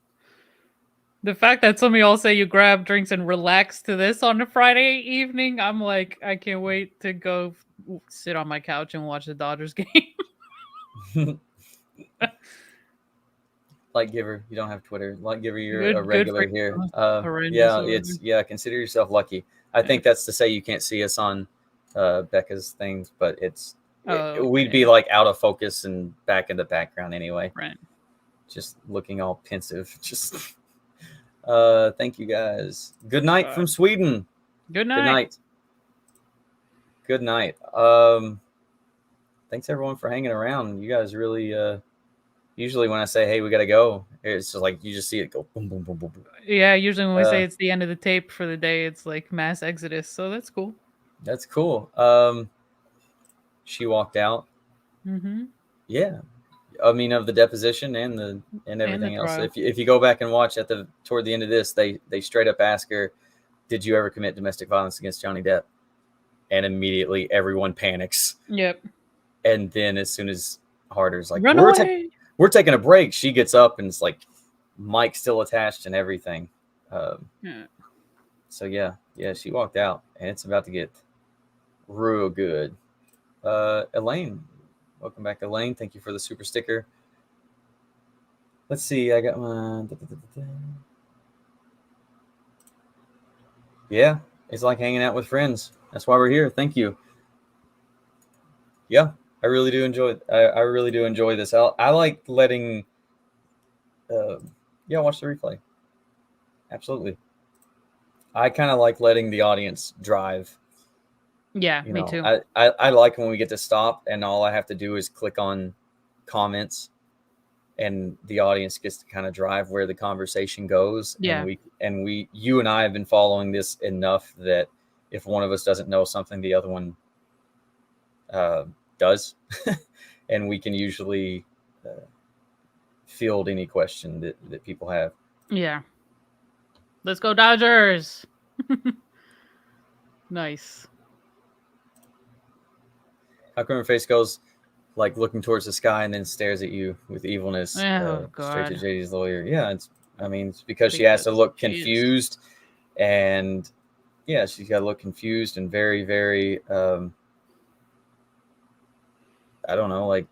The fact that some of y'all say you grab drinks and relax to this on a Friday evening, I'm like, I can't wait to go sit on my couch and watch the Dodgers game. Like Giver, you don't have Twitter. Like Giver, you're a regular here. Consider yourself lucky. I think that's to say you can't see us on Becca's things, but we'd be like out of focus and back in the background anyway. Right. Just looking all pensive. Just thank you guys. Good night from Sweden. Good night. Good night. Thanks everyone for hanging around. You guys really usually when I say, hey, we got to go, it's just like you just see it go boom, boom, boom, boom, boom. Yeah, usually when we say it's the end of the tape for the day, it's like mass exodus. So that's cool. That's cool. She walked out. Mm-hmm. Yeah. I mean, of the deposition and everything else. If you go back and watch toward the end of this, they straight up ask her, did you ever commit domestic violence against Johnny Depp? And immediately everyone panics. Yep. And then as soon as Harder's like, run away. We're taking a break, she gets up and it's like mic still attached and everything. So yeah, she walked out and it's about to get real good. Elaine, welcome back, Elaine. Thank you for the super sticker. Let's see, I got my Yeah, it's like hanging out with friends. That's why we're here. Thank you. Yeah. I really do enjoy it. I really do enjoy this. I like letting, watch the replay. Absolutely. I kind of like letting the audience drive Yeah, You me know, too. I like when we get to stop and all I have to do is click on comments and the audience gets to kind of drive where the conversation goes. Yeah. You and I have been following this enough that if one of us doesn't know something, the other one does. And we can usually field any question that people have. Yeah. Let's go Dodgers. Nice. How come her face goes like looking towards the sky and then stares at you with evilness? Oh, Straight to God. JD's lawyer. Yeah, it's because she has to look Because she is. confused, and yeah, she's got to look confused and very, very I don't know, like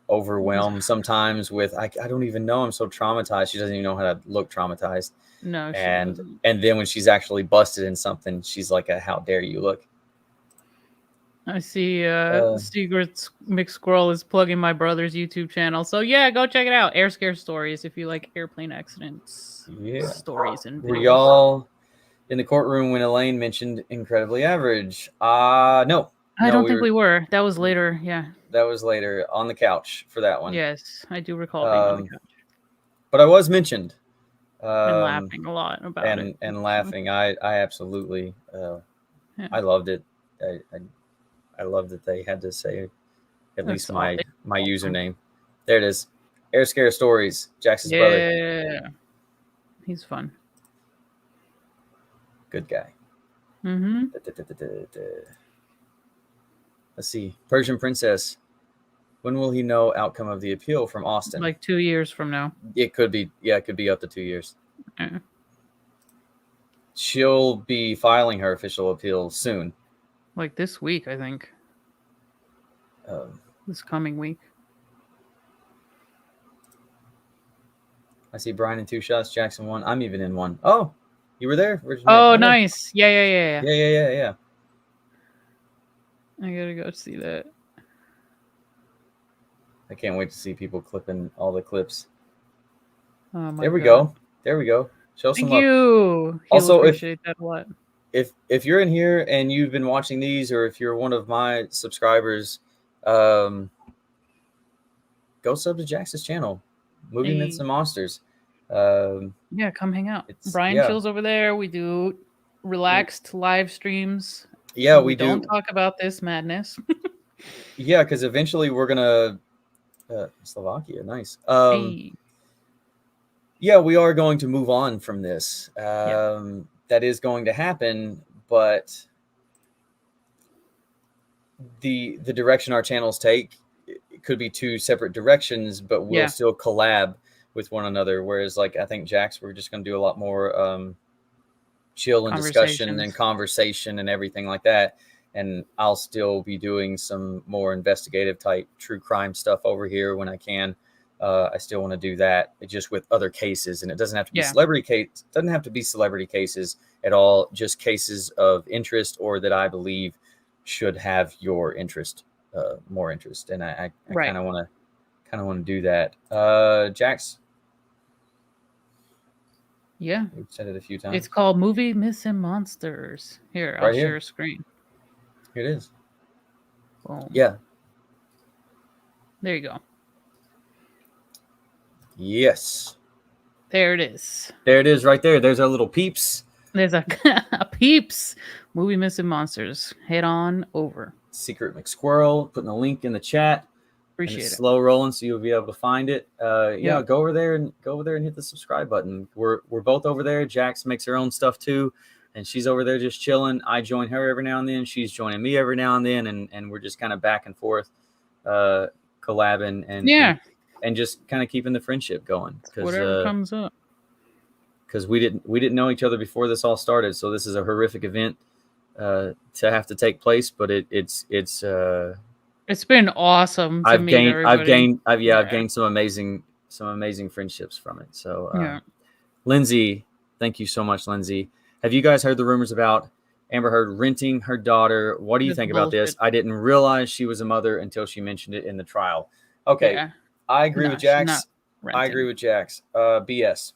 overwhelmed sometimes with I don't even know. I'm so traumatized. She doesn't even know how to look traumatized. No, she And doesn't. then when she's actually busted in something, she's like, "How dare you look?" I see Secrets Mixed Squirrel is plugging my brother's YouTube channel. So yeah, go check it out. Air Scare Stories if you like airplane accidents. Yeah. Stories and Were videos. y'all in the courtroom when Elaine mentioned incredibly average? No. I don't think we were. That was later, yeah. That was later on the couch for that one. Yes, I do recall being on the couch. But I was mentioned. And laughing a lot about it. And laughing. I absolutely Yeah. I loved it. I love that they had to say at least my username. There it is. Air Scare Stories, Jackson's brother. Yeah. He's fun. Good guy. Mm-hmm. Let's see. Persian Princess. When will he know outcome of the appeal from Austin? Like 2 years from now. It could be. Yeah, it could be up to 2 years. Yeah. She'll be filing her official appeal soon. Like this week, I think. This coming week. I see Brian in 2 shots, Jackson 1. I'm even in 1. Oh, you were there? Oh, nice. Yeah. Yeah. I gotta go see that. I can't wait to see people clipping all the clips. Oh my There we God. go. There we go. Show some love. Thank you. Also, appreciate that a lot. If you're in here and you've been watching these, or if you're one of my subscribers, go sub to Jax's channel, Movie Myths and Monsters. Yeah, come hang out. Brian chills over there. We do relaxed live streams. Yeah, so we don't do. talk about this madness. Yeah, because eventually we're gonna Slovakia. Nice. Hey. Yeah, we are going to move on from this. That is going to happen, but the direction our channels take, it could be 2 separate directions, but we'll still collab with one another. Whereas, like, I think Jax, we're just going to do a lot more chill and discussion and conversation and everything like that. And I'll still be doing some more investigative type true crime stuff over here when I can. I still want to do that just with other cases, and it doesn't have to be celebrity case. Doesn't have to be celebrity cases at all. Just cases of interest or that I believe should have your interest, more interest. And I kind of want to do that. Jax. Yeah, we've said it a few times. It's called Movie Myths and Monsters. Here, I'll share a screen. Here it is. Boom. Yeah. There you go. Yes. There it is. There it is right there. There's our little peeps. There's a peeps. Movie Myths and Monsters. Head on over. Secret McSquirrel. Putting the link in the chat. Appreciate it. Slow rolling, so you'll be able to find it. Go over there and hit the subscribe button. We're both over there. Jax makes her own stuff too, and she's over there just chilling. I join her every now and then. She's joining me every now and then, and we're just kind of back and forth, collabing and just kind of keeping the friendship going. Whatever comes up. Because we didn't know each other before this all started, so this is a horrific event to have to take place. But it's been awesome. I've gained some amazing friendships from it. So Lindsay, thank you so much, Lindsay. Have you guys heard the rumors about Amber Heard renting her daughter? What do you think about this? I didn't realize she was a mother until she mentioned it in the trial. Okay. Yeah. I agree with Jax. BS.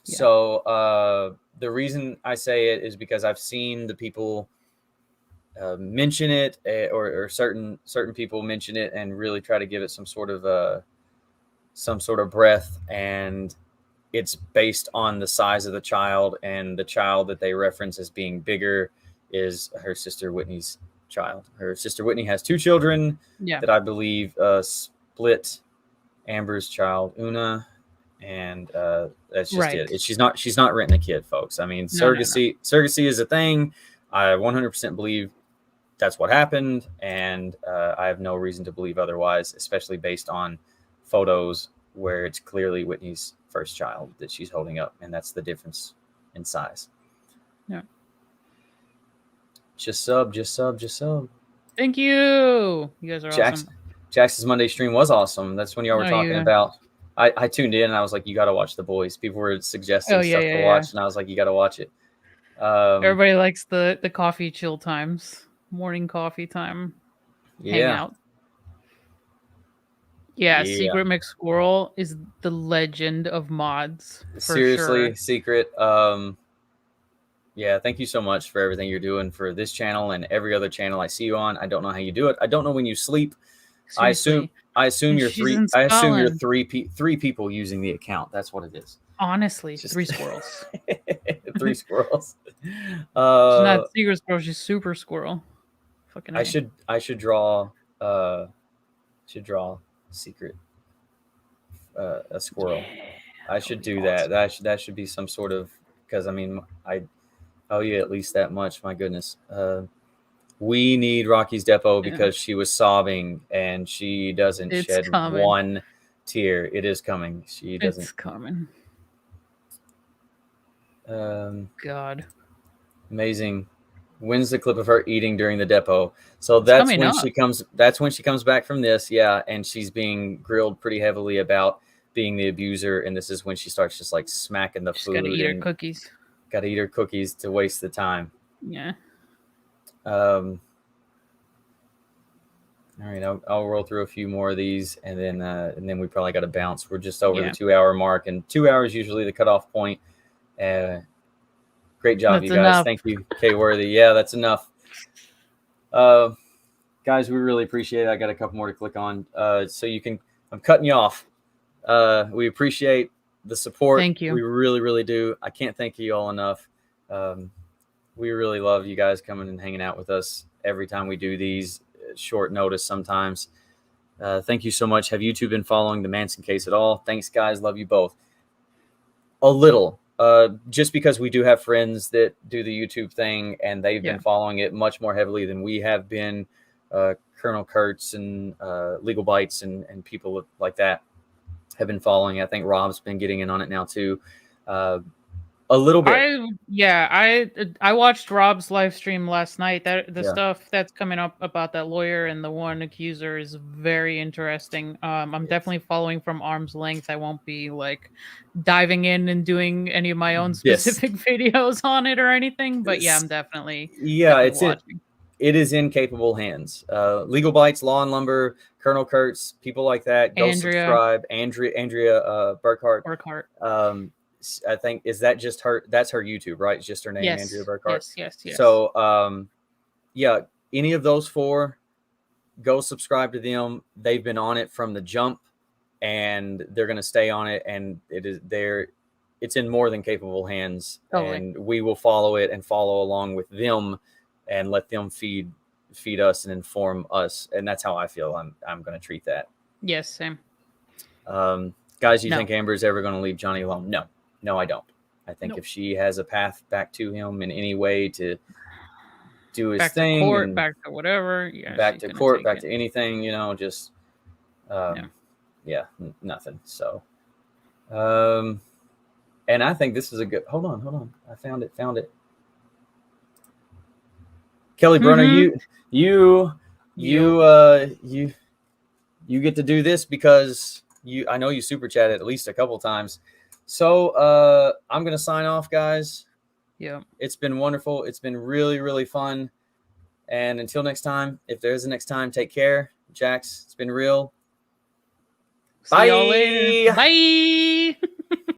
Yeah. So the reason I say it is because I've seen the people mention it, or certain people mention it and really try to give it some sort of breath, and it's based on the size of the child, and the child that they reference as being bigger is her sister Whitney's child. Her sister Whitney has 2 children Yeah. that I believe split Amber's child, Una, and that's just it. She's not renting a kid, folks. I mean, surrogacy is a thing. I 100% believe that's what happened, and I have no reason to believe otherwise, especially based on photos where it's clearly Whitney's first child that she's holding up, and that's the difference in size. Yeah. Just sub. Thank you. You guys are awesome. Jax's Monday stream was awesome. That's when y'all were talking about. I tuned in and I was like, you got to watch The Boys. People were suggesting stuff to watch, and I was like, you got to watch it. Everybody likes the coffee chill times, morning coffee time, hangout. Yeah, Secret McSquirrel is the legend of mods. Seriously, sure. Secret. Yeah, thank you so much for everything you're doing for this channel and every other channel I see you on. I don't know how you do it. I don't know when you sleep. Seriously. I assume you're three people using the account. That's what it is. Honestly, 3 squirrels. 3 squirrels. She's not Secret Squirrel. She's Super Squirrel. Fucking. I should draw. Secret. A squirrel. Yeah, I should do that. That should be some sort of, because I mean I owe you at least that much. My goodness. We need Rocky's Depot because she was sobbing and she doesn't shed one tear. It is coming. She doesn't. It's coming. God. Amazing. When's the clip of her eating during the depot? So that's when she comes. That's when she comes back from this. Yeah, and she's being grilled pretty heavily about being the abuser, and this is when she starts just like smacking the food. Got to eat her cookies. Got to eat her cookies to waste the time. Yeah. All right, I'll roll through a few more of these, and then we probably got to bounce. We're just over the 2-hour mark, and 2 hours usually the cutoff point. Great job, you guys. Enough. Thank you, K Worthy. Yeah, that's enough. Guys, we really appreciate it. I got a couple more to click on. So you can. I'm cutting you off. We appreciate the support. Thank you. We really, really do. I can't thank you all enough. We really love you guys coming and hanging out with us every time we do these. Short notice sometimes. Thank you so much. Have YouTube been following the Manson case at all? Thanks, guys. Love you both. A little. Just because we do have friends that do the YouTube thing and they've been following it much more heavily than we have been. Colonel Kurtz and Legal Bites and people like that have been following. I think Rob's been getting in on it now too. A little bit. I watched Rob's live stream last night. The stuff that's coming up about that lawyer and the one accuser is very interesting. I'm definitely following from arm's length. I won't be like diving in and doing any of my own specific videos on it or anything. But I'm definitely watching. It is in capable hands. Legal Bites, Law and Lumber, Colonel Kurtz, people like that. Go subscribe. Andrea Burkhart. I think is that just her? That's her YouTube, right? It's just her name, Andrea Burkhart. Yes. So, any of those 4, go subscribe to them. They've been on it from the jump, and they're going to stay on it. And it's in more than capable hands, and we will follow it and follow along with them, and let them feed us and inform us. And that's how I feel. I'm going to treat that. Yes, same. Guys, you think Amber's ever going to leave Johnny alone? No, I don't. I think if she has a path back to him in any way to do his thing, to court, back to whatever, back to court, back to anything, just, nothing. So, and I think this is a good. Hold on. I found it. Kelly Brunner, you get to do this because I know you super chatted at least a couple times. So I'm going to sign off, guys. Yeah. It's been wonderful. It's been really, really fun. And until next time, if there is a next time, take care. Jax, it's been real. See y'all later. Bye.